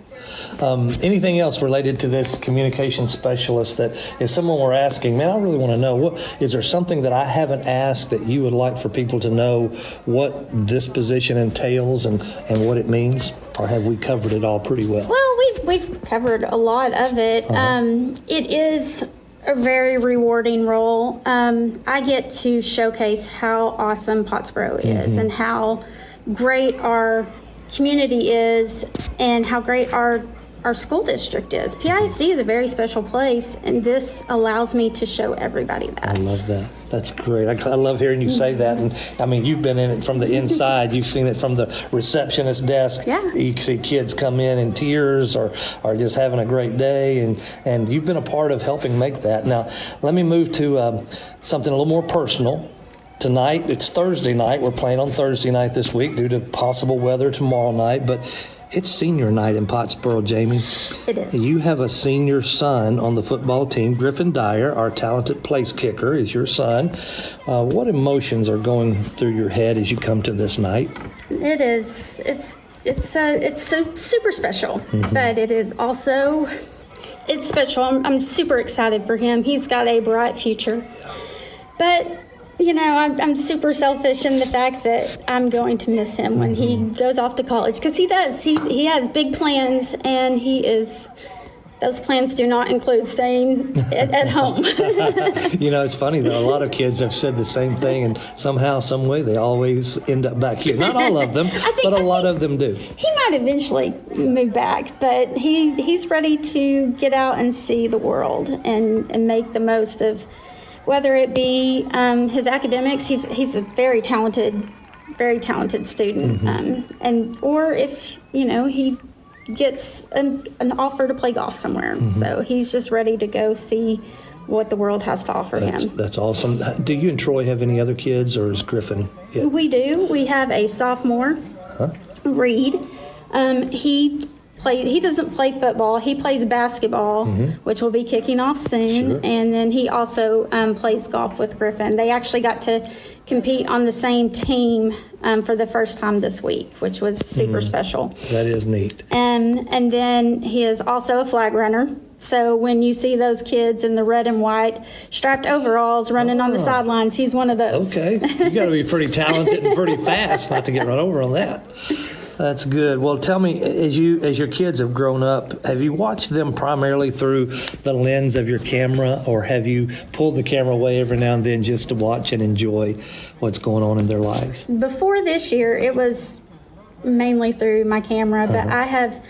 Anything else related to this communication specialist that if someone were asking, man, I really want to know, is there something that I haven't asked that you would like for people to know what this position entails and what it means? Or have we covered it all pretty well? Well, we've covered a lot of it. It is a very rewarding role. I get to showcase how awesome Pottsboro is and how great our community is and how great our school district is. PISD is a very special place, and this allows me to show everybody that. I love that. That's great. I love hearing you say that. And I mean, you've been in it from the inside. You've seen it from the receptionist desk. Yeah. You see kids come in tears or just having a great day, and you've been a part of helping make that. Now, let me move to something a little more personal. Tonight, it's Thursday night. We're playing on Thursday night this week due to possible weather tomorrow night, but it's senior night in Pottsboro, Jamie. It is. You have a senior son on the football team. Griffin Dyer, our talented place kicker, is your son. What emotions are going through your head as you come to this night? It is. It's so super special, but it is also, it's special. I'm super excited for him. He's got a bright future, but you know, I'm super selfish in the fact that I'm going to miss him when he goes off to college, because he does. He has big plans, and those plans do not include staying at home. You know, it's funny though. A lot of kids have said the same thing, and somehow, some way, they always end up back here. Not all of them, but a lot of them do. He might eventually move back, but he's ready to get out and see the world and make the most of. Whether it be his academics, he's a very talented student, or if he gets an offer to play golf somewhere, so he's just ready to go see what the world has to offer him. That's awesome. Do you and Troy have any other kids, or is Griffin? Yeah. We do. We have a sophomore, Reed. He doesn't play football. He plays basketball, which will be kicking off soon. Sure. And then he also plays golf with Griffin. They actually got to compete on the same team for the first time this week, which was super special. That is neat. And then he is also a flag runner. So when you see those kids in the red and white strapped overalls running on the sidelines, he's one of those. Okay. You got to be pretty talented and pretty fast not to get run over on that. That's good. Well, tell me, as your kids have grown up, have you watched them primarily through the lens of your camera, or have you pulled the camera away every now and then just to watch and enjoy what's going on in their lives? Before this year, it was mainly through my camera, but I have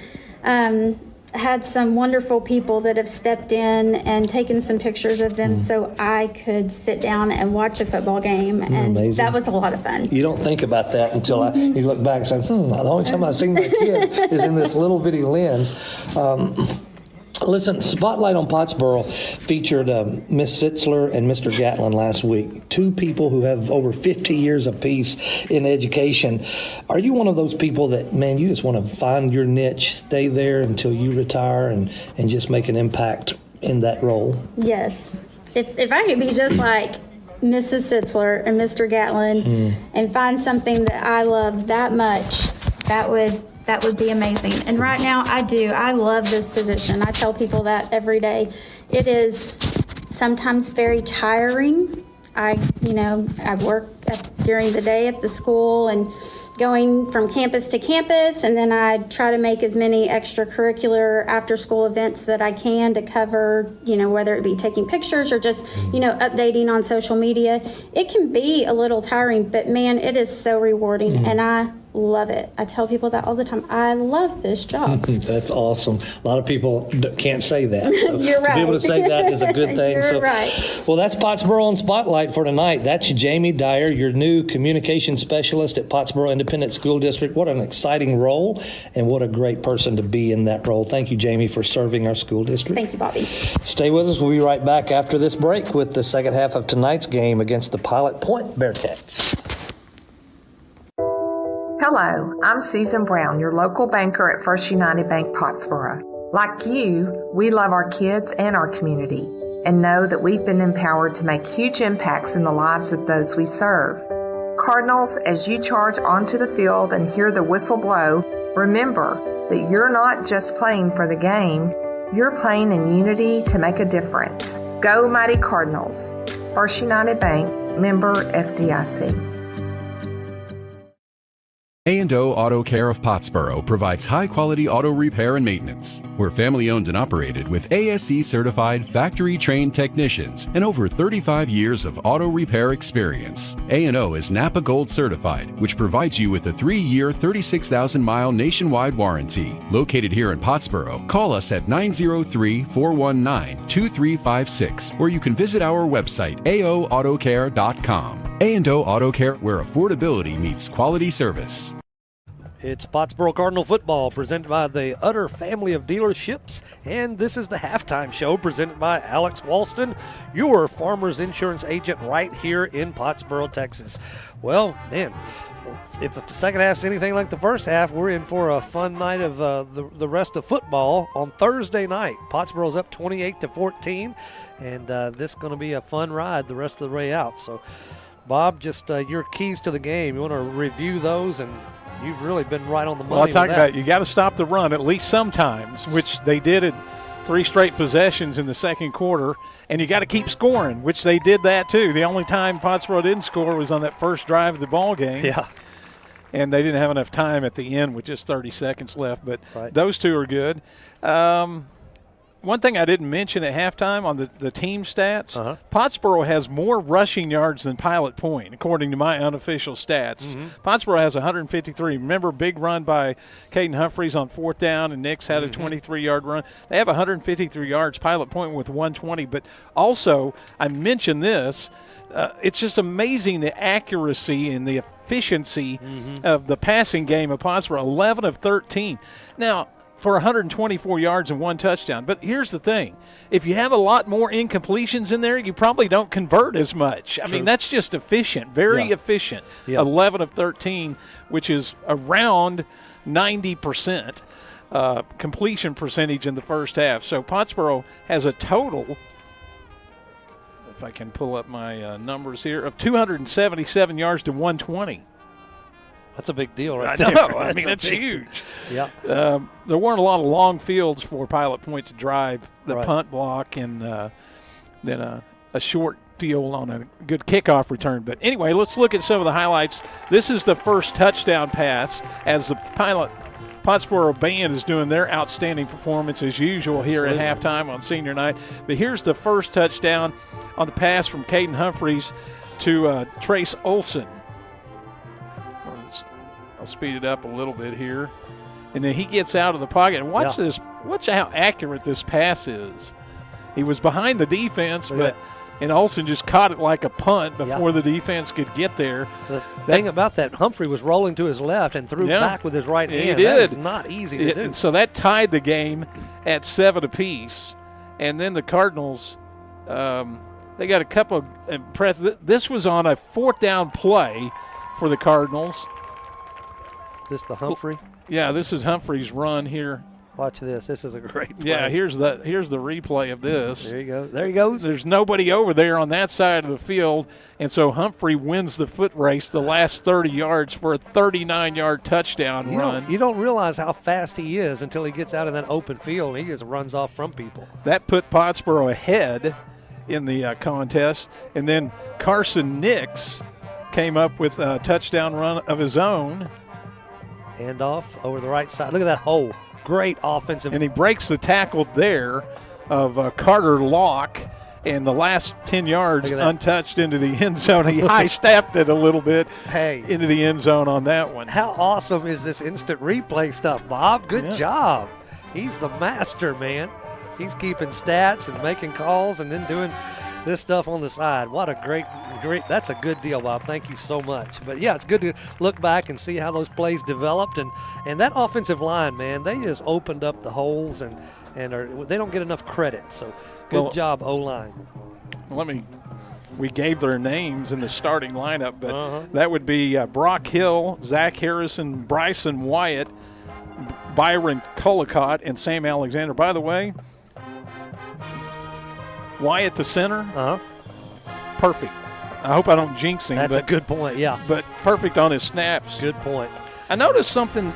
had some wonderful people that have stepped in and taken some pictures of them so I could sit down and watch a football game, and that was a lot of fun. You don't think about that until you look back and say, the only time I've seen my kid is in this little bitty lens. Listen, Spotlight on Pottsboro featured Miss Sitzler and Mr. Gatlin last week, two people who have over 50 years apiece in education. Are you one of those people that, man, you just want to find your niche, stay there until you retire and just make an impact in that role? Yes. If I could be just like Mrs. Sitzler and Mr. Gatlin and find something that I love that much, that would be amazing. And right now I do. I love this position. I tell people that every day. It is sometimes very tiring. I work during the day at the school and going from campus to campus, and then I try to make as many extracurricular after-school events that I can to cover, whether it be taking pictures or just, updating on social media. It can be a little tiring, but man, it is so rewarding, and I love it. I tell people that all the time. I love this job. That's awesome. A lot of people can't say that. So You're right. To be able to say that is a good thing. You're right. Well, that's Pottsboro on Spotlight for tonight. That's Jamie Dyer, your new communication specialist at Pottsboro Independent School District. What an exciting role, and what a great person to be in that role. Thank you, Jamie, for serving our school district. Thank you, Bobby. Stay with us. We'll be right back after this break with the second half of tonight's game against the Pilot Point Bearcats. Hello, I'm Susan Brown, your local banker at First United Bank Pottsboro. Like you, we love our kids and our community and know that we've been empowered to make huge impacts in the lives of those we serve. Cardinals, as you charge onto the field and hear the whistle blow, remember that you're not just playing for the game, you're playing in unity to make a difference. Go Mighty Cardinals. First United Bank, member FDIC. A&O Auto Care of Pottsboro provides high-quality auto repair and maintenance. We're family-owned and operated with ASE-certified, factory-trained technicians and over 35 years of auto repair experience. A&O is Napa Gold certified, which provides you with a 3-year, 36,000-mile nationwide warranty. Located here in Pottsboro, call us at 903-419-2356, or you can visit our website, aoautocare.com. A&O Auto Care, where affordability meets quality service. It's Pottsboro Cardinal football presented by the Utter family of dealerships, and this is the halftime show presented by Alex Walston, your Farmers Insurance agent right here in Pottsboro, Texas. Well, man, if the second half's anything like the first half, we're in for a fun night of the rest of football on Thursday night. Pottsboro's up 28-14, and this is going to be a fun ride the rest of the way out. So, Bob, just your keys to the game. You want to review those, and you've really been right on the money. Well, I'll talk about you got to stop the run at least sometimes, which they did at 3 straight possessions in the second quarter, and you got to keep scoring, which they did that too. The only time Pottsboro didn't score was on that first drive of the ball game. Yeah. And they didn't have enough time at the end with just 30 seconds left, but those two are good. One thing I didn't mention at halftime on the team stats, Pottsboro has more rushing yards than Pilot Point, according to my unofficial stats. Pottsboro has 153. Remember, big run by Caden Humphreys on 4th down, and Nix had a 23-yard run. They have 153 yards, Pilot Point with 120. But also, I mentioned this, it's just amazing the accuracy and the efficiency of the passing game of Pottsboro, 11 of 13. Now, for 124 yards and 1 touchdown. But here's the thing. If you have a lot more incompletions in there, you probably don't convert as much. I mean, that's just efficient, very efficient. 11 of 13, which is around 90% completion percentage in the first half. So Pottsboro has a total, if I can pull up my numbers here, of 277 yards to 120. That's a big deal right there. there. I mean, it's huge. Yeah. There weren't a lot of long fields for Pilot Point to drive the punt block and then a short field on a good kickoff return. But anyway, let's look at some of the highlights. This is the first touchdown pass as the Pottsboro band is doing their outstanding performance as usual here at halftime on senior night. But here's the first touchdown on the pass from Caden Humphreys to Trace Olson. I'll speed it up a little bit here. And then he gets out of the pocket. And watch this. Watch how accurate this pass is. He was behind the defense, and Olsen just caught it like a punt before the defense could get there. The thing about that, Humphrey was rolling to his left and threw back with his right hand. He did. That is not easy to do. And so that tied the game at 7 apiece. And then the Cardinals, they got a couple of impressive. This was on a 4th down play for the Cardinals. This the Humphrey? Yeah, this is Humphrey's run here. Watch this. This is a great play. Yeah, here's the replay of this. There you go. There he goes. There's nobody over there on that side of the field, and so Humphrey wins the foot race the last 30 yards for a 39-yard touchdown run. You don't realize how fast he is until he gets out in that open field, and he just runs off from people. That put Pottsboro ahead in the contest, and then Carson Nix came up with a touchdown run of his own. Handoff over the right side. Look at that hole. Great offensive. And he breaks the tackle there of Carter Locke, and the last 10 yards untouched into the end zone. He high-stepped it a little bit into the end zone on that one. How awesome is this instant replay stuff, Bob? Good job. He's the master, man. He's keeping stats and making calls and then doing this stuff on the side. What a great, that's a good deal, Bob. Thank you so much. But, yeah, it's good to look back and see how those plays developed. And that offensive line, man, they just opened up the holes and they don't get enough credit. So, good job, O-line. Let me we gave their names in the starting lineup, but that would be Brock Hill, Zach Harrison, Bryson Wyatt, Byron Collicott, and Sam Alexander. By the way, Wyatt the center, perfect. I hope I don't jinx him. That's a good point, yeah. But perfect on his snaps. Good point. I noticed something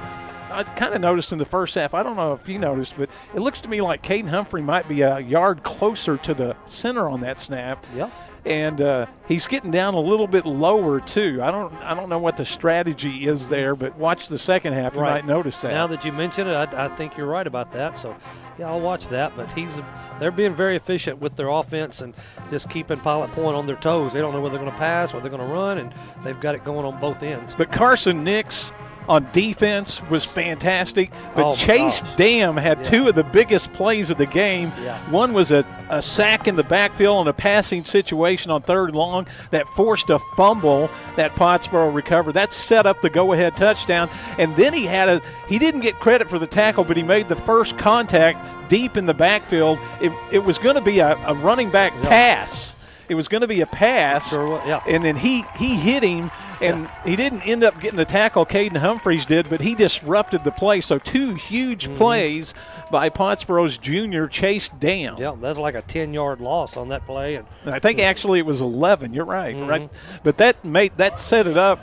I kind of noticed in the first half. I don't know if you noticed, but it looks to me like Caden Humphrey might be a yard closer to the center on that snap. Yeah. And he's getting down a little bit lower too. I don't know what the strategy is there, but watch the second half. You might notice that. Now that you mention it, I think you're right about that. So, yeah, I'll watch that. But they're being very efficient with their offense and just keeping Pilot Point on their toes. They don't know whether they're going to pass, whether they're going to run, and they've got it going on both ends. But Carson Nix on defense was fantastic. But Chase Dam had two of the biggest plays of the game. Yeah. One was a sack in the backfield in a passing situation on 3rd and long that forced a fumble that Pottsboro recovered. That set up the go-ahead touchdown. And then he didn't get credit for the tackle, but he made the first contact deep in the backfield. It was going to be a running back pass. It was going to be a pass, and then he hit him, and he didn't end up getting the tackle Caden Humphreys did, but he disrupted the play. So 2 huge plays by Pottsboro's junior Chase Dam. Yeah, that's like a 10-yard loss on that play. And I think actually it was 11. You're right, right? But that set it up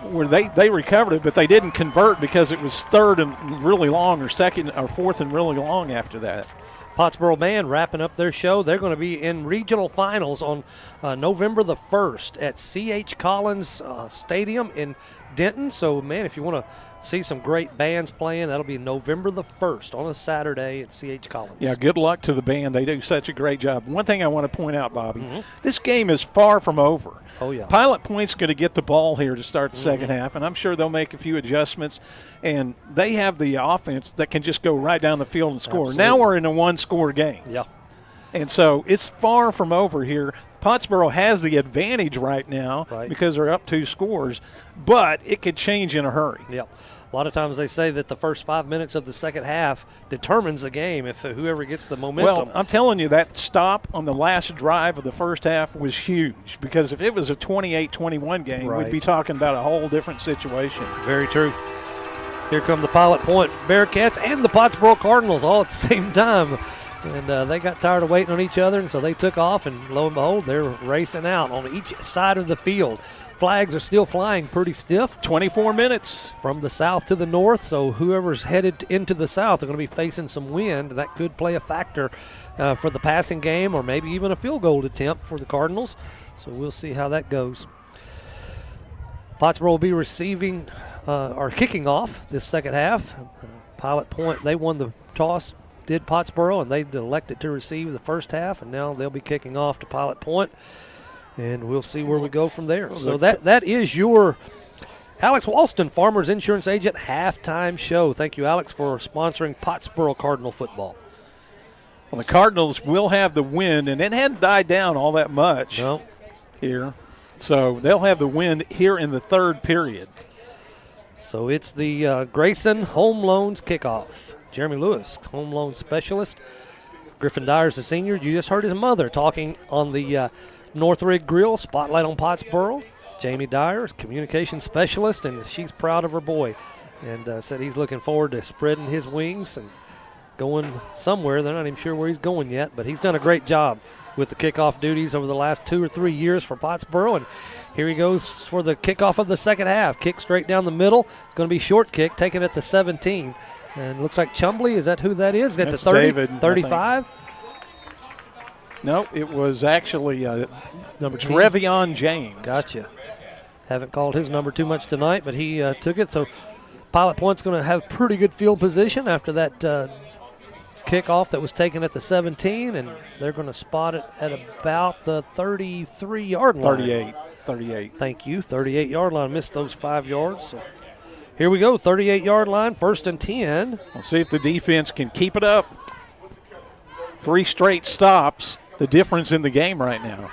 where they recovered it, but they didn't convert because it was 3rd and really long, or 4th and really long after that. Pottsboro band wrapping up their show. They're going to be in regional finals on November the 1st at C.H. Collins Stadium in Denton. So, man, if you want to see some great bands playing, that'll be November the 1st on a Saturday at C.H. Collins. Yeah, good luck to the band. They do such a great job. One thing I want to point out, Bobby, this game is far from over. Oh, yeah. Pilot Point's going to get the ball here to start the second half, and I'm sure they'll make a few adjustments. And they have the offense that can just go right down the field and score. Absolutely. Now we're in a one-score game. Yeah. And so it's far from over here. Pottsboro has the advantage right now because they're up 2 scores, but it could change in a hurry. Yeah. A lot of times they say that the first 5 minutes of the second half determines the game if whoever gets the momentum. Well, I'm telling you, that stop on the last drive of the first half was huge, because if it was a 28-21 game, we'd be talking about a whole different situation. Very true. Here come the Pilot Point Bearcats and the Pottsboro Cardinals all at the same time. And they got tired of waiting on each other, and so they took off, and lo and behold, they're racing out on each side of the field. Flags are still flying pretty stiff. 24 minutes. From the south to the north, so whoever's headed into the south are going to be facing some wind. That could play a factor for the passing game, or maybe even a field goal attempt for the Cardinals. So we'll see how that goes. Pottsboro will be receiving or kicking off this second half. Pilot Point, they won the toss, did Pottsboro, and they elected to receive the first half, and now they'll be kicking off to Pilot Point. And we'll see where we go from there. So that is your Alex Walston, Farmers Insurance Agent, halftime show. Thank you, Alex, for sponsoring Pottsboro Cardinal football. Well, the Cardinals will have the win, and it hadn't died down all that much here. So they'll have the win here in the 3rd period. So it's the Grayson Home Loans kickoff. Jeremy Lewis, home loan specialist. Griffin Dyer's the senior. You just heard his mother talking on the North Rig Grill, Spotlight on Pottsboro. Jamie Dyer, communication specialist, and she's proud of her boy, and said he's looking forward to spreading his wings and going somewhere. They're not even sure where he's going yet, but he's done a great job with the kickoff duties over the last 2 or 3 years for Pottsboro. And here he goes for the kickoff of the second half. Kick straight down the middle. It's going to be short kick, taken at the 17. And looks like Chumbley, is that who that is? At the 30, David, 35? No, it was actually number Trevion James. Gotcha. Haven't called his number too much tonight, but he took it. So Pilot Point's going to have pretty good field position after that kickoff that was taken at the 17, and they're going to spot it at about the 33-yard line. 38. Thank you, 38-yard line. Missed those 5 yards. So here we go, 38-yard line, 1st and 10. We'll see if the defense can keep it up. 3 straight stops. The difference in the game right now.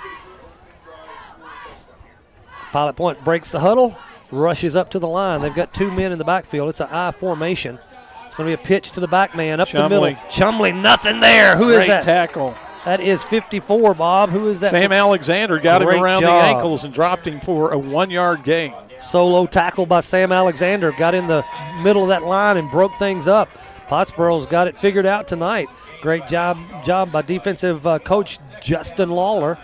Pilot Point breaks the huddle, rushes up to the line. They've got 2 men in the backfield. It's an I formation. It's going to be a pitch to the back man up the middle. Chumbley, nothing there. Who is that? Great tackle. That is 54, Bob. Who is that? Sam Alexander got him around job. the ankles and dropped him for a 1-yard gain. Solo tackle by Sam Alexander. Got in the middle of that line and broke things up. Pottsboro's got it figured out tonight. Great job by defensive coach Justin Lawler.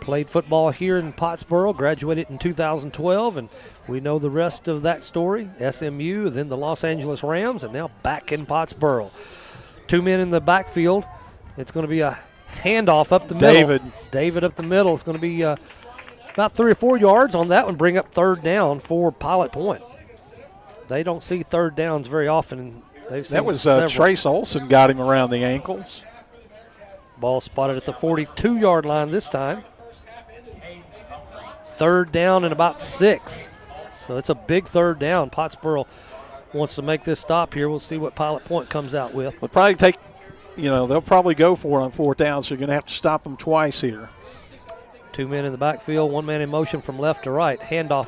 Played football here in Pottsboro, graduated in 2012, and we know the rest of that story. SMU, then the Los Angeles Rams, and now back in Pottsboro. 2 men in the backfield. It's going to be a handoff up the middle. David up the middle. It's going to be about 3 or 4 yards on that one. Bring up third down for Pilot Point. They don't see third downs very often. That was Trace Olson got him around the ankles. Ball spotted at the 42-yard line this time. Third down and about 6. So it's a big third down. Pottsboro wants to make this stop here. We'll see what Pilot Point comes out with. They'll probably take, they'll probably go for it on 4th down, so you're going to have to stop them twice here. 2 men in the backfield, 1 man in motion from left to right. Handoff.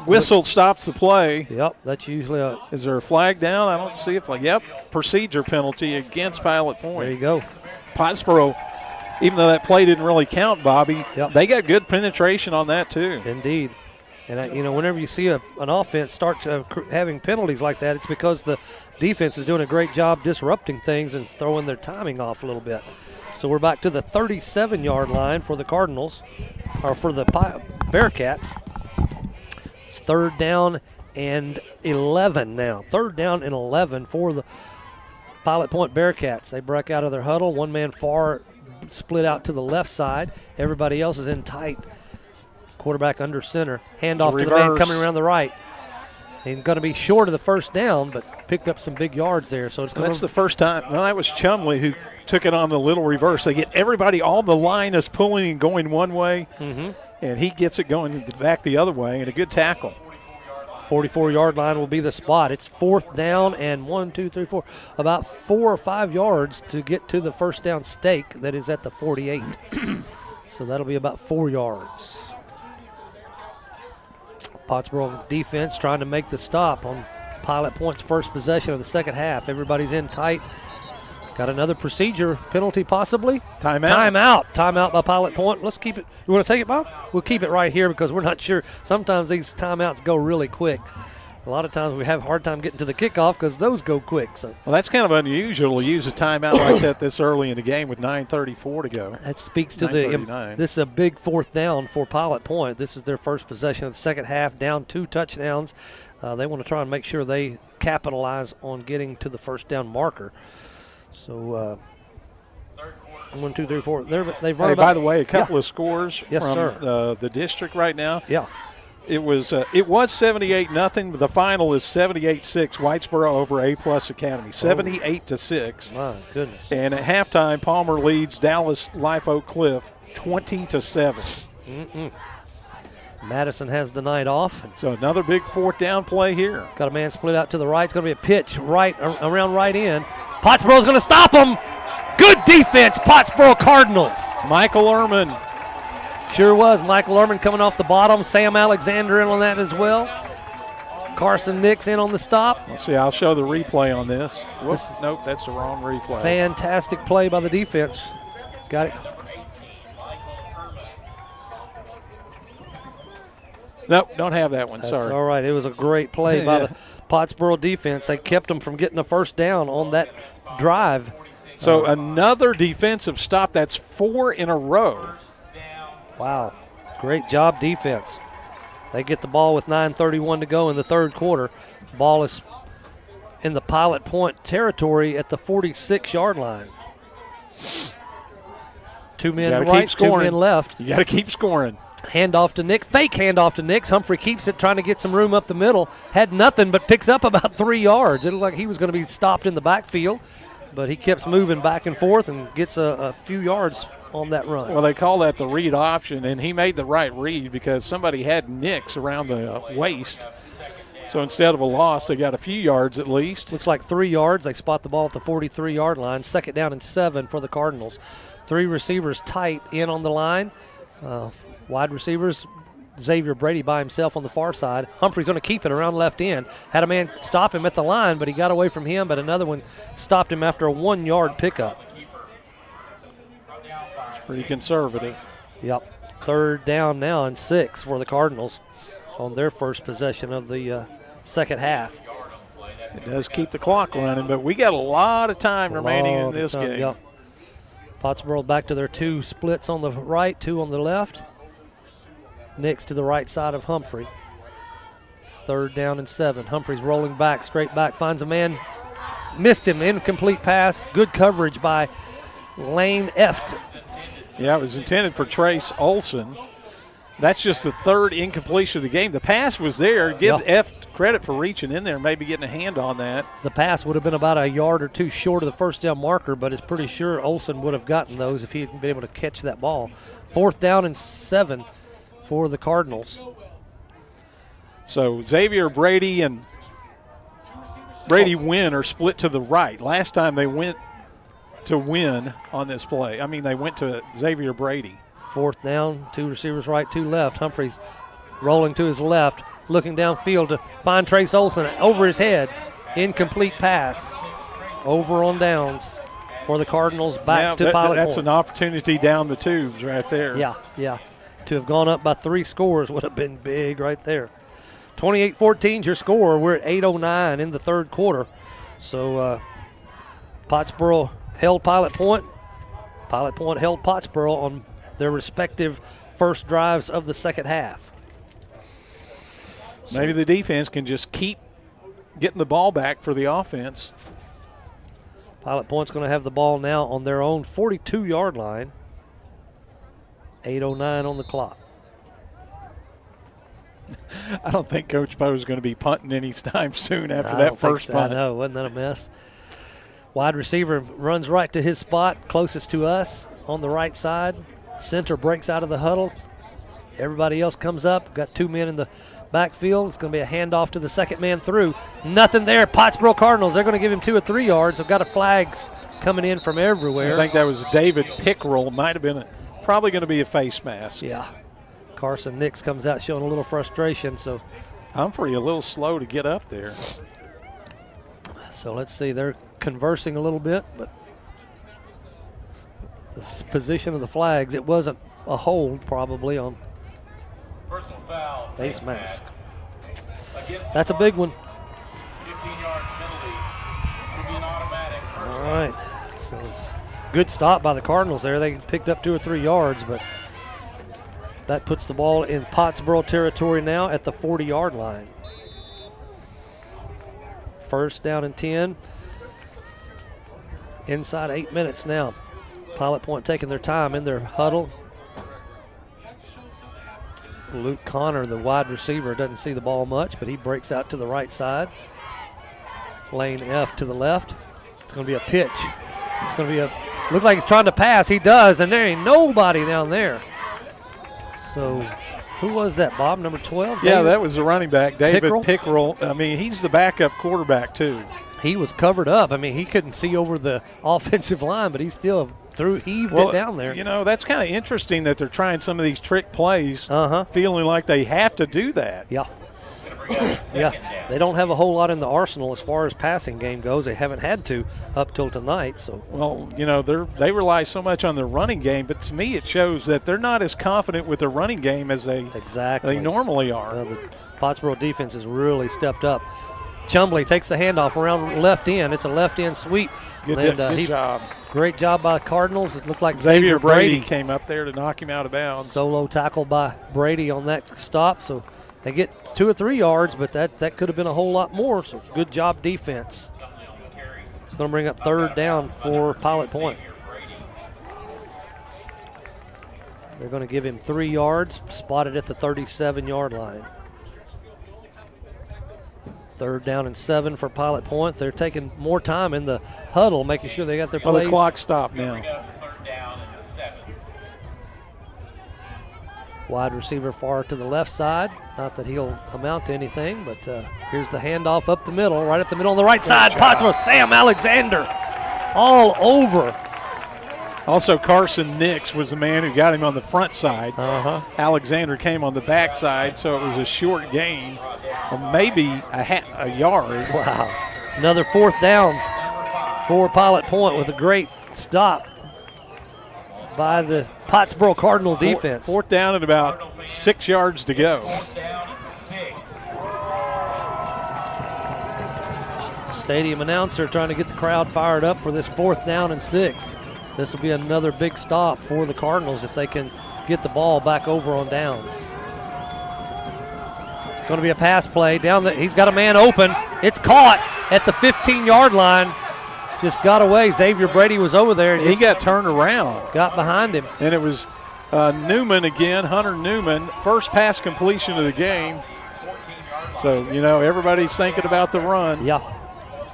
Whistle stops the play. Yep, that's usually Is there a flag down? I don't see a flag. Yep, procedure penalty against Pilot Point. There you go. Pottsboro, even though that play didn't really count, Bobby, they got good penetration on that too. Indeed. And, whenever you see an offense start having penalties like that, it's because the defense is doing a great job disrupting things and throwing their timing off a little bit. So we're back to the 37-yard line for the Cardinals, or for the Bearcats. It's 3rd down and 11 now. 3rd down and 11 for the Pilot Point Bearcats. They break out of their huddle. 1 man far split out to the left side. Everybody else is in tight. Quarterback under center. Handoff to the man coming around the right. He's going to be short of the first down, but picked up some big yards there. So that's the first time. Well, that was Chumley who took it on the little reverse. They get everybody, all the line is pulling and going one way, and he gets it going back the other way, and a good tackle. 44-yard line will be the spot. It's 4th down and 1, 2, 3, 4. About 4 or 5 yards to get to the first down stake that is at the 48. So that'll be about 4 yards. Pottsboro defense trying to make the stop on Pilot Point's first possession of the second half. Everybody's in tight. Got another procedure penalty possibly. Timeout by Pilot Point. Let's keep it. You want to take it, Bob? We'll keep it right here because we're not sure. Sometimes these timeouts go really quick. A lot of times we have a hard time getting to the kickoff because those go quick. So. Well, that's kind of unusual to use a timeout like that this early in the game with 9:34 to go. That speaks to this is a big 4th down for Pilot Point. This is their first possession of the second half, down 2 touchdowns. They want to try and make sure they capitalize on getting to the first down marker. So 1, 2, 3, 4. They've run by the way, a couple of scores from sir. The district right now. Yeah. It was 78-0, but the final is 78-6. Whitesboro over A+ Academy, 78-6. My goodness! And at halftime, Palmer leads Dallas Life Oak Cliff 20-7. Madison has the night off. So another big 4th down play here. Got a man split out to the right. It's going to be a pitch around right in. Pottsboro's going to stop him. Good defense, Pottsboro Cardinals. Michael Ehrman. Sure was. Michael Ehrman coming off the bottom. Sam Alexander in on that as well. Carson Nix in on the stop. Let's see. I'll show the replay on this. Nope, that's the wrong replay. Fantastic play by the defense. Got it. Nope, don't have that one. That's sorry. All right. It was a great play by the Pottsboro defense. They kept them from getting a first down on that drive. So another defensive stop. That's 4 in a row. Wow. Great job defense. They get the ball with 9:31 to go in the third quarter. Ball is in the Pilot Point territory at the 46-yard line. 2 men right, 2 men left. You got to keep scoring. Handoff to Nick. Fake handoff to Nix. Humphrey keeps it, trying to get some room up the middle. Had nothing, but picks up about 3 yards. It looked like he was going to be stopped in the backfield, but he keeps moving back and forth and gets a few yards on that run. Well, they call that the read option, and he made the right read because somebody had Nix around the waist. So instead of a loss, they got a few yards at least. Looks like 3 yards. They spot the ball at the 43-yard line. 2nd down and 7 for the Cardinals. 3 receivers tight in on the line. Wide receivers, Xavier Brady by himself on the far side. Humphrey's going to keep it around left end. Had a man stop him at the line, but he got away from him, but another one stopped him after a 1-yard pickup. Pretty conservative. Yep. 3rd down now and 6 for the Cardinals on their first possession of the second half. It does keep the clock running, but we got a lot of time remaining in this game. Yep. Pottsboro back to their 2 splits on the right, 2 on the left. Nix to the right side of Humphrey. 3rd down and 7. Humphrey's rolling back, straight back, finds a man. Missed him, incomplete pass. Good coverage by Lane Eft. Yeah, it was intended for Trace Olson. That's just the 3rd incompletion of the game. The pass was there. Give Eft credit for reaching in there, maybe getting a hand on that. The pass would have been about a yard or 2 short of the first down marker, but it's pretty sure Olson would have gotten those if he had been able to catch that ball. 4th down and 7 for the Cardinals. So Xavier Brady and Brady Wynn are split to the right. Last time they went to Wynn on this play. I mean, they went to Xavier Brady. 4th down, 2 receivers right, 2 left. Humphreys rolling to his left, looking downfield to find Trace Olson over his head. Incomplete pass over on downs for the Cardinals back to Pilot That's Point. an opportunity down the tubes right there. Yeah. To have gone up by 3 scores would have been big right there. 28-14 is your score. We're at 8:09 in the 3rd quarter. So Pottsboro held Pilot Point. Pilot Point held Pottsboro on their respective first drives of the second half. Maybe the defense can just keep getting the ball back for the offense. Pilot Point's going to have the ball now on their own 42-yard line. 8:09 on the clock. I don't think Coach Poe is going to be punting any time soon after that first punt. I know, wasn't that a mess? Wide receiver runs right to his spot, closest to us on the right side. Center breaks out of the huddle. Everybody else comes up. Got 2 men in the backfield. It's going to be a handoff to the second man through. Nothing there. Pottsboro Cardinals, they're going to give him 2 or 3 yards. They've got flags coming in from everywhere. I think that was David Pickrell. Might have been probably going to be a face mask. Yeah. Carson Nix comes out showing a little frustration. So Humphrey a little slow to get up there. So let's see. They're conversing a little bit, but the position of the flags, it wasn't a hold probably on face mask. That's a big one. All right. So it's good stop by the Cardinals there. They picked up 2 or 3 yards, but that puts the ball in Pottsboro territory now at the 40-yard line. 1st down and 10. Inside 8 minutes now. Pilot Point taking their time in their huddle. Luke Connor, the wide receiver, doesn't see the ball much, but he breaks out to the right side. Lane F to the left. It's going to be a pitch. It's going to be look like he's trying to pass. He does, and there ain't nobody down there. So who was that, Bob? Number 12? Yeah, that was the running back, David Pickrell. I mean, he's the backup quarterback, too. He was covered up. I mean, he couldn't see over the offensive line, but he still heaved it down there. You know, that's kind of interesting that they're trying some of these trick plays, feeling like they have to do that. Yeah. Yeah, they don't have a whole lot in the arsenal as far as passing game goes. They haven't had to up till tonight. So, well, you know, they rely so much on their running game, but to me it shows that they're not as confident with their running game as they normally are. The Pottsboro defense has really stepped up. Chumbley takes the handoff around left end. It's a left end sweep. Good job. Great job by the Cardinals. It looked like Xavier Brady came up there to knock him out of bounds. Solo tackle by Brady on that stop. So they get 2 or 3 yards, but that could have been a whole lot more. So good job defense. It's going to bring up 3rd down for Pilot Point. They're going to give him 3 yards, spotted at the 37-yard line. 3rd down and 7 for Pilot Point. They're taking more time in the huddle, making sure they got their plays. The clock stopped now. Wide receiver far to the left side. Not that he'll amount to anything, but here's the handoff up the middle, right up the middle on the right side. Pottsboro, Sam Alexander all over. Also, Carson Nix was the man who got him on the front side. Alexander came on the back side, so it was a short gain, or maybe a yard. Wow. Another 4th down for Pilot Point with a great stop by the Pottsboro Cardinal defense. Fourth down and about 6 yards to go. Stadium announcer trying to get the crowd fired up for this 4th down and 6. This will be another big stop for the Cardinals if they can get the ball back over on downs. Going to be a pass play down he's got a man open. It's caught at the 15-yard line. Just got away. Xavier Brady was over there. He got turned around. Got behind him. And it was Newman again, Hunter Newman, first pass completion of the game. So, everybody's thinking about the run. Yeah.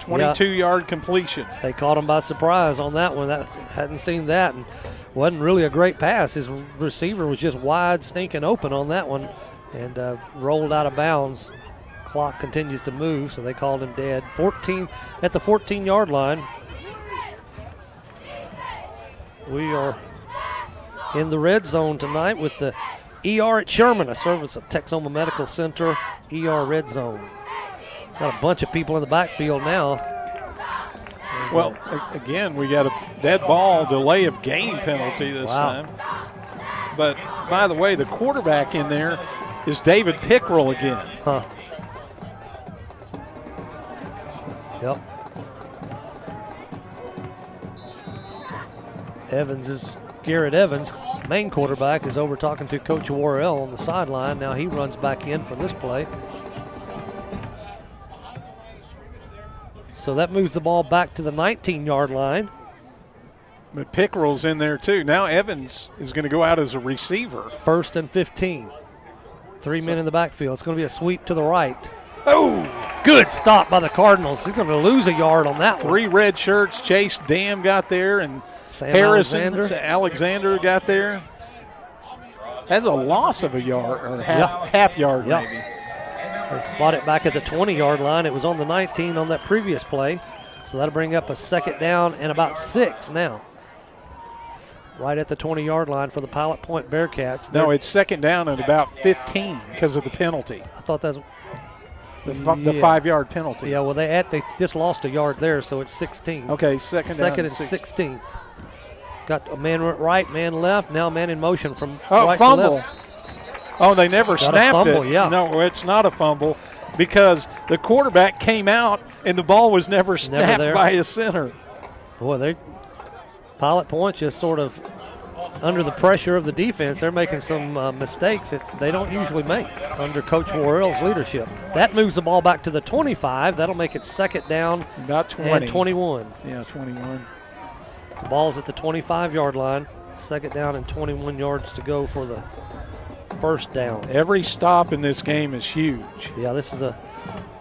22-yard completion. They caught him by surprise on that one. Hadn't seen that, and wasn't really a great pass. His receiver was just wide, stinking open on that one, and rolled out of bounds. Clock continues to move, so they called him dead. 14 at the 14-yard line. We are in the red zone tonight with the ER at Sherman, a service of Texoma Medical Center, ER red zone. Got a bunch of people in the backfield now. Well, again, we got a dead ball delay of game penalty this time. But, by the way, the quarterback in there is David Pickrell again. Huh. Yep. Garrett Evans, main quarterback, is over talking to Coach Worrell on the sideline. Now he runs back in for this play. So that moves the ball back to the 19-yard line. But Pickrell's in there too. Now Evans is going to go out as a receiver. 1st and 15. 3 men in the backfield. It's going to be a sweep to the right. Oh! Good stop by the Cardinals. He's going to lose a yard on that one. 3 red shirts. Chase Dam got there, and Alexander got there. That's a loss of a yard, or half yard maybe. They spot it back at the 20-yard line. It was on the 19 on that previous play. So that'll bring up a 2nd down and about 6 now. Right at the 20-yard line for the Pilot Point Bearcats. No, it's 2nd down and about 15 because of the penalty. I thought that was the 5-yard penalty. Yeah, well, they just lost a yard there, so it's 16. Okay, second and 16. Got a man right, man left. Now man in motion from right fumble. to left. Oh, they never snapped fumble, it. Yeah. No, it's not a fumble because the quarterback came out and the ball was never snapped by his center. Boy, Pilot Point just sort of under the pressure of the defense. They're making some mistakes that they don't usually make under Coach Worrell's leadership. That moves the ball back to the 25. That'll make it 2nd down about 20. And 21. Yeah, 21. The ball's at the 25-yard line. 2nd down and 21 yards to go for the 1st down. Every stop in this game is huge. Yeah, this is a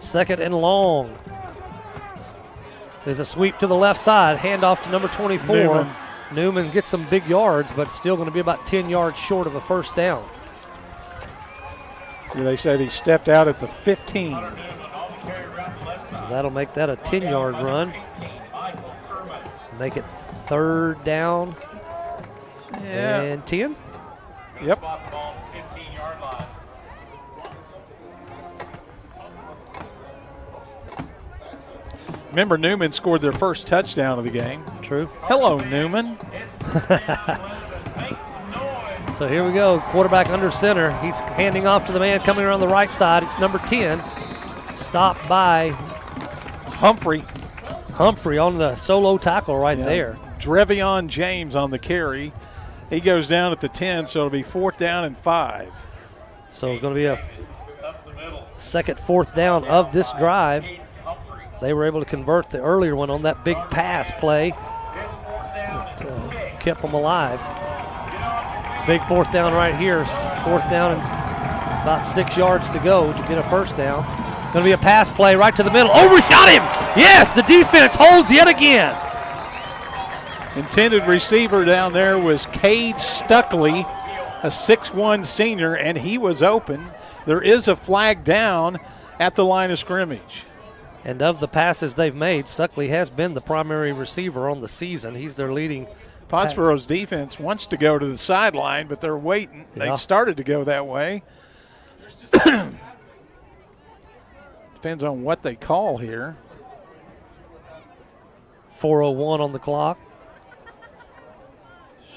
2nd and long. There's a sweep to the left side. Handoff to number 24. Newman gets some big yards, but still going to be about 10 yards short of a 1st down. So they said he stepped out at the 15. So that'll make that a 10-yard run. Make it 3rd down and 10. Yep. Remember, Newman scored their first touchdown of the game. True. Hello, Newman. So here we go. Quarterback under center. He's handing off to the man coming around the right side. It's number 10. Stopped by Humphrey. Humphrey on the solo tackle right there. Drevion James on the carry. He goes down at the 10, so it'll be 4th down and 5. So it's going to be a 2nd, 4th down of this drive. They were able to convert the earlier one on that big pass play. It kept them alive. Big 4th down right here. 4th down and about 6 yards to go to get a 1st down. Going to be a pass play right to the middle. Overshot him! Yes, the defense holds yet again. Intended receiver down there was Cade Stuckley, a 6'1 senior, and he was open. There is a flag down at the line of scrimmage. And of the passes they've made, Stuckley has been the primary receiver on the season. He's their leading. Pottsboro's defense wants to go to the sideline, but they're waiting. Yeah. They started to go that way. Depends on what they call here. 4:01 on the clock.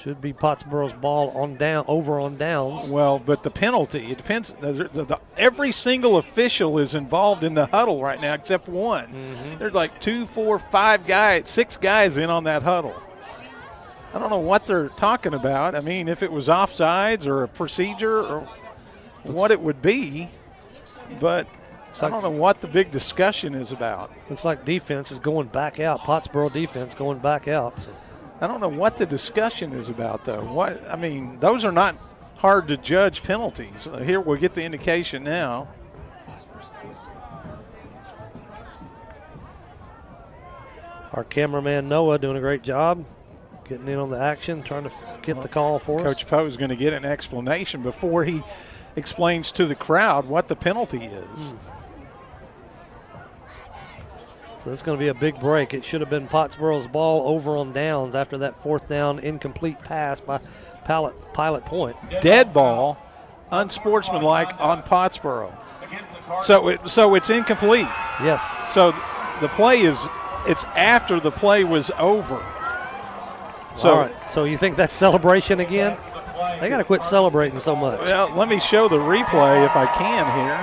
Should be Pottsboro's ball over on downs. Well, but the penalty, it depends. Every single official is involved in the huddle right now except one. Mm-hmm. There's like 2, 4, 5 guys, 6 guys in on that huddle. I don't know what they're talking about. I mean, if it was offsides or a procedure or what it would be, but I don't know what the big discussion is about. Looks like defense is going back out. Pottsboro defense going back out. So. I don't know what the discussion is about, though. Those are not hard to judge penalties. Here we'll get the indication now. Our cameraman Noah doing a great job getting in on the action, trying to get the call for us. Coach Poe is going to get an explanation before he explains to the crowd what the penalty is. So it's going to be a big break. It should have been Pottsboro's ball over on downs after that 4th down incomplete pass by Pilot Point. Dead ball, unsportsmanlike on Pottsboro. So it's incomplete. Yes. So the play it's after the play was over. So, all right. So you think that's celebration again? They got to quit celebrating so much. Well, let me show the replay if I can here.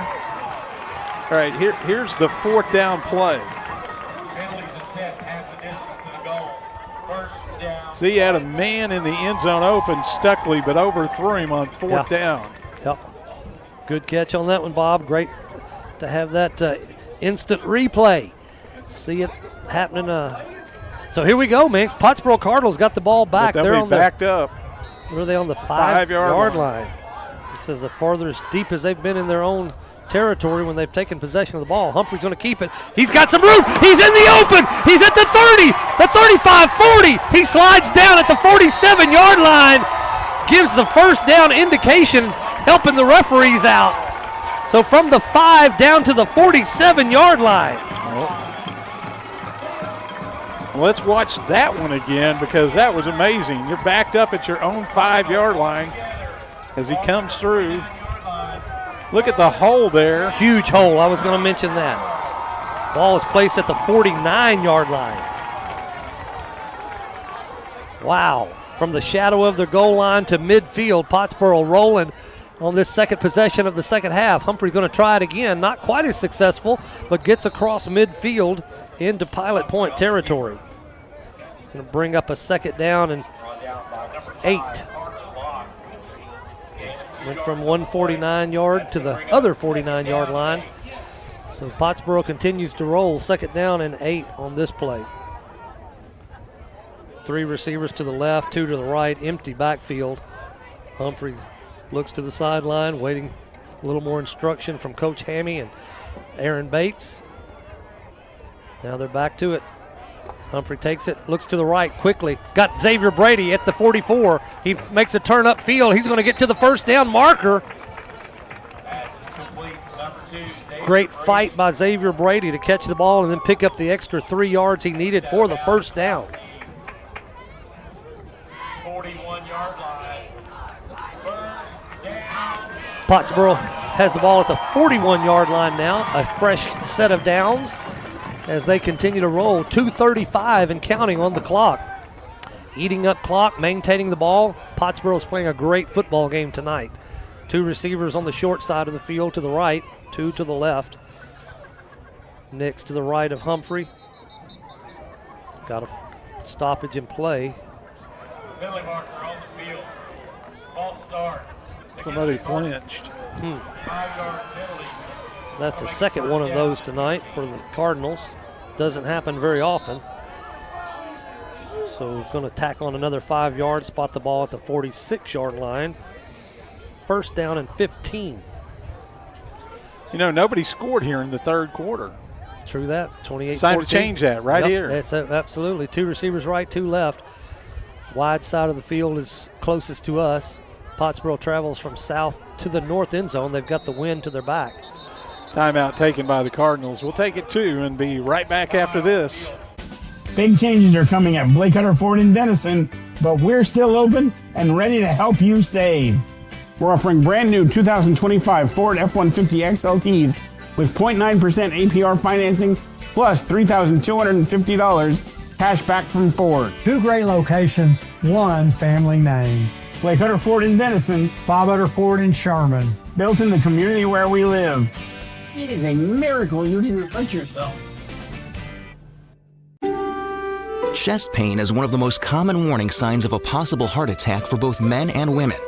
All right, here's the 4th down play. See, he had a man in the end zone open, Stuckley, but overthrew him on 4th down. Yep. Good catch on that one, Bob. Great to have that instant replay. See it happening. So here we go, man. Pottsboro Cardinals got the ball back. They're on backed up. Where are they on the 5-yard line? This is the farthest deep as they've been in their own territory when they've taken possession of the ball. Humphrey's going to keep it. He's got some room. He's in the open. He's at the 30, the 35, 40. He slides down at the 47-yard line. Gives the first down indication, helping the referees out. So from the 5 down to the 47-yard line. Let's watch that one again because that was amazing. You're backed up at your own 5-yard line as he comes through. Look at the hole there. Huge hole. I was going to mention that. Ball is placed at the 49-yard line. Wow. From the shadow of their goal line to midfield, Pottsboro rolling on this second possession of the second half. Humphrey's going to try it again. Not quite as successful, but gets across midfield into Pilot Point territory. He's going to bring up a 2nd down and 8. Went from 149-yard to the other 49-yard line. So Pottsboro continues to roll. 2nd down and 8 on this play. 3 receivers to the left, 2 to the right, empty backfield. Humphrey looks to the sideline, waiting a little more instruction from Coach Hammy and Aaron Bates. Now they're back to it. Humphrey takes it, looks to the right quickly. Got Xavier Brady at the 44. He makes a turn upfield. He's going to get to the first down marker. Great fight by Xavier Brady to catch the ball and then pick up the extra 3 yards he needed for the first down. 41-yard line. Pottsboro has the ball at the 41-yard line now. A fresh set of downs as they continue to roll. 2:35 and counting on the clock. Eating up clock, maintaining the ball. Pottsboro's playing a great football game tonight. 2 receivers on the short side of the field to the right, 2 to the left. Next to the right of Humphrey. Got a stoppage in play. Penalty marker on the field. False start. Somebody flinched. 5-yard penalty. That's the second one of those tonight for the Cardinals. Doesn't happen very often. So going to tack on another 5 yards, spot the ball at the 46-yard line. First down and 15. You know, nobody scored here in the 3rd quarter. True that. 28-14. It's time to change that right here. That's absolutely. 2 receivers right, 2 left. Wide side of the field is closest to us. Pottsboro travels from south to the north end zone. They've got the wind to their back. Timeout taken by the Cardinals. We'll take it 2 and be right back after this. Big changes are coming at Blake Hutter Ford in Denison, but we're still open and ready to help you save. We're offering brand new 2025 Ford F-150 XLTs with 0.9% APR financing plus $3,250 Cash back from Ford. 2 great locations, 1 family name. Blake Hutter Ford in Denison. Bob Hutter Ford in Sherman. Built in the community where we live. It is a miracle you didn't hurt yourself. Chest pain is one of the most common warning signs of a possible heart attack for both men and women.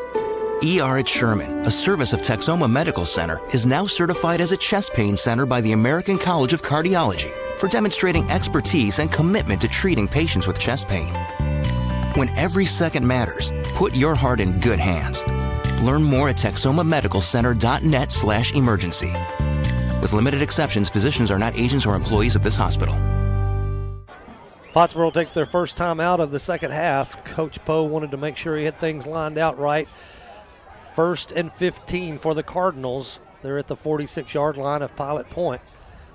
ER at Sherman, a service of Texoma Medical Center, is now certified as a chest pain center by the American College of Cardiology for demonstrating expertise and commitment to treating patients with chest pain. When every second matters, put your heart in good hands. Learn more at texomamedicalcenter.net/emergency. With limited exceptions, physicians are not agents or employees of this hospital. Pottsboro takes their first time out of the second half. Coach Poe wanted to make sure he had things lined out right. 1st and 15 for the Cardinals. They're at the 46-yard line of Pilot Point.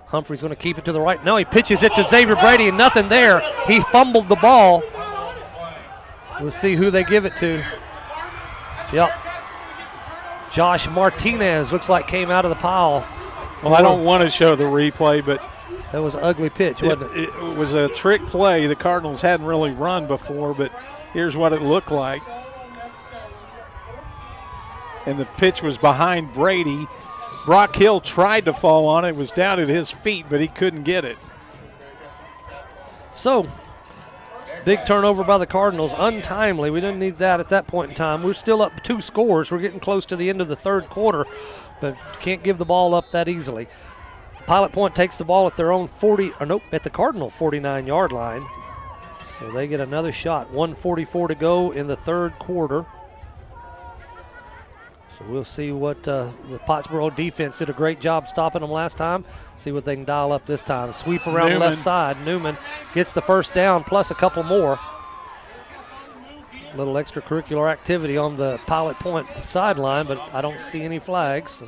Humphrey's going to keep it to the right. No, he pitches it to Xavier Brady, and nothing there. He fumbled the ball. We'll see who they give it to. Yep. Josh Martinez looks like came out of the pile. Well, I don't want to show the replay, but that was an ugly pitch, wasn't it? It was a trick play. The Cardinals hadn't really run before, but here's what it looked like. And the pitch was behind Brady. Brock Hill tried to fall on it. It was down at his feet, but he couldn't get it. So, big turnover by the Cardinals. Untimely. We didn't need that at that point in time. We're still up 2 scores. We're getting close to the end of the third quarter, but can't give the ball up that easily. Pilot Point takes the ball at their own at the Cardinal 49-yard line. So they get another shot. 1:44 to go in the third quarter. So we'll see what the Pottsboro defense did a great job stopping them last time. See what they can dial up this time. Sweep around the left side. Newman gets the first down plus a couple more. Little extracurricular activity on the Pilot Point sideline, but I don't see any flags.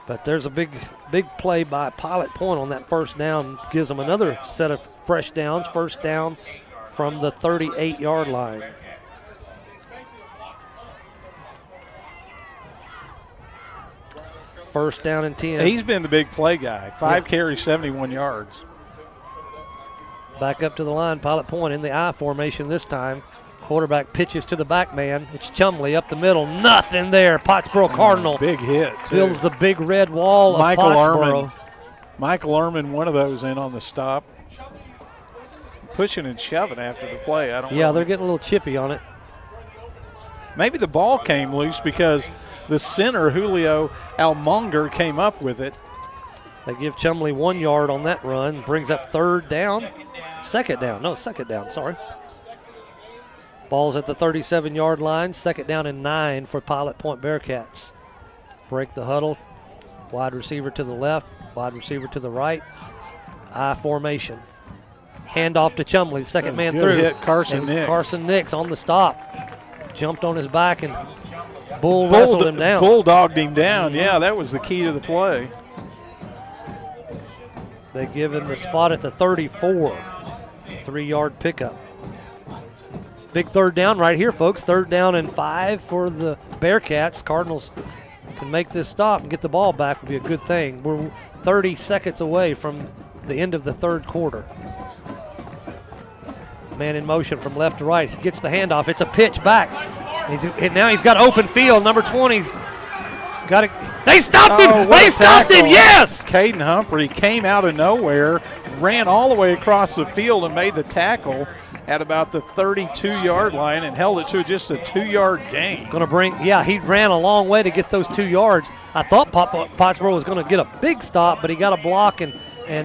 But there's a big play by Pilot Point on that first down. Gives them another set of fresh downs. First down from the 38-yard line. First down and 10. He's been the big play guy. 5 carries, 71 yards. Back up to the line. Pilot Point in the I formation this time. Quarterback pitches to the back man. It's Chumley up the middle. Nothing there. Pottsboro Cardinal. Big hit, too. Builds the big red wall of Pottsboro. Michael Ehrman, one of those in on the stop. Pushing and shoving after the play. I don't know. Yeah, they're getting a little chippy on it. Maybe the ball came loose because the center, Julio Almonger, came up with it. They give Chumley 1 yard on that run. Brings up second down, sorry. Ball's at the 37-yard line. 2nd down and 9 for Pilot Point Bearcats. Break the huddle. Wide receiver to the left, wide receiver to the right. I formation. Hand off to Chumley, second man through. Hit, Carson Nix. Carson Nix on the stop. Jumped on his back and wrestled him down. Bulldogged him down. Yeah, that was the key to the play. They give him the spot at the 34. 3-yard pickup. Big third down right here, folks. 3rd down and 5 for the Bearcats. Cardinals can make this stop and get the ball back would be a good thing. We're 30 seconds away from the end of the third quarter. Man in motion from left to right. He gets the handoff. It's a pitch back. Now he's got open field. Number 20's got it. They stopped him. They stopped him. Yes. Caden Humphrey came out of nowhere, ran all the way across the field and made the tackle at about the 32-yard line and held it to just a 2-yard gain. He ran a long way to get those 2 yards. I thought Pottsboro was going to get a big stop, but he got a block and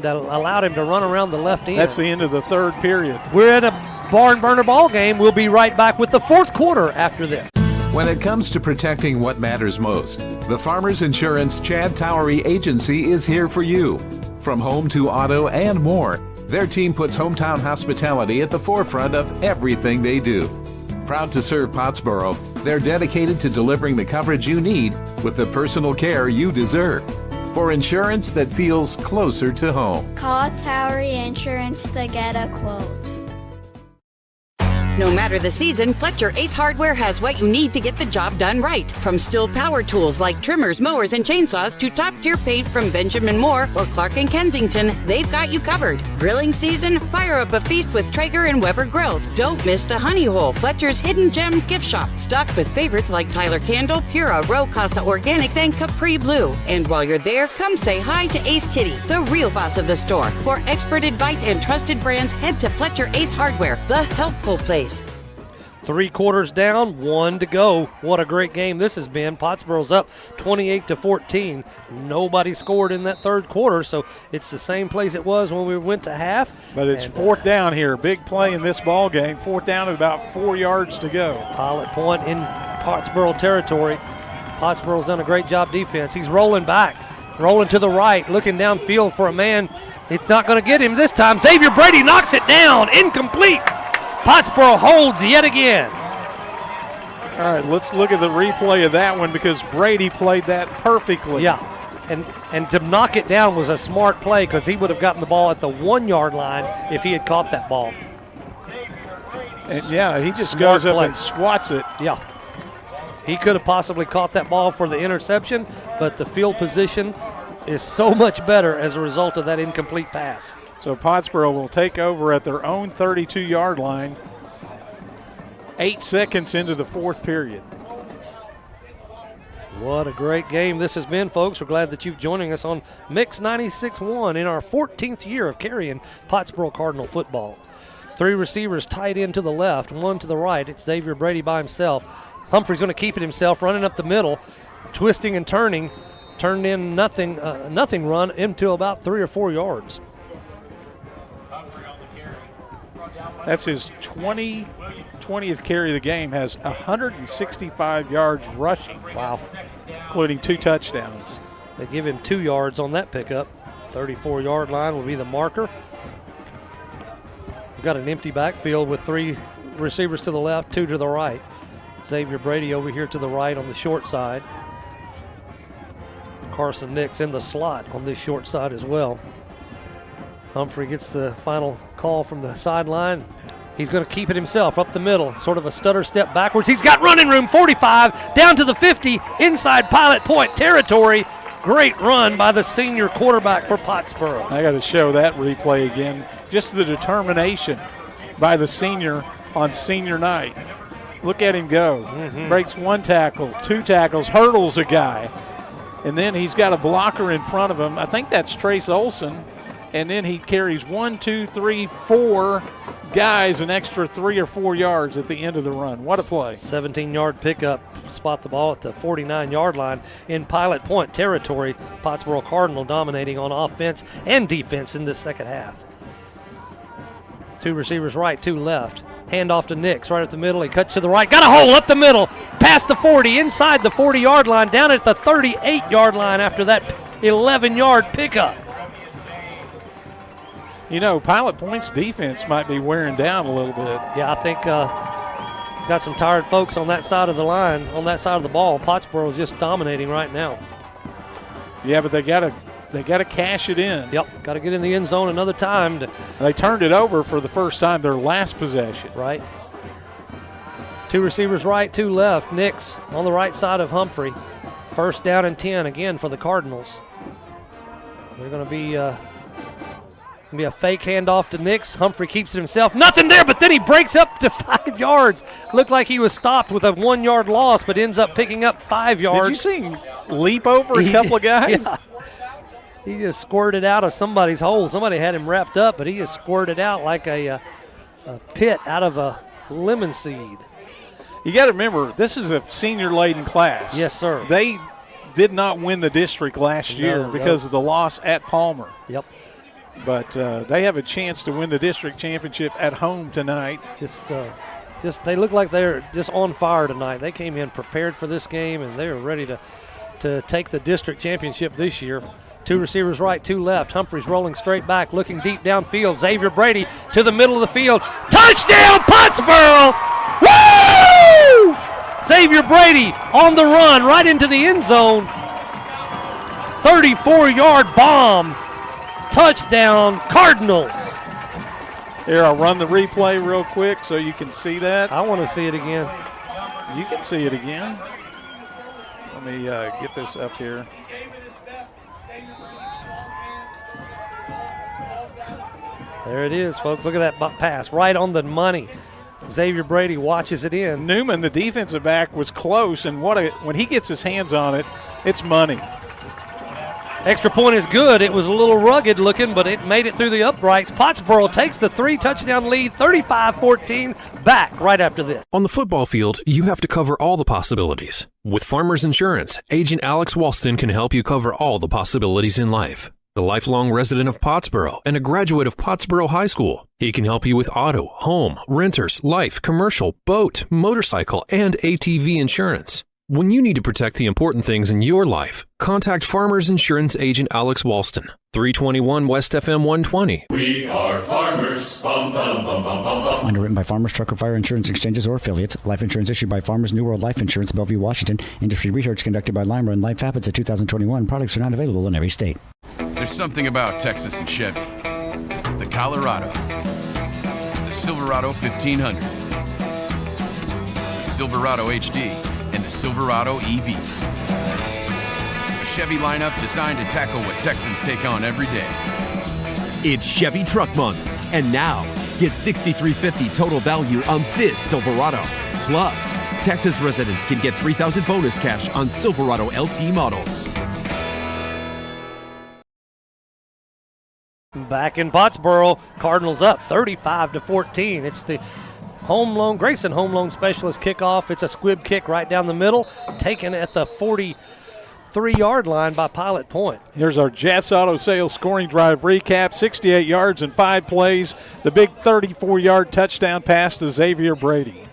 allowed him to run around the left end. That's the end of the third period. We're at a barn burner ball game. We'll be right back with the fourth quarter after this. When it comes to protecting what matters most, the Farmers Insurance Chad Towery Agency is here for you. From home to auto and more, their team puts hometown hospitality at the forefront of everything they do. Proud to serve Pottsboro, they're dedicated to delivering the coverage you need with the personal care you deserve. For insurance that feels closer to home, call Towery Insurance to get a quote. No matter the season, Fletcher Ace Hardware has what you need to get the job done right. From Stihl power tools like trimmers, mowers, and chainsaws to top-tier paint from Benjamin Moore or Clark & Kensington, they've got you covered. Grilling season? Fire up a feast with Traeger and Weber grills. Don't miss the Honey Hole, Fletcher's hidden gem gift shop, stocked with favorites like Tyler Candle, Pura, Row Casa Organics, and Capri Blue. And while you're there, come say hi to Ace Kitty, the real boss of the store. For expert advice and trusted brands, head to Fletcher Ace Hardware, the helpful place. 3 quarters down, 1 to go. What a great game this has been. Pottsboro's up 28-14. Nobody scored in that third quarter, so it's the same place it was when we went to half. But it's fourth down here. Big play in this ball game. Fourth down at about 4 yards to go. Pilot point in Pottsboro territory. Pottsboro's done a great job defense. He's rolling back, rolling to the right, looking downfield for a man. It's not going to get him this time. Xavier Brady knocks it down. Incomplete. Pottsboro holds yet again. All right, let's look at the replay of that one because Brady played that perfectly. Yeah, and to knock it down was a smart play because he would have gotten the ball at the 1 yard line if he had caught that ball. And yeah, he just goes up and swats it. Yeah. He could have possibly caught that ball for the interception, but the field position is so much better as a result of that incomplete pass. So Pottsboro will take over at their own 32-yard line. 8 seconds into the fourth period. What a great game this has been, folks. We're glad that you've joining us on Mix 96.1 in our 14th year of carrying Pottsboro Cardinal football. 3 receivers tight end to the left, 1 to the right. It's Xavier Brady by himself. Humphrey's going to keep it himself, running up the middle, twisting and turning. Turned in nothing run into about 3 or 4 yards. That's his 20th carry of the game, has 165 yards rushing. Wow. Including 2 touchdowns. They give him 2 yards on that pickup. 34-yard line will be the marker. We've got an empty backfield with 3 receivers to the left, 2 to the right. Xavier Brady over here to the right on the short side. Carson Nix in the slot on this short side as well. Humphrey gets the final call from the sideline. He's going to keep it himself up the middle, sort of a stutter step backwards. He's got running room, 45, down to the 50, inside Pilot Point territory. Great run by the senior quarterback for Pottsboro. I got to show that replay again. Just the determination by the senior on senior night. Look at him go. Breaks 1 tackle, 2 tackles, hurdles a guy. And then he's got a blocker in front of him. I think that's Trace Olson. And then he carries 1, 2, 3, 4 guys an extra 3 or 4 yards at the end of the run. What a play. 17-yard pickup. Spot the ball at the 49-yard line in Pilot Point territory. Pottsboro Cardinal dominating on offense and defense in this second half. 2 receivers right, 2 left. Hand off to Nix right at the middle. He cuts to the right. Got a hole up the middle. Past the 40, inside the 40-yard line, down at the 38-yard line after that 11-yard pickup. You know, Pilot Point's defense might be wearing down a little bit. Yeah, I think got some tired folks on that side of the line, on that side of the ball. Pottsboro is just dominating right now. Yeah, but they got to cash it in. Yep, got to get in the end zone another time. They turned it over for the first time, their last possession. Right. 2 receivers right, 2 left. Nix on the right side of Humphrey. First down and 10 again for the Cardinals. They're going to be a fake handoff to Nix. Humphrey keeps it himself. Nothing there, but then he breaks up to 5 yards. Looked like he was stopped with a 1-yard loss, but ends up picking up 5 yards. Did you see him leap over a couple of guys? Yeah. He just squirted out of somebody's hole. Somebody had him wrapped up, but he just squirted out like a pit out of a lemon seed. You got to remember, this is a senior-laden class. Yes, sir. They did not win the district last year because of the loss at Palmer. Yep. But they have a chance to win the district championship at home tonight. Just they look like they're just on fire tonight. They came in prepared for this game, and they're ready to take the district championship this year. 2 receivers right, 2 left. Humphrey's rolling straight back, looking deep downfield. Xavier Brady to the middle of the field. Touchdown, Pottsboro! Woo! Xavier Brady on the run right into the end zone. 34-yard bomb. Touchdown, Cardinals. Here, I'll run the replay real quick so you can see that. I want to see it again. You can see it again. Let me get this up here. There it is, folks. Look at that pass right on the money. Xavier Brady watches it in. Newman, the defensive back, was close, and when he gets his hands on it, it's money. Extra point is good. It was a little rugged looking, but it made it through the uprights. Pottsboro takes the 3-touchdown lead, 35-14, back right after this. On the football field, you have to cover all the possibilities. With Farmers Insurance, Agent Alex Walston can help you cover all the possibilities in life. A lifelong resident of Pottsboro and a graduate of Pottsboro High School, he can help you with auto, home, renters, life, commercial, boat, motorcycle, and ATV insurance. When you need to protect the important things in your life, contact Farmers Insurance Agent Alex Walston, 321 West FM 120. We are farmers. Bum, bum, bum, bum, bum, bum. Underwritten by Farmers Truck or Fire Insurance Exchanges or affiliates. Life insurance issued by Farmers New World Life Insurance, Bellevue, Washington. Industry research conducted by Lima and Life Habits of 2021. Products are not available in every state. There's something about Texas and Chevy. The Colorado. The Silverado 1500. The Silverado HD. And the Silverado EV. A Chevy lineup designed to tackle what Texans take on every day. It's Chevy Truck Month, and now get $6,350 total value on this Silverado. Plus, Texas residents can get $3,000 bonus cash on Silverado LT models. Back in Pottsboro, Cardinals up 35-14. It's the Grayson Home Loan Specialist kickoff. It's a squib kick right down the middle, taken at the 43-yard line by Pilot Point. Here's our Jeff's Auto Sales scoring drive recap. 68 yards in 5 plays. The big 34-yard touchdown pass to Xavier Brady.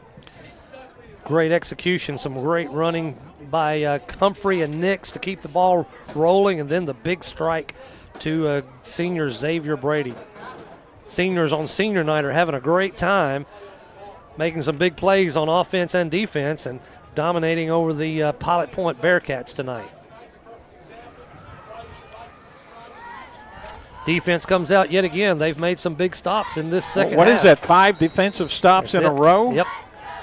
Great execution, some great running by Humphrey and Nix to keep the ball rolling, and then the big strike to senior Xavier Brady. Seniors on senior night are having a great time, making some big plays on offense and defense and dominating over the Pilot Point Bearcats tonight. Defense comes out yet again. They've made some big stops in this second half. What is that, 5 defensive stops in a row? Yep.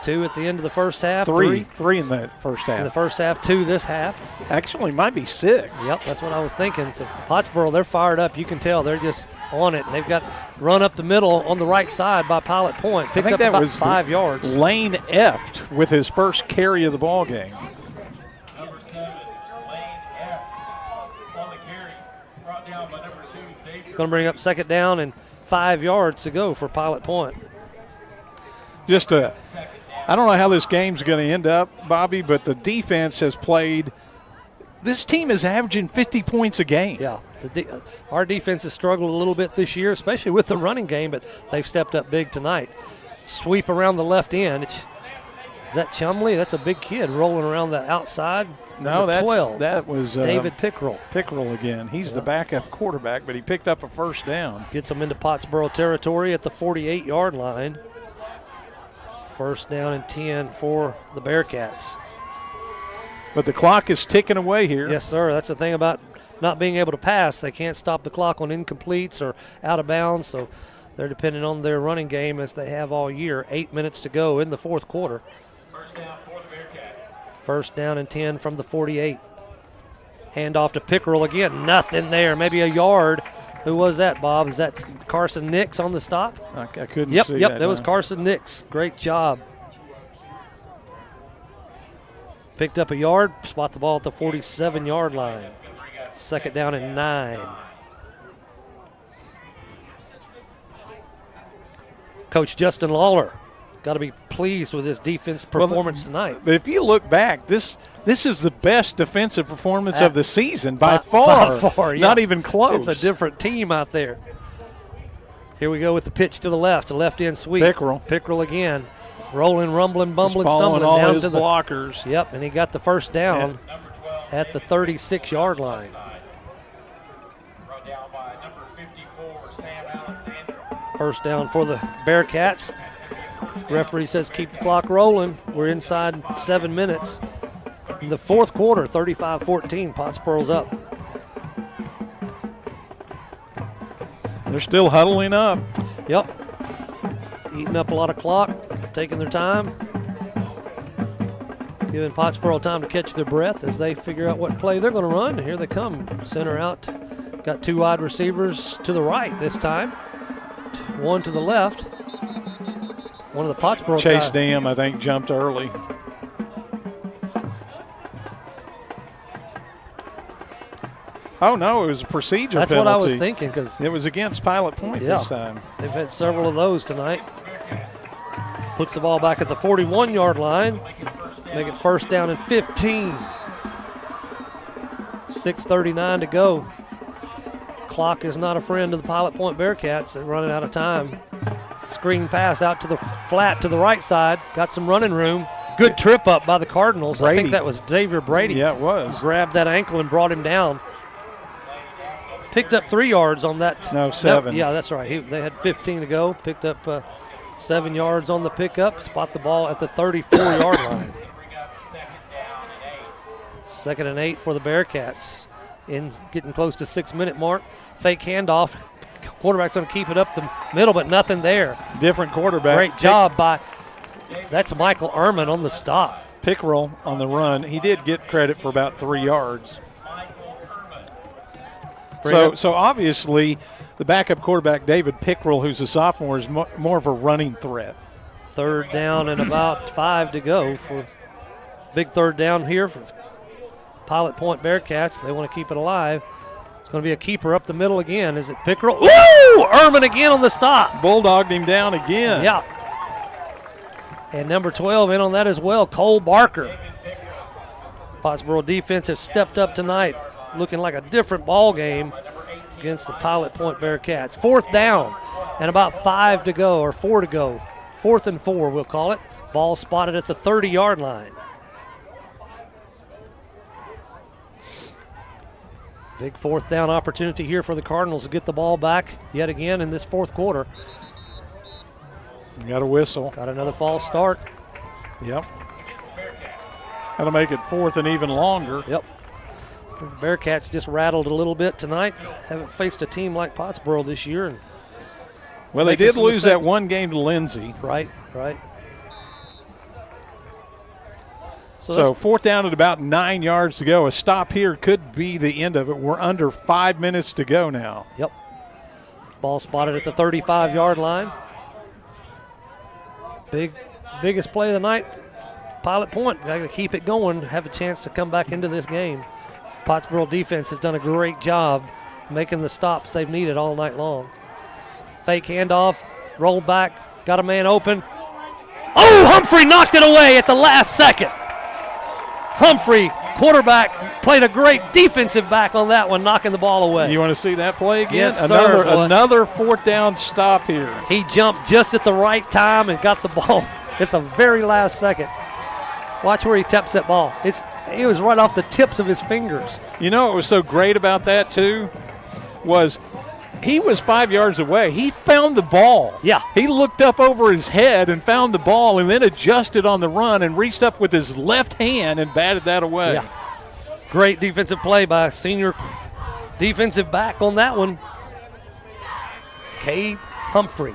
2 at the end of the first half. Three in the first half. In the first half, 2 this half. Actually, might be 6. Yep, that's what I was thinking. So Pottsboro, they're fired up. You can tell they're just on it. And they've got run up the middle on the right side by Pilot Point. Picks up about 5 yards. Lane Eft with his first carry of the ball game. Going to bring up second down and 5 yards to go for Pilot Point. I don't know how this game's going to end up, Bobby, but the defense has played. This team is averaging 50 points a game. Yeah, our defense has struggled a little bit this year, especially with the running game, but they've stepped up big tonight. Sweep around the left end. Is that Chumley? That's a big kid rolling around the outside. No, that was David Pickrell. Pickrell again. He's the backup quarterback, but he picked up a first down. Gets them into Pottsboro territory at the 48-yard line. First down and 10 for the Bearcats. But the clock is ticking away here. Yes, sir. That's the thing about not being able to pass. They can't stop the clock on incompletes or out of bounds, so they're depending on their running game as they have all year. 8 minutes to go in the fourth quarter. First down for the Bearcats. First down and 10 from the 48. Hand off to Pickrell again. Nothing there. Maybe a yard. Who was that, Bob? Is that Carson Nix on the stop? I couldn't see that. Yep, that was Carson Nix. Great job. Picked up a yard, spot the ball at the 47-yard line. Second down and 9. Coach Justin Lawler got to be pleased with his defense performance tonight. But if you look back, this is the best defensive performance of the season by far. By far, yeah. Not even close. It's a different team out there. Here we go with the pitch to the left end sweep. Pickrell again. Rolling, rumbling, bumbling, stumbling all down his to the blockers. Yep, and he got the first down at the 36-yard line. First down for the Bearcats. Referee says keep the clock rolling. We're inside 7 minutes. In the fourth quarter, 35-14, Pottsboro's up. They're still huddling up. Yep. eating up a lot of clock, taking their time, giving Pottsboro time to catch their breath as they figure out what play they're going to run. Here they come, center out. Got 2 wide receivers to the right this time, 1 to the left. One of the Pottsboro Chase guys. Dam, I think, jumped early. Oh, no, it was a procedure That's penalty. what I was thinking, because it was against Pilot Point this time. They've had several of those tonight. Puts the ball back at the 41-yard line. Make it first down and 15. 6:39 to go. Clock is not a friend of the Pilot Point Bearcats. They're running out of time. Screen pass out to the flat to the right side. Got some running room. Good trip up by the Cardinals. Brady. I think that was Xavier Brady. Yeah, it was. Grabbed that ankle and brought him down. Picked up 3 yards on that. No, 7. Yeah, that's right. They had 15 to go. Picked up 7 yards on the pickup. Spot the ball at the 34-yard line. 2nd and 8 for the Bearcats. Getting close to 6-minute mark. Fake handoff. Quarterback's going to keep it up the middle, but nothing there. Different quarterback. Great job by, that's Michael Ehrman on the stop. Pickrell on the run. He did get credit for about 3 yards. So obviously the backup quarterback, David Pickrell, who's a sophomore, is more of a running threat. 3rd down and about 5 to go for big 3rd down here for Pilot Point Bearcats. They want to keep it alive. It's going to be a keeper up the middle again. Is it Pickrell? Ooh! Ehrman again on the stop. Bulldogged him down again. Yeah. And number 12 in on that as well, Cole Barker. Pottsboro defense has stepped up tonight, looking like a different ball game against the Pilot Point Bearcats. 4th down and about 5 to go, or 4 to go. 4th and 4, we'll call it. Ball spotted at the 30-yard line. Big 4th down opportunity here for the Cardinals to get the ball back yet again in this 4th quarter. You got a whistle. Got another false start. Yep. Got to make it 4th and even longer. Yep. The Bearcats just rattled a little bit tonight. Haven't faced a team like Pottsboro this year. And well, they did lose that one game to Lindsay. Right. So 4th down at about 9 yards to go. A stop here could be the end of it. We're under 5 minutes to go now. Yep. Ball spotted at the 35-yard line. Biggest play of the night. Pilot Point got to keep it going, have a chance to come back into this game. Pottsboro defense has done a great job making the stops they've needed all night long. Fake handoff, roll back, got a man open. Oh, Humphrey knocked it away at the last second. Humphrey, quarterback, played a great defensive back on that one, knocking the ball away. You want to see that play again? Yes, sir. Another 4th down stop here. He jumped just at the right time and got the ball at the very last second. Watch where he taps that ball. It was right off the tips of his fingers. You know what was so great about that, too, was he was 5 yards away. He found the ball. Yeah. He looked up over his head and found the ball and then adjusted on the run and reached up with his left hand and batted that away. Yeah. Great defensive play by senior defensive back on that one. Caden Humphrey.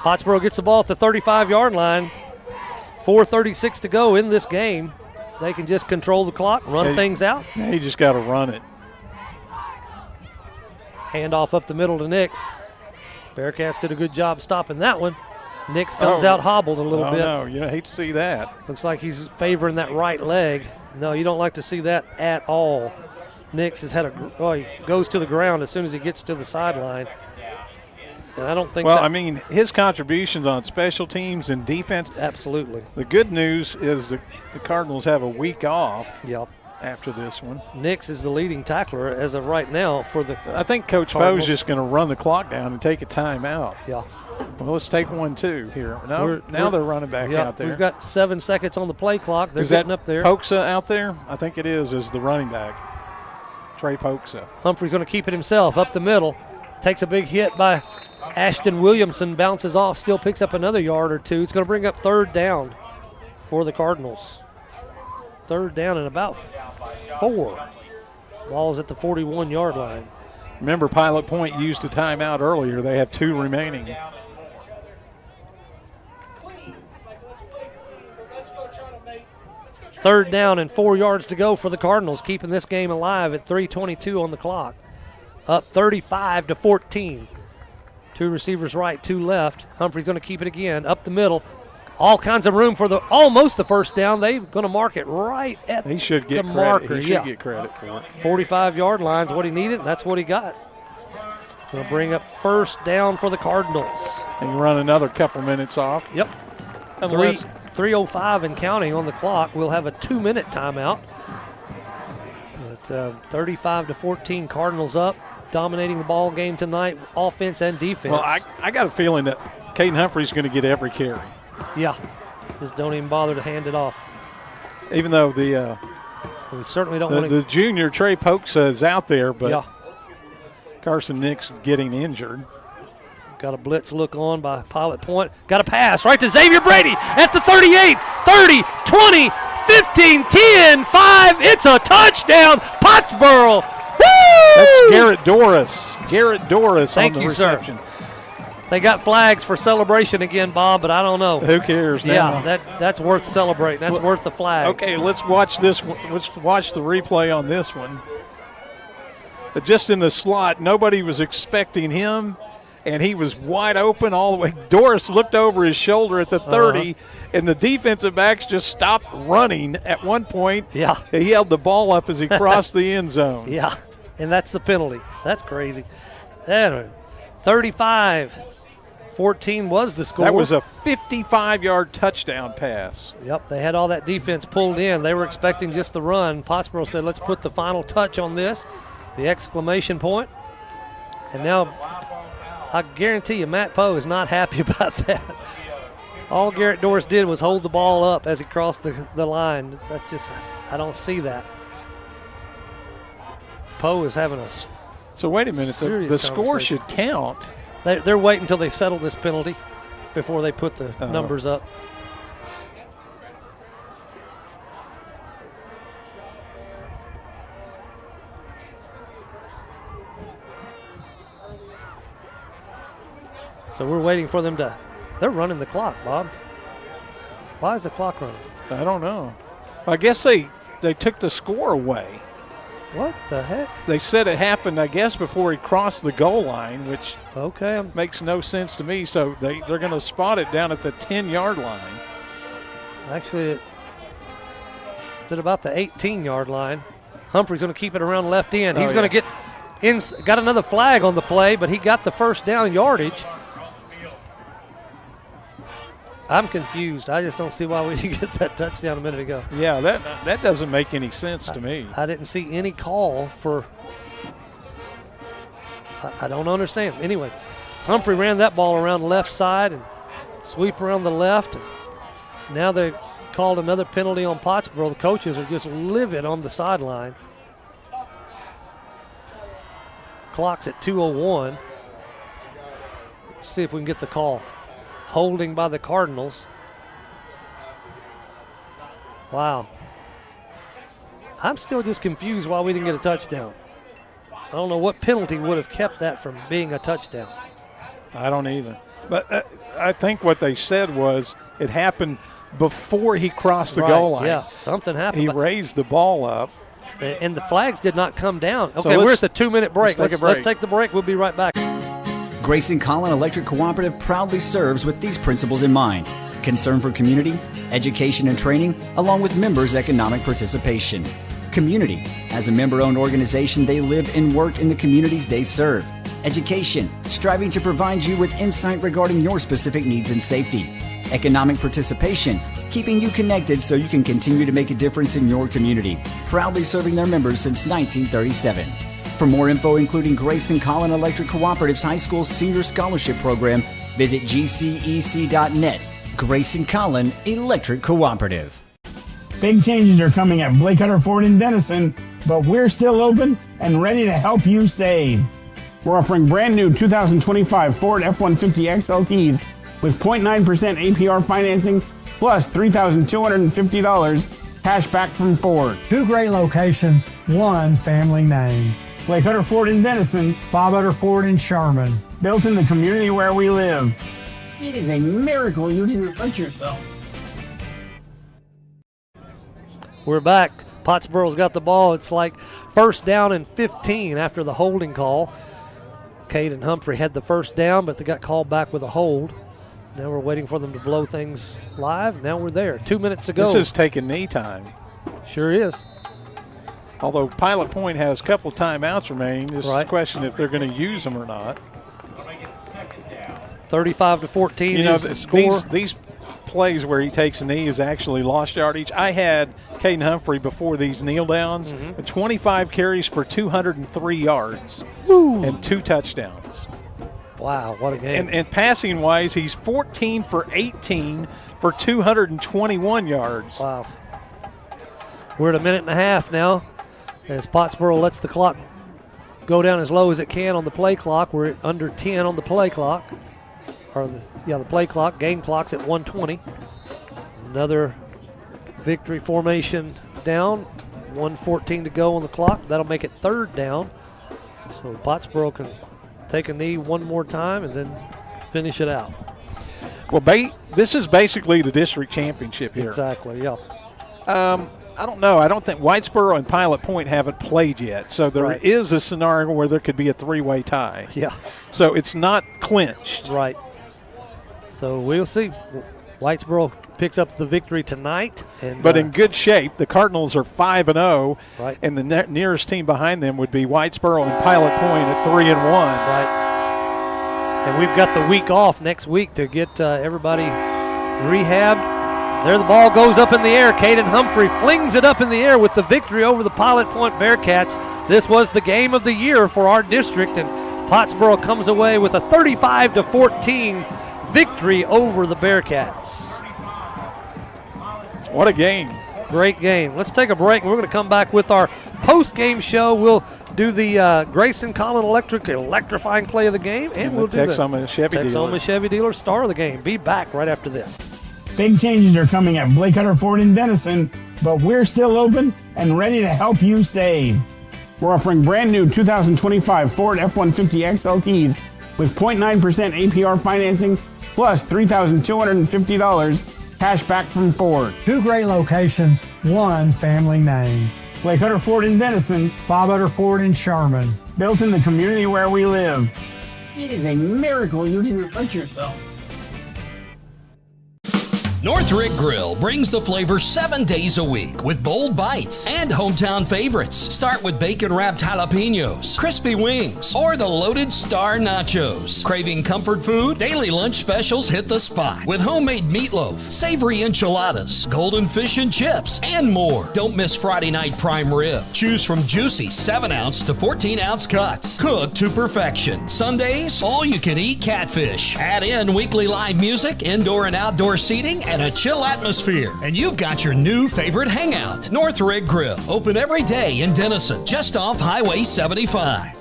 Pottsboro gets the ball at the 35-yard line. 4:36 to go in this game. They can just control the clock, run things out. He just got to run it. Handoff up the middle to Nix. Bearcats did a good job stopping that one. Nix comes out hobbled a little bit. No, you hate to see that. Looks like he's favoring that right leg. No, you don't like to see that at all. Nix has had he goes to the ground as soon as he gets to the sideline. And I don't think his contributions on special teams and defense. Absolutely. The good news is the Cardinals have a week off. Yep. After this one. Nix is the leading tackler as of right now for the I think Coach Poe's just going to run the clock down and take a timeout. Yeah. Well, let's take 1-2 here. Now they're running back out there. We've got 7 seconds on the play clock. They're getting up there. Poksa out there? I think it is the running back. Trey Poksa. Humphrey's going to keep it himself up the middle. Takes a big hit by Ashton Williamson, bounces off, still picks up another yard or two. It's going to bring up 3rd down for the Cardinals. 3rd down and about 4. Ball's at the 41-yard line. Remember, Pilot Point used a timeout earlier. They have 2 remaining. 3rd down and 4 yards to go for the Cardinals, keeping this game alive at 3:22 on the clock. Up 35-14. 2 receivers right, 2 left. Humphrey's going to keep it again, up the middle. All kinds of room for almost the first down. They're going to mark it right at he should get the credit. marker. He should get credit for it. 45-yard line is what he needed, and that's what he got. Going to bring up 1st down for the Cardinals. And you run another couple minutes off. Yep. 3:05 and counting on the clock. We'll have a 2-minute timeout. But 35-14, Cardinals up, dominating the ball game tonight, offense and defense. Well, I got a feeling that Caden Humphrey's going to get every carry. Yeah, just don't even bother to hand it off. Even though we certainly don't want the junior Trey Pokes is out there, but yeah. Carson Nix getting injured. Got a blitz look on by Pilot Point. Got a pass right to Xavier Brady at the 38, 30, 20, 15, 10, 5. It's a touchdown, Pottsboro. Woo! That's Garrett Doris. Garrett Doris on the reception. Sir. They got flags for celebration again, Bob, but I don't know. Who cares now? Yeah, that's worth celebrating. That's worth the flag. Okay, let's watch this. Let's watch the replay on this one. Just in the slot, nobody was expecting him, and he was wide open all the way. Doris looked over his shoulder at the 30, and the defensive backs just stopped running at one point. Yeah. He held the ball up as he crossed the end zone. Yeah, and that's the penalty. That's crazy. 35-14 was the score. That was a 55-yard touchdown pass. Yep, they had all that defense pulled in. They were expecting just the run. Pottsboro said, let's put the final touch on this, the exclamation point. And now I guarantee you Matt Poe is not happy about that. All Garrett Doris did was hold the ball up as he crossed the line. That's just, I don't see that. Poe is having a So wait a minute, the score should count. They're waiting until they settle this penalty before they put the numbers up. So we're waiting for them to, they're running the clock, Bob. Why is the clock running? I don't know. I guess they took the score away. What the heck? They said it happened, I guess, before he crossed the goal line, which makes no sense to me. So they're going to spot it down at the 10-yard line. Actually, it's at about the 18-yard line. Humphrey's going to keep it around left end. He's going to get in. Got another flag on the play, but he got the 1st down yardage. I'm confused. I just don't see why we didn't get that touchdown a minute ago. Yeah, that doesn't make any sense to me. I didn't see any call for – I don't understand. Anyway, Humphrey ran that ball around the left side and sweep around the left. And now they called another penalty on Pottsboro. The coaches are just livid on the sideline. Clock's at 2:01. Let's see if we can get the call. Holding by the Cardinals. Wow. I'm still just confused why we didn't get a touchdown. I don't know what penalty would have kept that from being a touchdown. I don't either. But I think what they said was it happened before he crossed the goal line. Yeah, something happened. He raised the ball up. And the flags did not come down. Okay, we're at the 2-minute break. Let's take the break. We'll be right back. Grayson Collin Electric Cooperative proudly serves with these principles in mind: concern for community, education and training, along with members' economic participation. Community. As a member-owned organization, they live and work in the communities they serve. Education. Striving to provide you with insight regarding your specific needs and safety. Economic participation. Keeping you connected so you can continue to make a difference in your community. Proudly serving their members since 1937. For more info, including Grayson Collin Electric Cooperative's High School Senior Scholarship Program, visit gcec.net. Grayson Collin Electric Cooperative. Big changes are coming at Blake Hutter Ford in Denison, but we're still open and ready to help you save. We're offering brand new 2025 Ford F-150 XLTs with 0.9% APR financing plus $3,250 cash back from Ford. 2 great locations, 1 family name. Blake Hutter Ford in Denison. Bob Hutter Ford in Sherman. Built in the community where we live. It is a miracle you didn't hurt yourself. We're back. Pottsboro's got the ball. It's like first down and 15 after the holding call. Caden Humphrey had the first down, but they got called back with a hold. Now we're waiting for them to blow things live. Now we're there. 2 minutes to go. This is taking knee time. Sure is. Although Pilot Point has a couple timeouts remaining, just a question if they're going to use them or not. 35-14 you know, is the score. These plays where he takes a knee is actually lost yardage. I had Caden Humphrey before these kneel downs, 25 carries for 203 yards and 2 touchdowns. Wow, what a game. And passing-wise, he's 14 for 18 for 221 yards. Wow. We're at a minute and a half now as Pottsboro lets the clock go down as low as it can on the play clock. We're at under 10 on the play clock. The play clock, game clock's at 1:20. Another victory formation down, 1:14 to go on the clock. That'll make it third down. So Pottsboro can take a knee one more time and then finish it out. Well, this is basically the district championship here. Exactly, yeah. I don't know. I don't think Whitesboro and Pilot Point haven't played yet. So there is a scenario where there could be a 3-way tie. Yeah. So it's not clinched. Right. So we'll see. Whitesboro picks up the victory tonight. But in good shape. The Cardinals are 5-0. Right. And the nearest team behind them would be Whitesboro and Pilot Point at 3-1. Right. And we've got the week off next week to get everybody rehabbed. There the ball goes up in the air. Caden Humphrey flings it up in the air with the victory over the Pilot Point Bearcats. This was the game of the year for our district, and Pottsboro comes away with a 35-14 victory over the Bearcats. What a game. Great game. Let's take a break, and we're going to come back with our post-game show. We'll do the Grayson Collin Electric electrifying play of the game, and we'll do the Texoma Chevy Dealer star of the game. Be back right after this. Big changes are coming at Blake Hutter Ford in Denison, but we're still open and ready to help you save. We're offering brand new 2025 Ford F-150 XLTs with 0.9% APR financing plus $3,250 cash back from Ford. 2 great locations, 1 family name. Blake Hutter Ford in Denison, Bob Hutter Ford in Sherman. Built in the community where we live. It is a miracle you didn't hurt yourself. Northrick Grill brings the flavor 7 days a week with bold bites and hometown favorites. Start with bacon-wrapped jalapenos, crispy wings, or the loaded star nachos. Craving comfort food? Daily lunch specials hit the spot with homemade meatloaf, savory enchiladas, golden fish and chips, and more. Don't miss Friday night prime rib. Choose from juicy 7-ounce to 14-ounce cuts, cooked to perfection. Sundays, all-you-can-eat catfish. Add in weekly live music, indoor and outdoor seating, and a chill atmosphere. And you've got your new favorite hangout, Northrick Grill. Open every day in Denison, just off Highway 75.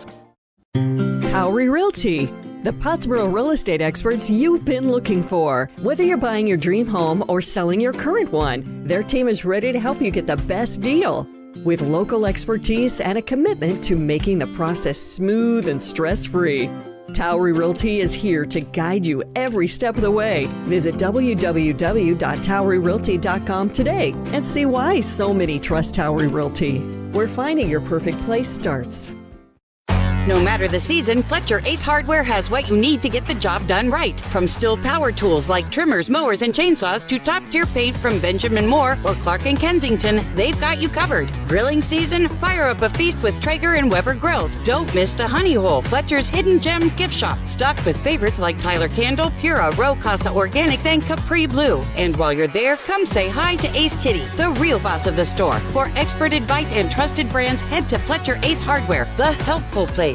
Towery Realty, the Pottsboro real estate experts you've been looking for. Whether you're buying your dream home or selling your current one, their team is ready to help you get the best deal. With local expertise and a commitment to making the process smooth and stress-free. Towery Realty is here to guide you every step of the way. Visit www.toweryrealty.com today and see why so many trust Towery Realty, where finding your perfect place starts. No matter the season, Fletcher Ace Hardware has what you need to get the job done right. From Stihl power tools like trimmers, mowers, and chainsaws to top-tier paint from Benjamin Moore or Clark & Kensington, they've got you covered. Grilling season? Fire up a feast with Traeger and Weber grills. Don't miss the Honey Hole, Fletcher's hidden gem gift shop, stocked with favorites like Tyler Candle, Pura, Row Casa Organics, and Capri Blue. And while you're there, come say hi to Ace Kitty, the real boss of the store. For expert advice and trusted brands, head to Fletcher Ace Hardware, the helpful place.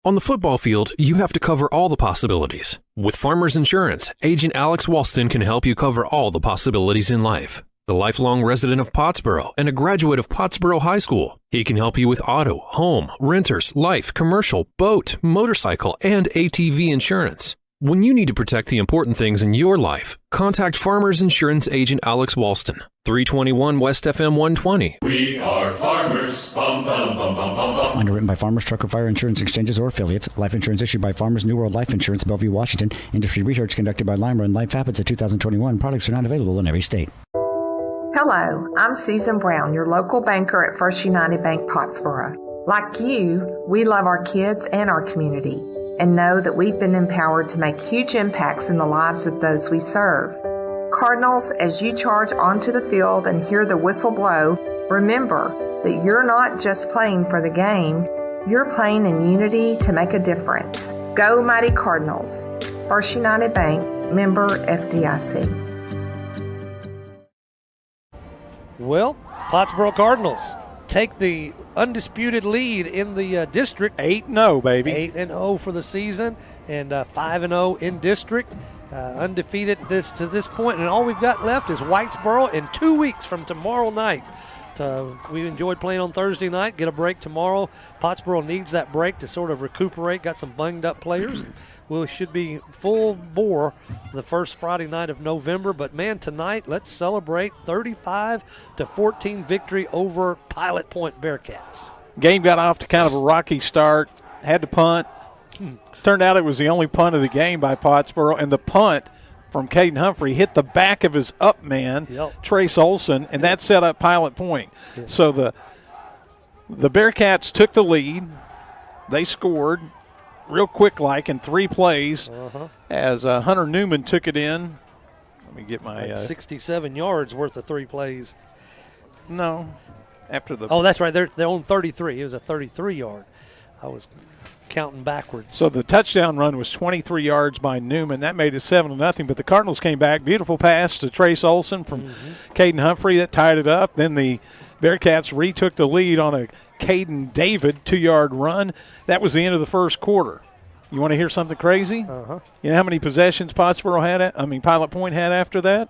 On the football field, you have to cover all the possibilities. With Farmers Insurance, Agent Alex Walston can help you cover all the possibilities in life. The lifelong resident of Pottsboro and a graduate of Pottsboro High School, he can help you with auto, home, renters, life, commercial, boat, motorcycle, and ATV insurance. When you need to protect the important things in your life, contact Farmers Insurance Agent Alex Walston, 321 West FM 120. We are farmers. Bum, bum, bum, bum, bum, bum. Underwritten by Farmers Truck or Fire Insurance Exchanges or affiliates. Life insurance issued by Farmers New World Life Insurance, Bellevue, Washington. Industry research conducted by Lima and Life Habits of 2021. Products are not available in every state. Hello, I'm Susan Brown, your local banker at First United Bank Pottsboro. Like you, we love our kids and our community and know that we've been empowered to make huge impacts in the lives of those we serve. Cardinals, as you charge onto the field and hear the whistle blow, remember that you're not just playing for the game, you're playing in unity to make a difference. Go Mighty Cardinals. First United Bank, member FDIC. Well, Pottsboro Cardinals take the undisputed lead in the district. 8-0, baby. 8-0 for the season, and 5-0 in district. Undefeated to this point, and all we've got left is Whitesboro in 2 weeks from tomorrow night. We enjoyed playing on Thursday night, get a break tomorrow. Pottsboro needs that break to sort of recuperate, got some bunged up players. We should be full bore the first Friday night of November, but man, tonight let's celebrate 35-14 victory over Pilot Point Bearcats. Game got off to kind of a rocky start, had to punt. Turned out it was the only punt of the game by Pottsboro, and the punt from Caden Humphrey hit the back of his up man, Trace Olson, and that set up Pilot Point. Yep. So the Bearcats took the lead. They scored real quick-like in 3 plays as Hunter Newman took it in. Let me get my 67 yards worth of 3 plays. No, after the. Oh, that's right. They're on 33. It was a 33-yard. I was counting backwards. So the touchdown run was 23 yards by Newman. That made it 7-0, but the Cardinals came back. Beautiful pass to Trace Olson from Caden Humphrey. That tied it up. Then the Bearcats retook the lead on a Caden David 2-yard run. That was the end of the first quarter. You want to hear something crazy? You know how many possessions Pilot Point had after that?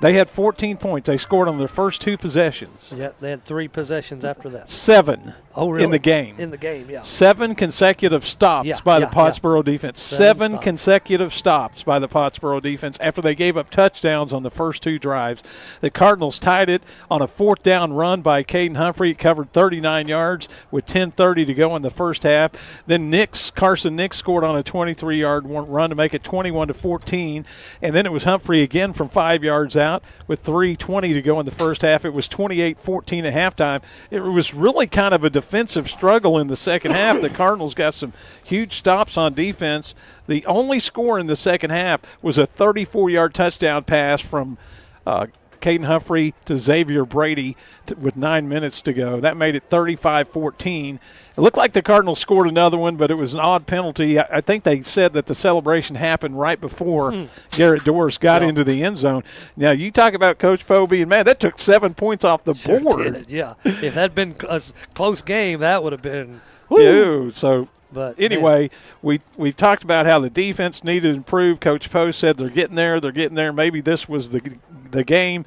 They had 14 points. They scored on their first 2 possessions. Yeah, they had 3 possessions after that. 7 really? in the game. In the game, yeah. 7 consecutive stops by the Pottsboro defense. 7 consecutive stops by the Pottsboro defense after they gave up touchdowns on the first 2 drives. The Cardinals tied it on a 4th down run by Caden Humphrey. It covered 39 yards with 10:30 to go in the first half. Then Carson Nix scored on a 23-yard run to make it 21-14. And then it was Humphrey again from 5 yards out with 3:20 to go in the first half. It was 28-14 at halftime. It was really kind of a defensive struggle in the second half. The Cardinals got some huge stops on defense. The only score in the second half was a 34-yard touchdown pass from Caden Humphrey to Xavier Brady with 9 minutes to go. That made it 35-14. It looked like the Cardinals scored another one, but it was an odd penalty. I think they said that the celebration happened right before Garrett Doris got into the end zone. Now, you talk about Coach Poe being mad. That took 7 points off the board. Yeah. If that had been a close game, that would have been But anyway, we've talked about how the defense needed to improve. Coach Poe said they're getting there. Maybe this was the game.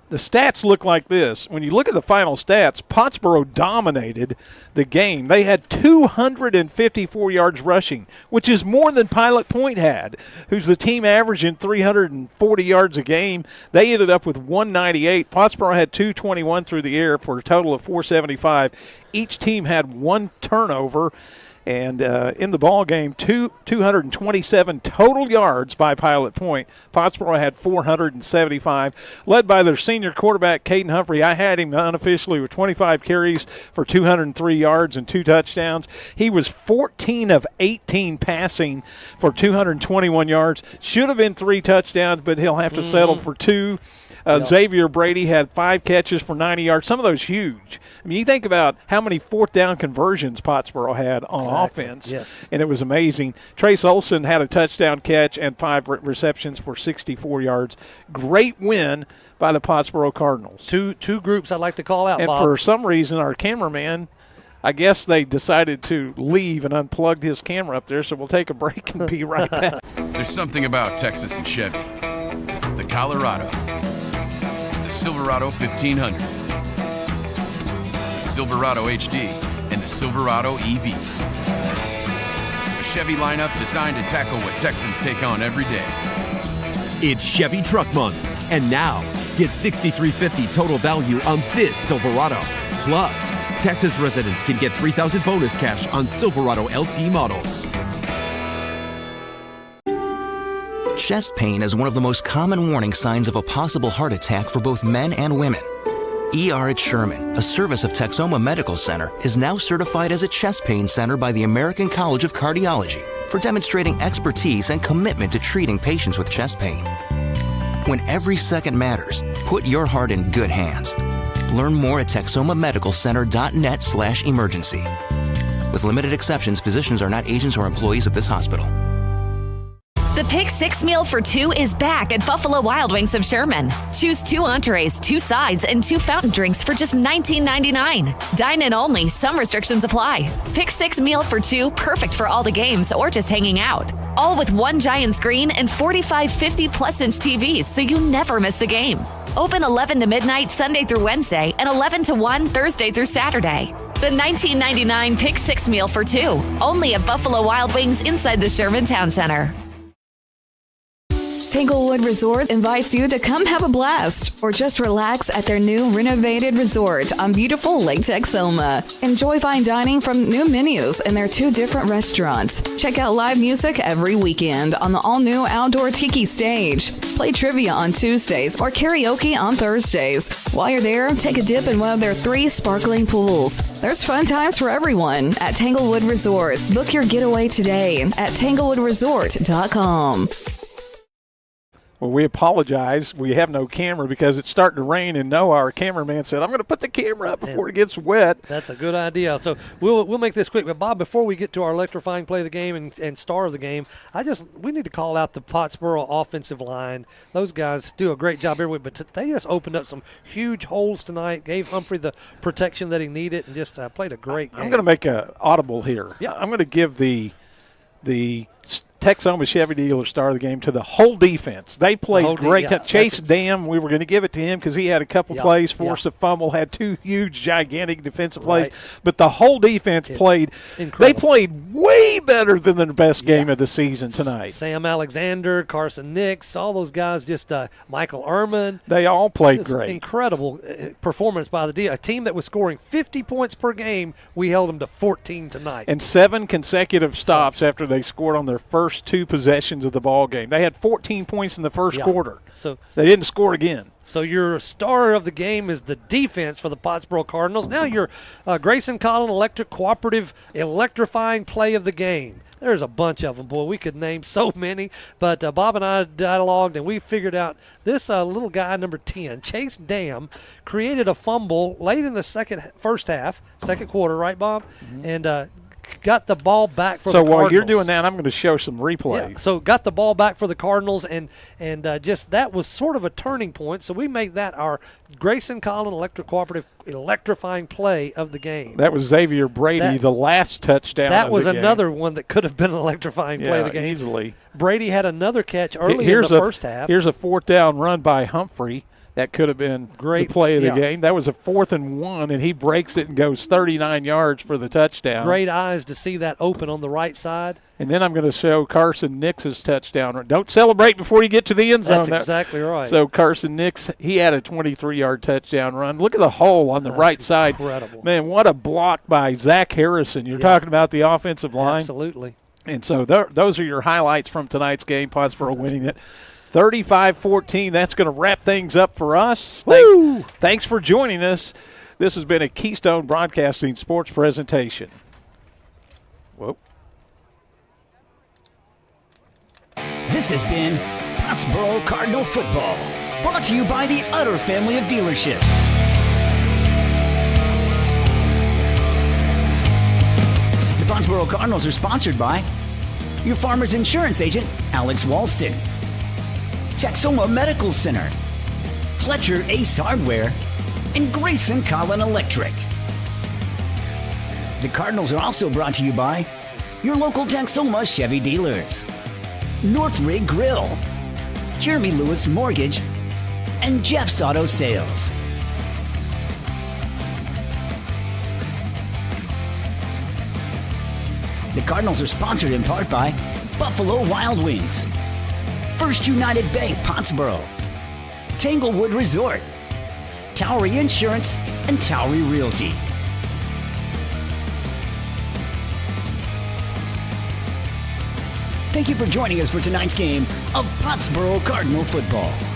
The stats look like this. When you look at the final stats, Pottsboro dominated the game. They had 254 yards rushing, which is more than Pilot Point had, who's the team averaging 340 yards a game. They ended up with 198. Pottsboro had 221 through the air for a total of 475. Each team had 1 turnover. And in the ball game, 227 total yards by Pilot Point. Pottsboro had 475, led by their senior quarterback, Caden Humphrey. I had him unofficially with 25 carries for 203 yards and 2 touchdowns. He was 14 of 18 passing for 221 yards. Should have been 3 touchdowns, but he'll have to settle for 2. Xavier Brady had 5 catches for 90 yards. Some of those huge. I mean, you think about how many 4th down conversions Pottsboro had on offense, and it was amazing. Trace Olson had a touchdown catch and 5 receptions for 64 yards. Great win by the Pottsboro Cardinals. Two groups I'd like to call out, and Bob. For some reason, our cameraman, I guess they decided to leave and unplugged his camera up there, so we'll take a break and be right back. There's something about Texas and Chevy. The Colorado. The Silverado 1500, the Silverado HD, and the Silverado EV. A Chevy lineup designed to tackle what Texans take on every day. It's Chevy Truck Month, and now get $6,350 total value on this Silverado. Plus, Texas residents can get $3,000 bonus cash on Silverado LT models. Chest pain is one of the most common warning signs of a possible heart attack for both men and women. ER at Sherman, a service of Texoma Medical Center, is now certified as a chest pain center by the American College of Cardiology for demonstrating expertise and commitment to treating patients with chest pain. When every second matters, put your heart in good hands. Learn more at texomamedicalcenter.net/emergency. With limited exceptions, physicians are not agents or employees of this hospital. The Pick 6 meal for 2 is back at Buffalo Wild Wings of Sherman. Choose 2 entrees, 2 sides, and 2 fountain drinks for just $19.99. Dine in only. Some restrictions apply. Pick 6 meal for 2, perfect for all the games or just hanging out. All with 1 giant screen and 45 50-plus-inch TVs, so you never miss the game. Open 11 to midnight Sunday through Wednesday and 11 to 1 Thursday through Saturday. The $19.99 Pick 6 meal for 2, only at Buffalo Wild Wings inside the Sherman Town Center. Tanglewood Resort invites you to come have a blast or just relax at their new renovated resort on beautiful Lake Texoma. Enjoy fine dining from new menus in their 2 different restaurants. Check out live music every weekend on the all-new outdoor tiki stage. Play trivia on Tuesdays or karaoke on Thursdays. While you're there, take a dip in one of their 3 sparkling pools. There's fun times for everyone at Tanglewood Resort. Book your getaway today at tanglewoodresort.com. Well, we apologize. We have no camera because it's starting to rain, and Noah, our cameraman, said, I'm going to put the camera up before it gets wet. That's a good idea. So we'll make this quick. But, Bob, before we get to our electrifying play of the game and star of the game, we need to call out the Pottsboro offensive line. Those guys do a great job every week, but they just opened up some huge holes tonight, gave Humphrey the protection that he needed, and just played a great game. I'm going to make an audible here. Yeah. I'm going to give the Texoma Chevy dealer star of the game to the whole defense. They played great. Chase Dam, we were going to give it to him because he had a couple plays, forced a fumble, had 2 huge, gigantic defensive plays. But the whole defense played. Incredible. They played way better than the best game of the season tonight. Sam Alexander, Carson Nix, all those guys, just Michael Ehrman. They all played great. Incredible performance by the D. A team that was scoring 50 points per game, we held them to 14 tonight. And 7 consecutive stops after they scored on their first 2 possessions of the ball game. They had 14 points in the first quarter. So they didn't score again. So your star of the game is the defense for the Pottsboro Cardinals. Now your Grayson Collin Electric Cooperative electrifying play of the game. There's a bunch of them, boy. We could name so many. But Bob and I dialogued, and we figured out this little guy, number 10, Chase Dam, created a fumble late in the second quarter, right, Bob? Mm-hmm. And got the ball back for the Cardinals. So while you're doing that, I'm going to show some replays. Yeah, so got the ball back for the Cardinals, and just that was sort of a turning point. So we made that our Grayson Collin Electric Cooperative electrifying play of the game. That was Xavier Brady, the last touchdown that of was the game. Another one that could have been an electrifying play of the game. Easily. Brady had another catch early in the first half. Here's a 4th down run by Humphrey. That could have been great play of the game. That was a 4th and 1, and he breaks it and goes 39 yards for the touchdown. Great eyes to see that open on the right side. And then I'm going to show Carson Nix's touchdown. Don't celebrate before you get to the end zone. That's exactly right. So Carson Nix, he had a 23-yard touchdown run. Look at the hole on the right side. Incredible. Man, what a block by Zach Harrison. You're talking about the offensive line. Absolutely. And so those are your highlights from tonight's game. Pottsboro winning it 35-14. That's going to wrap things up for us. Thanks for joining us. This has been a Keystone Broadcasting sports presentation. Whoa. This has been Pottsboro Cardinal Football, brought to you by the Utter family of dealerships. The Pottsboro Cardinals are sponsored by your Farmers Insurance agent, Alex Walston, Texoma Medical Center, Fletcher Ace Hardware, and Grayson Collin Electric. The Cardinals are also brought to you by your local Texoma Chevy dealers, North Rig Grill, Jeremy Lewis Mortgage, and Jeff's Auto Sales. The Cardinals are sponsored in part by Buffalo Wild Wings, First United Bank Pottsboro, Tanglewood Resort, Towery Insurance, and Towery Realty. Thank you for joining us for tonight's game of Pottsboro Cardinal football.